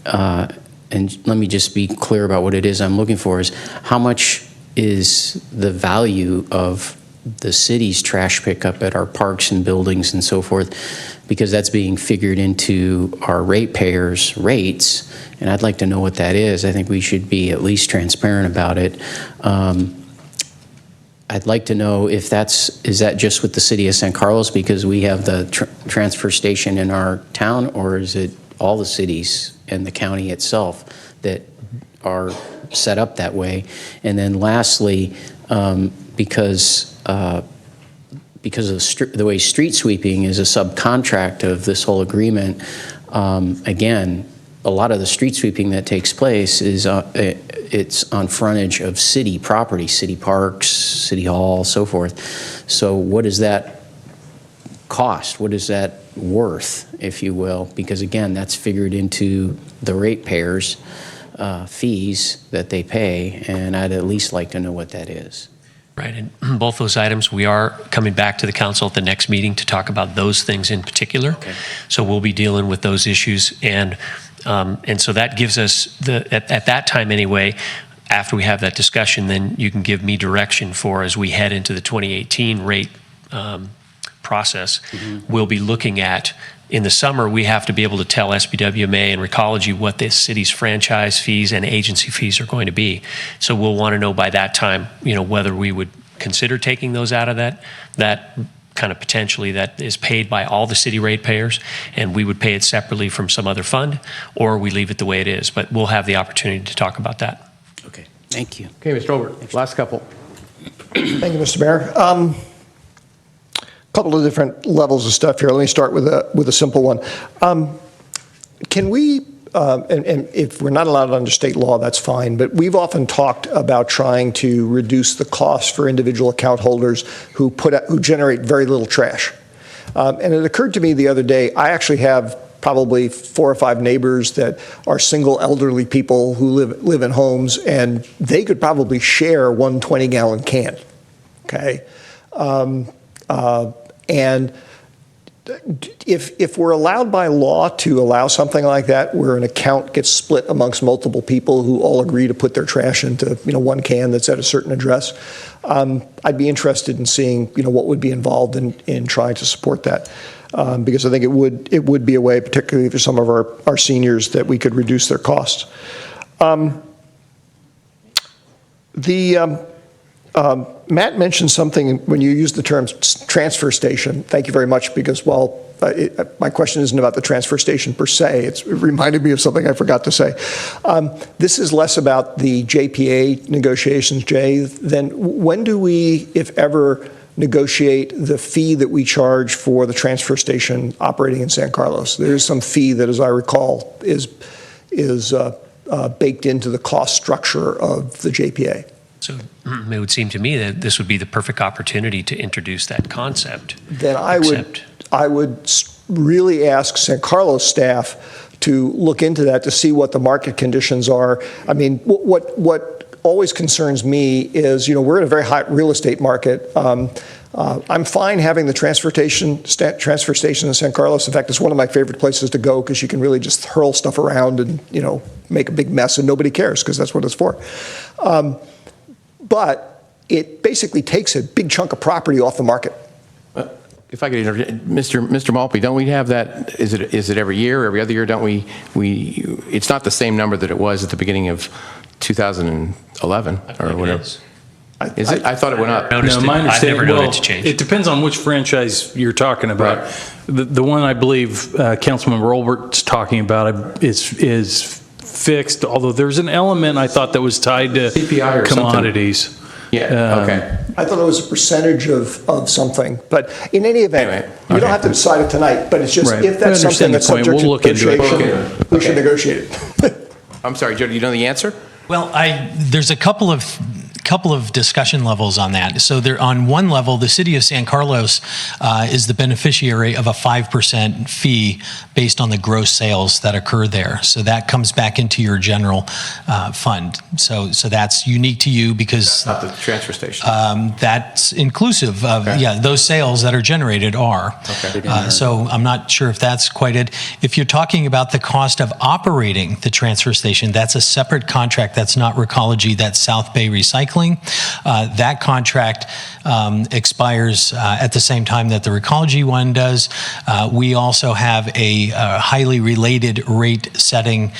And let me just be clear about what it is I'm looking for is how much is the value of the city's trash pickup at our parks and buildings and so forth, because that's being figured into our ratepayers' rates, and I'd like to know what that is. I think we should be at least transparent about it. I'd like to know if is that just with the city of San Carlos because we have the transfer station in our town, or is it all the cities and the county itself that are set up that way? And then lastly, because of the way street sweeping is a subcontract of this whole agreement, again, a lot of the street sweeping that takes place is it's on frontage of city property, city parks, city hall, so forth. So what does that cost? What is that worth, if you will? Because again, that's figured into the ratepayers' fees that they pay, and I'd at least like to know what that is. Right, and both those items, we are coming back to the council at the next meeting to talk about those things in particular. Okay. So we'll be dealing with those issues, and so that gives us at that time anyway. After we have that discussion, then you can give me direction for as we head into the 2018 rate process. Mm-hmm. We'll be looking at. In the summer, we have to be able to tell SBWMA and Recology what the city's franchise fees and agency fees are going to be. So we'll want to know by that time, whether we would consider taking those out of that kind of potentially that is paid by all the city ratepayers, and we would pay it separately from some other fund, or we leave it the way it is. But we'll have the opportunity to talk about that. Okay, thank you. Okay, Mr. Obert, last couple. Thank you, Mr. Mayor. Couple of different levels of stuff here. Let me start with a simple one. Can we, and if we're not allowed under state law, that's fine, but we've often talked about trying to reduce the cost for individual account holders who generate very little trash. And it occurred to me the other day, I actually have probably 4 or 5 neighbors that are single elderly people who live in homes, and they could probably share one 20-gallon can, okay? And if we're allowed by law to allow something like that, where an account gets split amongst multiple people who all agree to put their trash into one can that's at a certain address, I'd be interested in seeing what would be involved in trying to support that, because I think it would be a way, particularly for some of our seniors, that we could reduce their costs. Matt mentioned something when you used the term transfer station. Thank you very much, because my question isn't about the transfer station per se. It reminded me of something I forgot to say. This is less about the JPA negotiations, Jay, than when do we, if ever, negotiate the fee that we charge for the transfer station operating in San Carlos? There's some fee that, as I recall, is baked into the cost structure of the JPA. So it would seem to me that this would be the perfect opportunity to introduce that concept. Then I would really ask San Carlos staff to look into that to see what the market conditions are. I mean, what always concerns me is, we're in a very hot real estate market. I'm fine having the transfer station in San Carlos. In fact, it's one of my favorite places to go because you can really just hurl stuff around and, make a big mess and nobody cares because that's what it's for. But it basically takes a big chunk of property off the market. If I could interject, Mr. Maltby, don't we have that, is it every year or every other year? Don't we, it's not the same number that it was at the beginning of 2011 or whatever. Is it? I thought it went up. No, my understanding, it depends on which franchise you're talking about. Right. The one I believe Councilmember Olbert's talking about is fixed, although there's an element I thought that was tied to CPI or commodities. Something. Yeah, okay. I thought it was a percentage of something, but in any event, Anyway, we don't have to decide it tonight, but it's just, Right. if that's I understand something the that's point. subject to We'll look into it. negotiation, we should negotiate it. I'm sorry, Joe, do you know the answer? Well, there's a couple of discussion levels on that. So there, on one level, the city of San Carlos is the beneficiary of a 5% fee based on the gross sales that occur there. So that comes back into your general fund. So that's unique to you because Not the transfer station. that's inclusive of those sales that are generated are. Okay. So I'm not sure if that's quite it. If you're talking about the cost of operating the transfer station, that's a separate contract. That's not Recology. That's South Bay Recycling. That contract expires at the same time that the Recology one does. We also have a highly related rate setting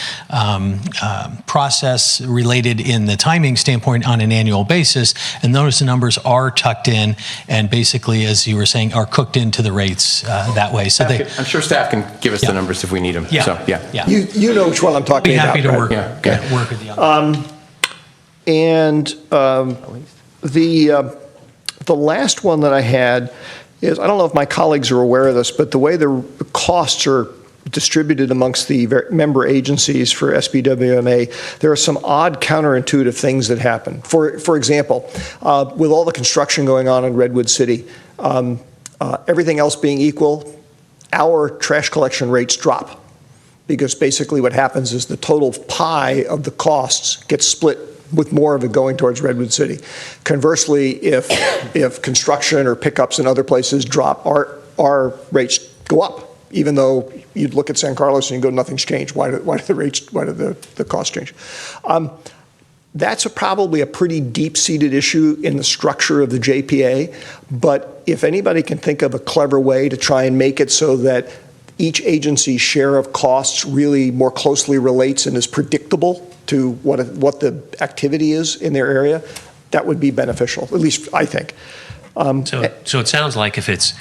process related in the timing standpoint on an annual basis, and those numbers are tucked in and basically, as you were saying, are cooked into the rates that way. So I'm sure staff can give us the numbers if we need them. Yeah. So, yeah. You know which one I'm talking Be about. happy to right? work with you on that. And the last one that I had is, I don't know if my colleagues are aware of this, but the way the costs are distributed amongst the member agencies for SBWMA, there are some odd counterintuitive things that happen. For example, with all the construction going on in Redwood City, everything else being equal, our trash collection rates drop. Because basically what happens is the total pie of the costs gets split with more of it going towards Redwood City. Conversely, if construction or pickups in other places drop, our rates go up. Even though you'd look at San Carlos and you go, nothing's changed. Why do the costs change? That's probably a pretty deep-seated issue in the structure of the JPA. But if anybody can think of a clever way to try and make it so that each agency's share of costs really more closely relates and is predictable to what the activity is in their area, that would be beneficial, at least I think. So it sounds like if it's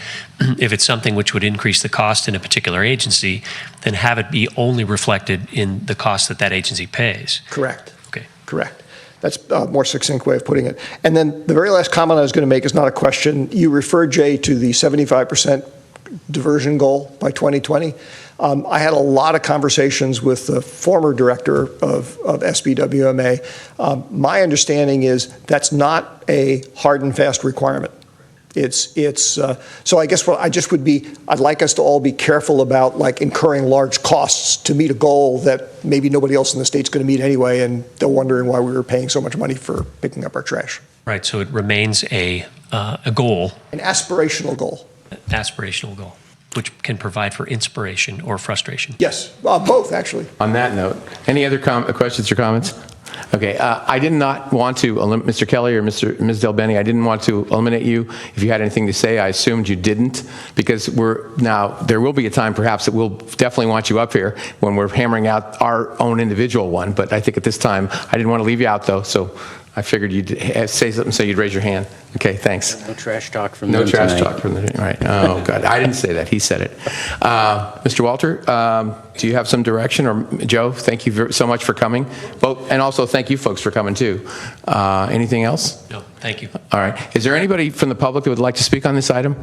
something which would increase the cost in a particular agency, then have it be only reflected in the cost that agency pays. Correct. Okay. Correct. That's a more succinct way of putting it. And then the very last comment I was going to make is not a question. You referred, Jay, to the 75% diversion goal by 2020. I had a lot of conversations with the former director of SBWMA. My understanding is that's not a hard and fast requirement. So I guess what I just would be, I'd like us to all be careful about like incurring large costs to meet a goal that maybe nobody else in the state's going to meet anyway, and they're wondering why we were paying so much money for picking up our trash. Right. So it remains a goal. An aspirational goal. Aspirational goal, which can provide for inspiration or frustration. Yes, both actually. On that note, any other questions or comments? Okay, I did not want to eliminate Mr. Kelly or Ms. Del Benny. I didn't want to eliminate you. If you had anything to say, I assumed you didn't, because there will be a time perhaps that we'll definitely want you up here when we're hammering out our own individual one. But I think at this time, I didn't want to leave you out though, so I figured you'd say something so you'd raise your hand. Okay, thanks. No trash talk from No them trash tonight. talk from the, right. Oh, God. I didn't say that. He said it. Mr. Walter, do you have some direction? Or Joe, thank you so much for coming. And also thank you folks for coming too. Anything else? No, thank you. All right. Is there anybody from the public that would like to speak on this item?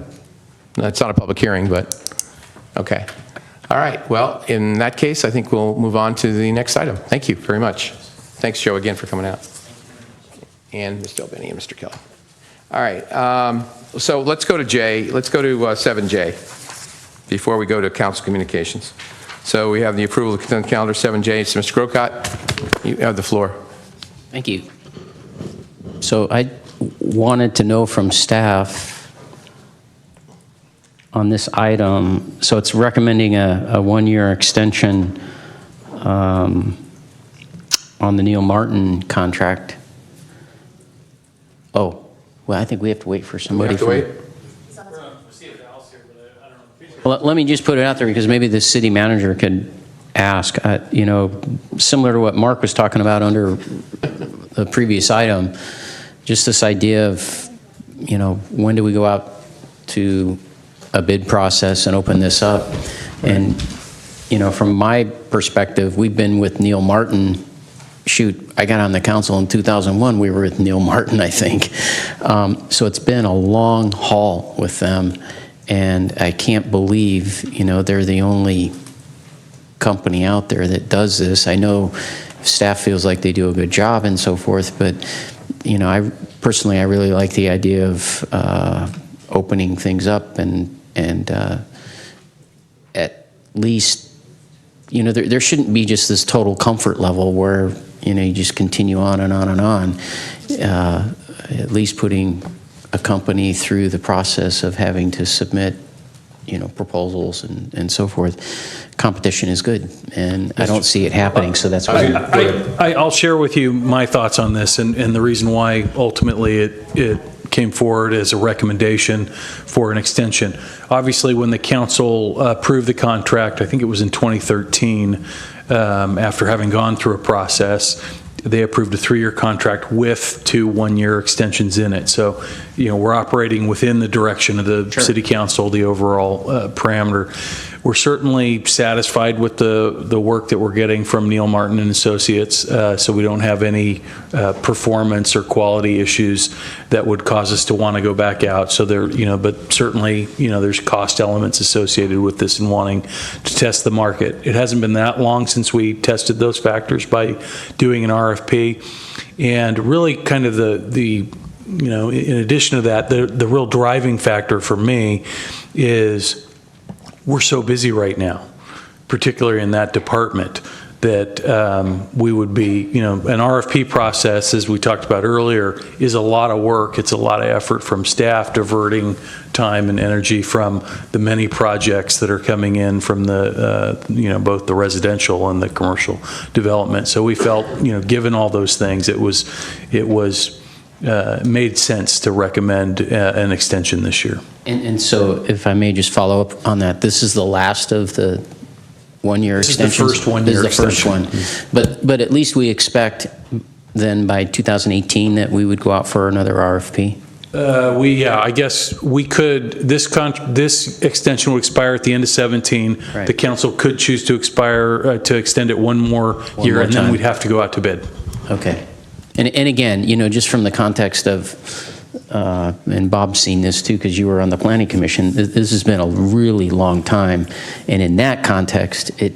No, it's not a public hearing, but okay. All right. Well, in that case, I think we'll move on to the next item. Thank you very much. Thanks, Joe, again for coming out. And Ms. Del Benny and Mr. Kelly. All right, so let's go to J. Let's go to 7J before we go to council communications. So we have the approval of the consent calendar, 7J. So Mr. Grocott, you have the floor. Thank you. So I wanted to know from staff on this item, so it's recommending a one-year extension on the Neil Martin contract. Oh, well, I think we have to wait for somebody. We have to wait? Well, let me just put it out there because maybe the city manager could ask, similar to what Mark was talking about under the previous item, just this idea of, when do we go out to a bid process and open this up? And, from my perspective, we've been with Neil Martin. Shoot, I got on the council in 2001. We were with Neil Martin, I think. So it's been a long haul with them. And I can't believe, they're the only company out there that does this. I know staff feels like they do a good job and so forth, but, I really like the idea of opening things up and at least, there shouldn't be just this total comfort level where, you just continue on and on and on. At least putting a company through the process of having to submit, proposals and so forth. Competition is good, and I don't see it happening, so that's why. I'll share with you my thoughts on this and the reason why ultimately it came forward as a recommendation for an extension. Obviously, when the council approved the contract, I think it was in 2013, after having gone through a process, they approved a 3-year contract with 2 one-year extensions in it. So, we're operating within the direction of the city council, the overall parameter. We're certainly satisfied with the work that we're getting from Neil Martin and Associates, so we don't have any performance or quality issues that would cause us to want to go back out. So but certainly, there's cost elements associated with this and wanting to test the market. It hasn't been that long since we tested those factors by doing an RFP, and really kind of in addition to that, the real driving factor for me is we're so busy right now, particularly in that department, that we would be, an RFP process, as we talked about earlier, is a lot of work. It's a lot of effort from staff, diverting time and energy from the many projects that are coming in from the, both the residential and the commercial development. So we felt, given all those things, it made sense to recommend an extension this year. And so, if I may just follow up on that, this is the last of the one-year extensions? This is the first one-year extension. This is the first one. But at least we expect then by 2018 that we would go out for another RFP? I guess we could, this extension will expire at the end of 17. Right. The council could choose to to extend it one more year, and then we'd have to go out to bid. Okay. And again, just from the context of, and Bob's seen this too, because you were on the Planning Commission, this has been a really long time. And in that context, it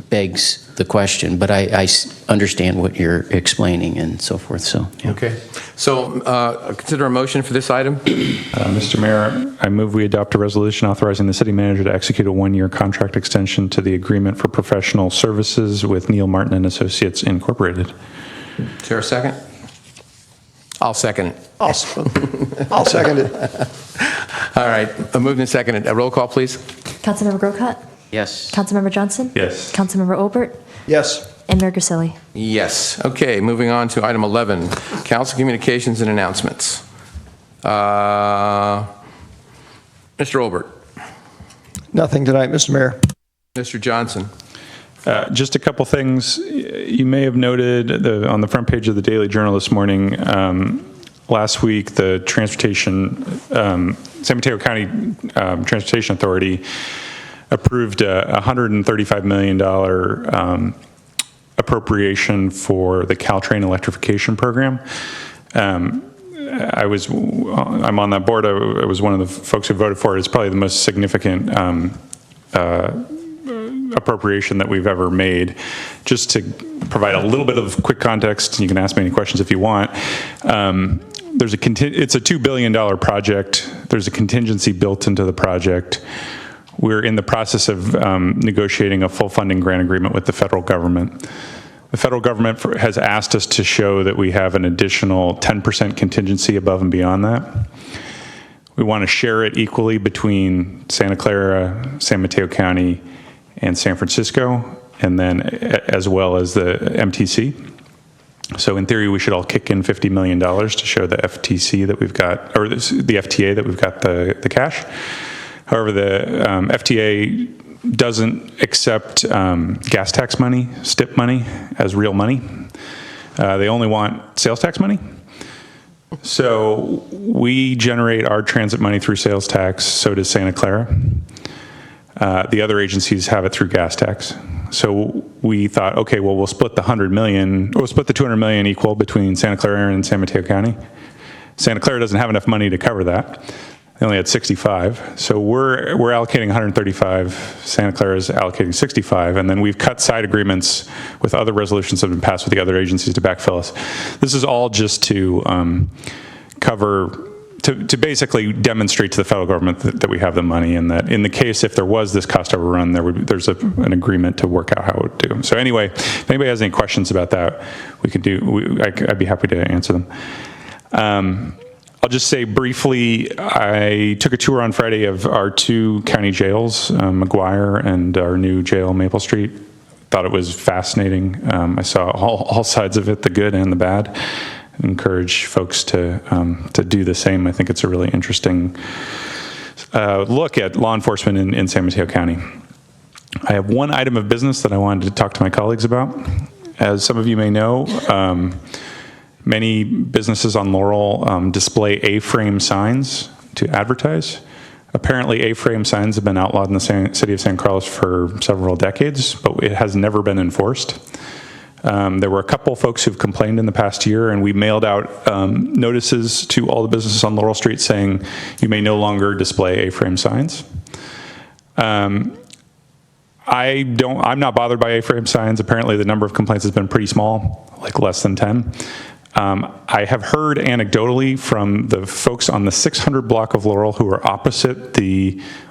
begs the question, but I understand what you're explaining and so forth, so. Yeah. Okay. So consider a motion for this item. Mr. Mayor, I move we adopt a resolution authorizing the city manager to execute a 1-year contract extension to the agreement for professional services with Neil Martin and Associates Incorporated. Is there a second? I'll second it. I'll second it. All right. Moved and seconded. A roll call, please. Councilmember Grocott? Yes. Councilmember Johnson? Yes. Councilmember Obert? Yes. And Mayor Grisilli? Yes. Okay, moving on to item 11, council communications and announcements. Mr. Obert. Nothing tonight, Mr. Mayor. Mr. Johnson. Just a couple things. You may have noted on the front page of the Daily Journal this morning, last week, the San Mateo County Transportation Authority approved a $135 million appropriation for the Caltrain electrification program. I'm on that board. I was one of the folks who voted for it. It's probably the most significant appropriation that we've ever made. Just to provide a little bit of quick context, and you can ask me any questions if you want. It's a $2 billion project. There's a contingency built into the project. We're in the process of negotiating a full funding grant agreement with the federal government. The federal government has asked us to show that we have an additional 10% contingency above and beyond that. We want to share it equally between Santa Clara, San Mateo County, and San Francisco, and then as well as the MTC. So in theory, we should all kick in $50 million to show the FTC that we've got, or the FTA that we've got the cash. However, the FTA doesn't accept gas tax money, STIP money, as real money. They only want sales tax money. So we generate our transit money through sales tax, so does Santa Clara. The other agencies have it through gas tax. So we thought, okay, well, we'll split the $200 million equal between Santa Clara and San Mateo County. Santa Clara doesn't have enough money to cover that. They only had 65. So we're allocating 135. Santa Clara is allocating 65. And then we've cut side agreements with other resolutions that have been passed with the other agencies to backfill us. This is all just to to basically demonstrate to the federal government that we have the money, and that in the case if there was this cost overrun, there's an agreement to work out how it would do. So anyway, if anybody has any questions about that, I'd be happy to answer them. I'll just say briefly, I took a tour on Friday of our 2 county jails, McGuire and our new jail, Maple Street. Thought it was fascinating. I saw all sides of it, the good and the bad. I encourage folks to do the same. I think it's a really interesting look at law enforcement in San Mateo County. I have one item of business that I wanted to talk to my colleagues about. As some of you may know, many businesses on Laurel display A-frame signs to advertise. Apparently, A-frame signs have been outlawed in the city of San Carlos for several decades, but it has never been enforced. There were a couple folks who've complained in the past year, and we mailed out notices to all the businesses on Laurel Street saying you may no longer display A-frame signs. I'm not bothered by A-frame signs. Apparently, the number of complaints has been pretty small, like less than 10. I have heard anecdotally from the folks on the 600 block of Laurel who are opposite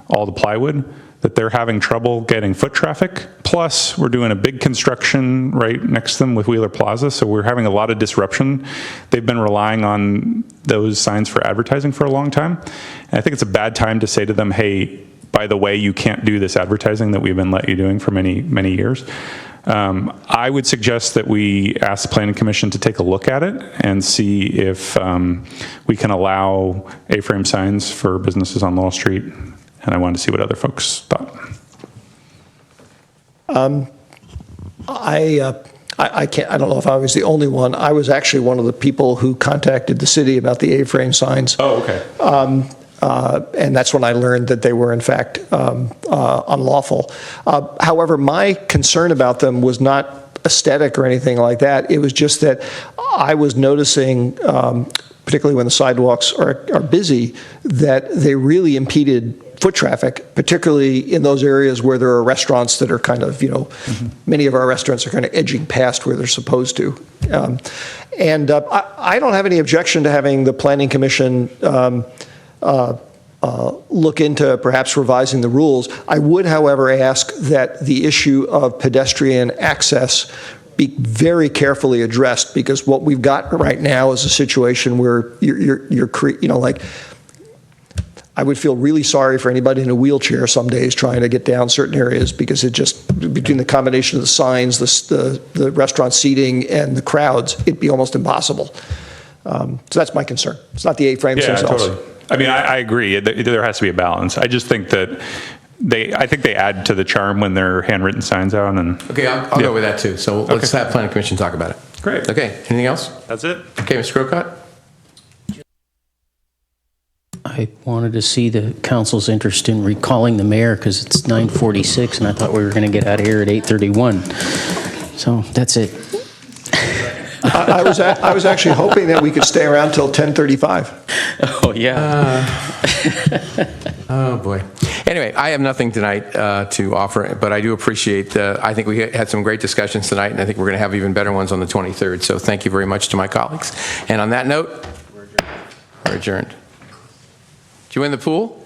all the plywood that they're having trouble getting foot traffic. Plus, we're doing a big construction right next to them with Wheeler Plaza, so we're having a lot of disruption. They've been relying on those signs for advertising for a long time. And I think it's a bad time to say to them, hey, by the way, you can't do this advertising that we've been letting you doing for many, many years. I would suggest that we ask the Planning Commission to take a look at it and see if we can allow A-frame signs for businesses on Laurel Street. And I wanted to see what other folks thought. I don't know if I was the only one. I was actually one of the people who contacted the city about the A-frame signs. Oh, okay. And that's when I learned that they were, in fact, unlawful. However, my concern about them was not aesthetic or anything like that. It was just that I was noticing, particularly when the sidewalks are busy, that they really impeded foot traffic, particularly in those areas where there are restaurants that are kind of, many of our restaurants are kind of edging past where they're supposed to. I don't have any objection to having the Planning Commission look into perhaps revising the rules. I would, however, ask that the issue of pedestrian access be very carefully addressed, because what we've got right now is a situation where I would feel really sorry for anybody in a wheelchair some days trying to get down certain areas, because it just, between the combination of the signs, the restaurant seating, and the crowds, it'd be almost impossible. So that's my concern. It's not the A-frames themselves. Totally. I mean, I agree. There has to be a balance. I just think that I think they add to the charm when they're handwritten signs out. And okay, I'll go with that too. So let's have Planning Commission talk about it. Great. Okay. Anything else? That's it. Okay, Mr. Grocott. I wanted to see the council's interest in recalling the mayor, because it's 9:46 and I thought we were going to get out of here at 8:31. So that's it. I was actually hoping that we could stay around till 10:35. Oh, yeah. Oh, boy. Anyway, I have nothing tonight to offer, but I do appreciate, I think we had some great discussions tonight, and I think we're going to have even better ones on the 23rd. So thank you very much to my colleagues. And on that note, we're adjourned. Did you win the pool?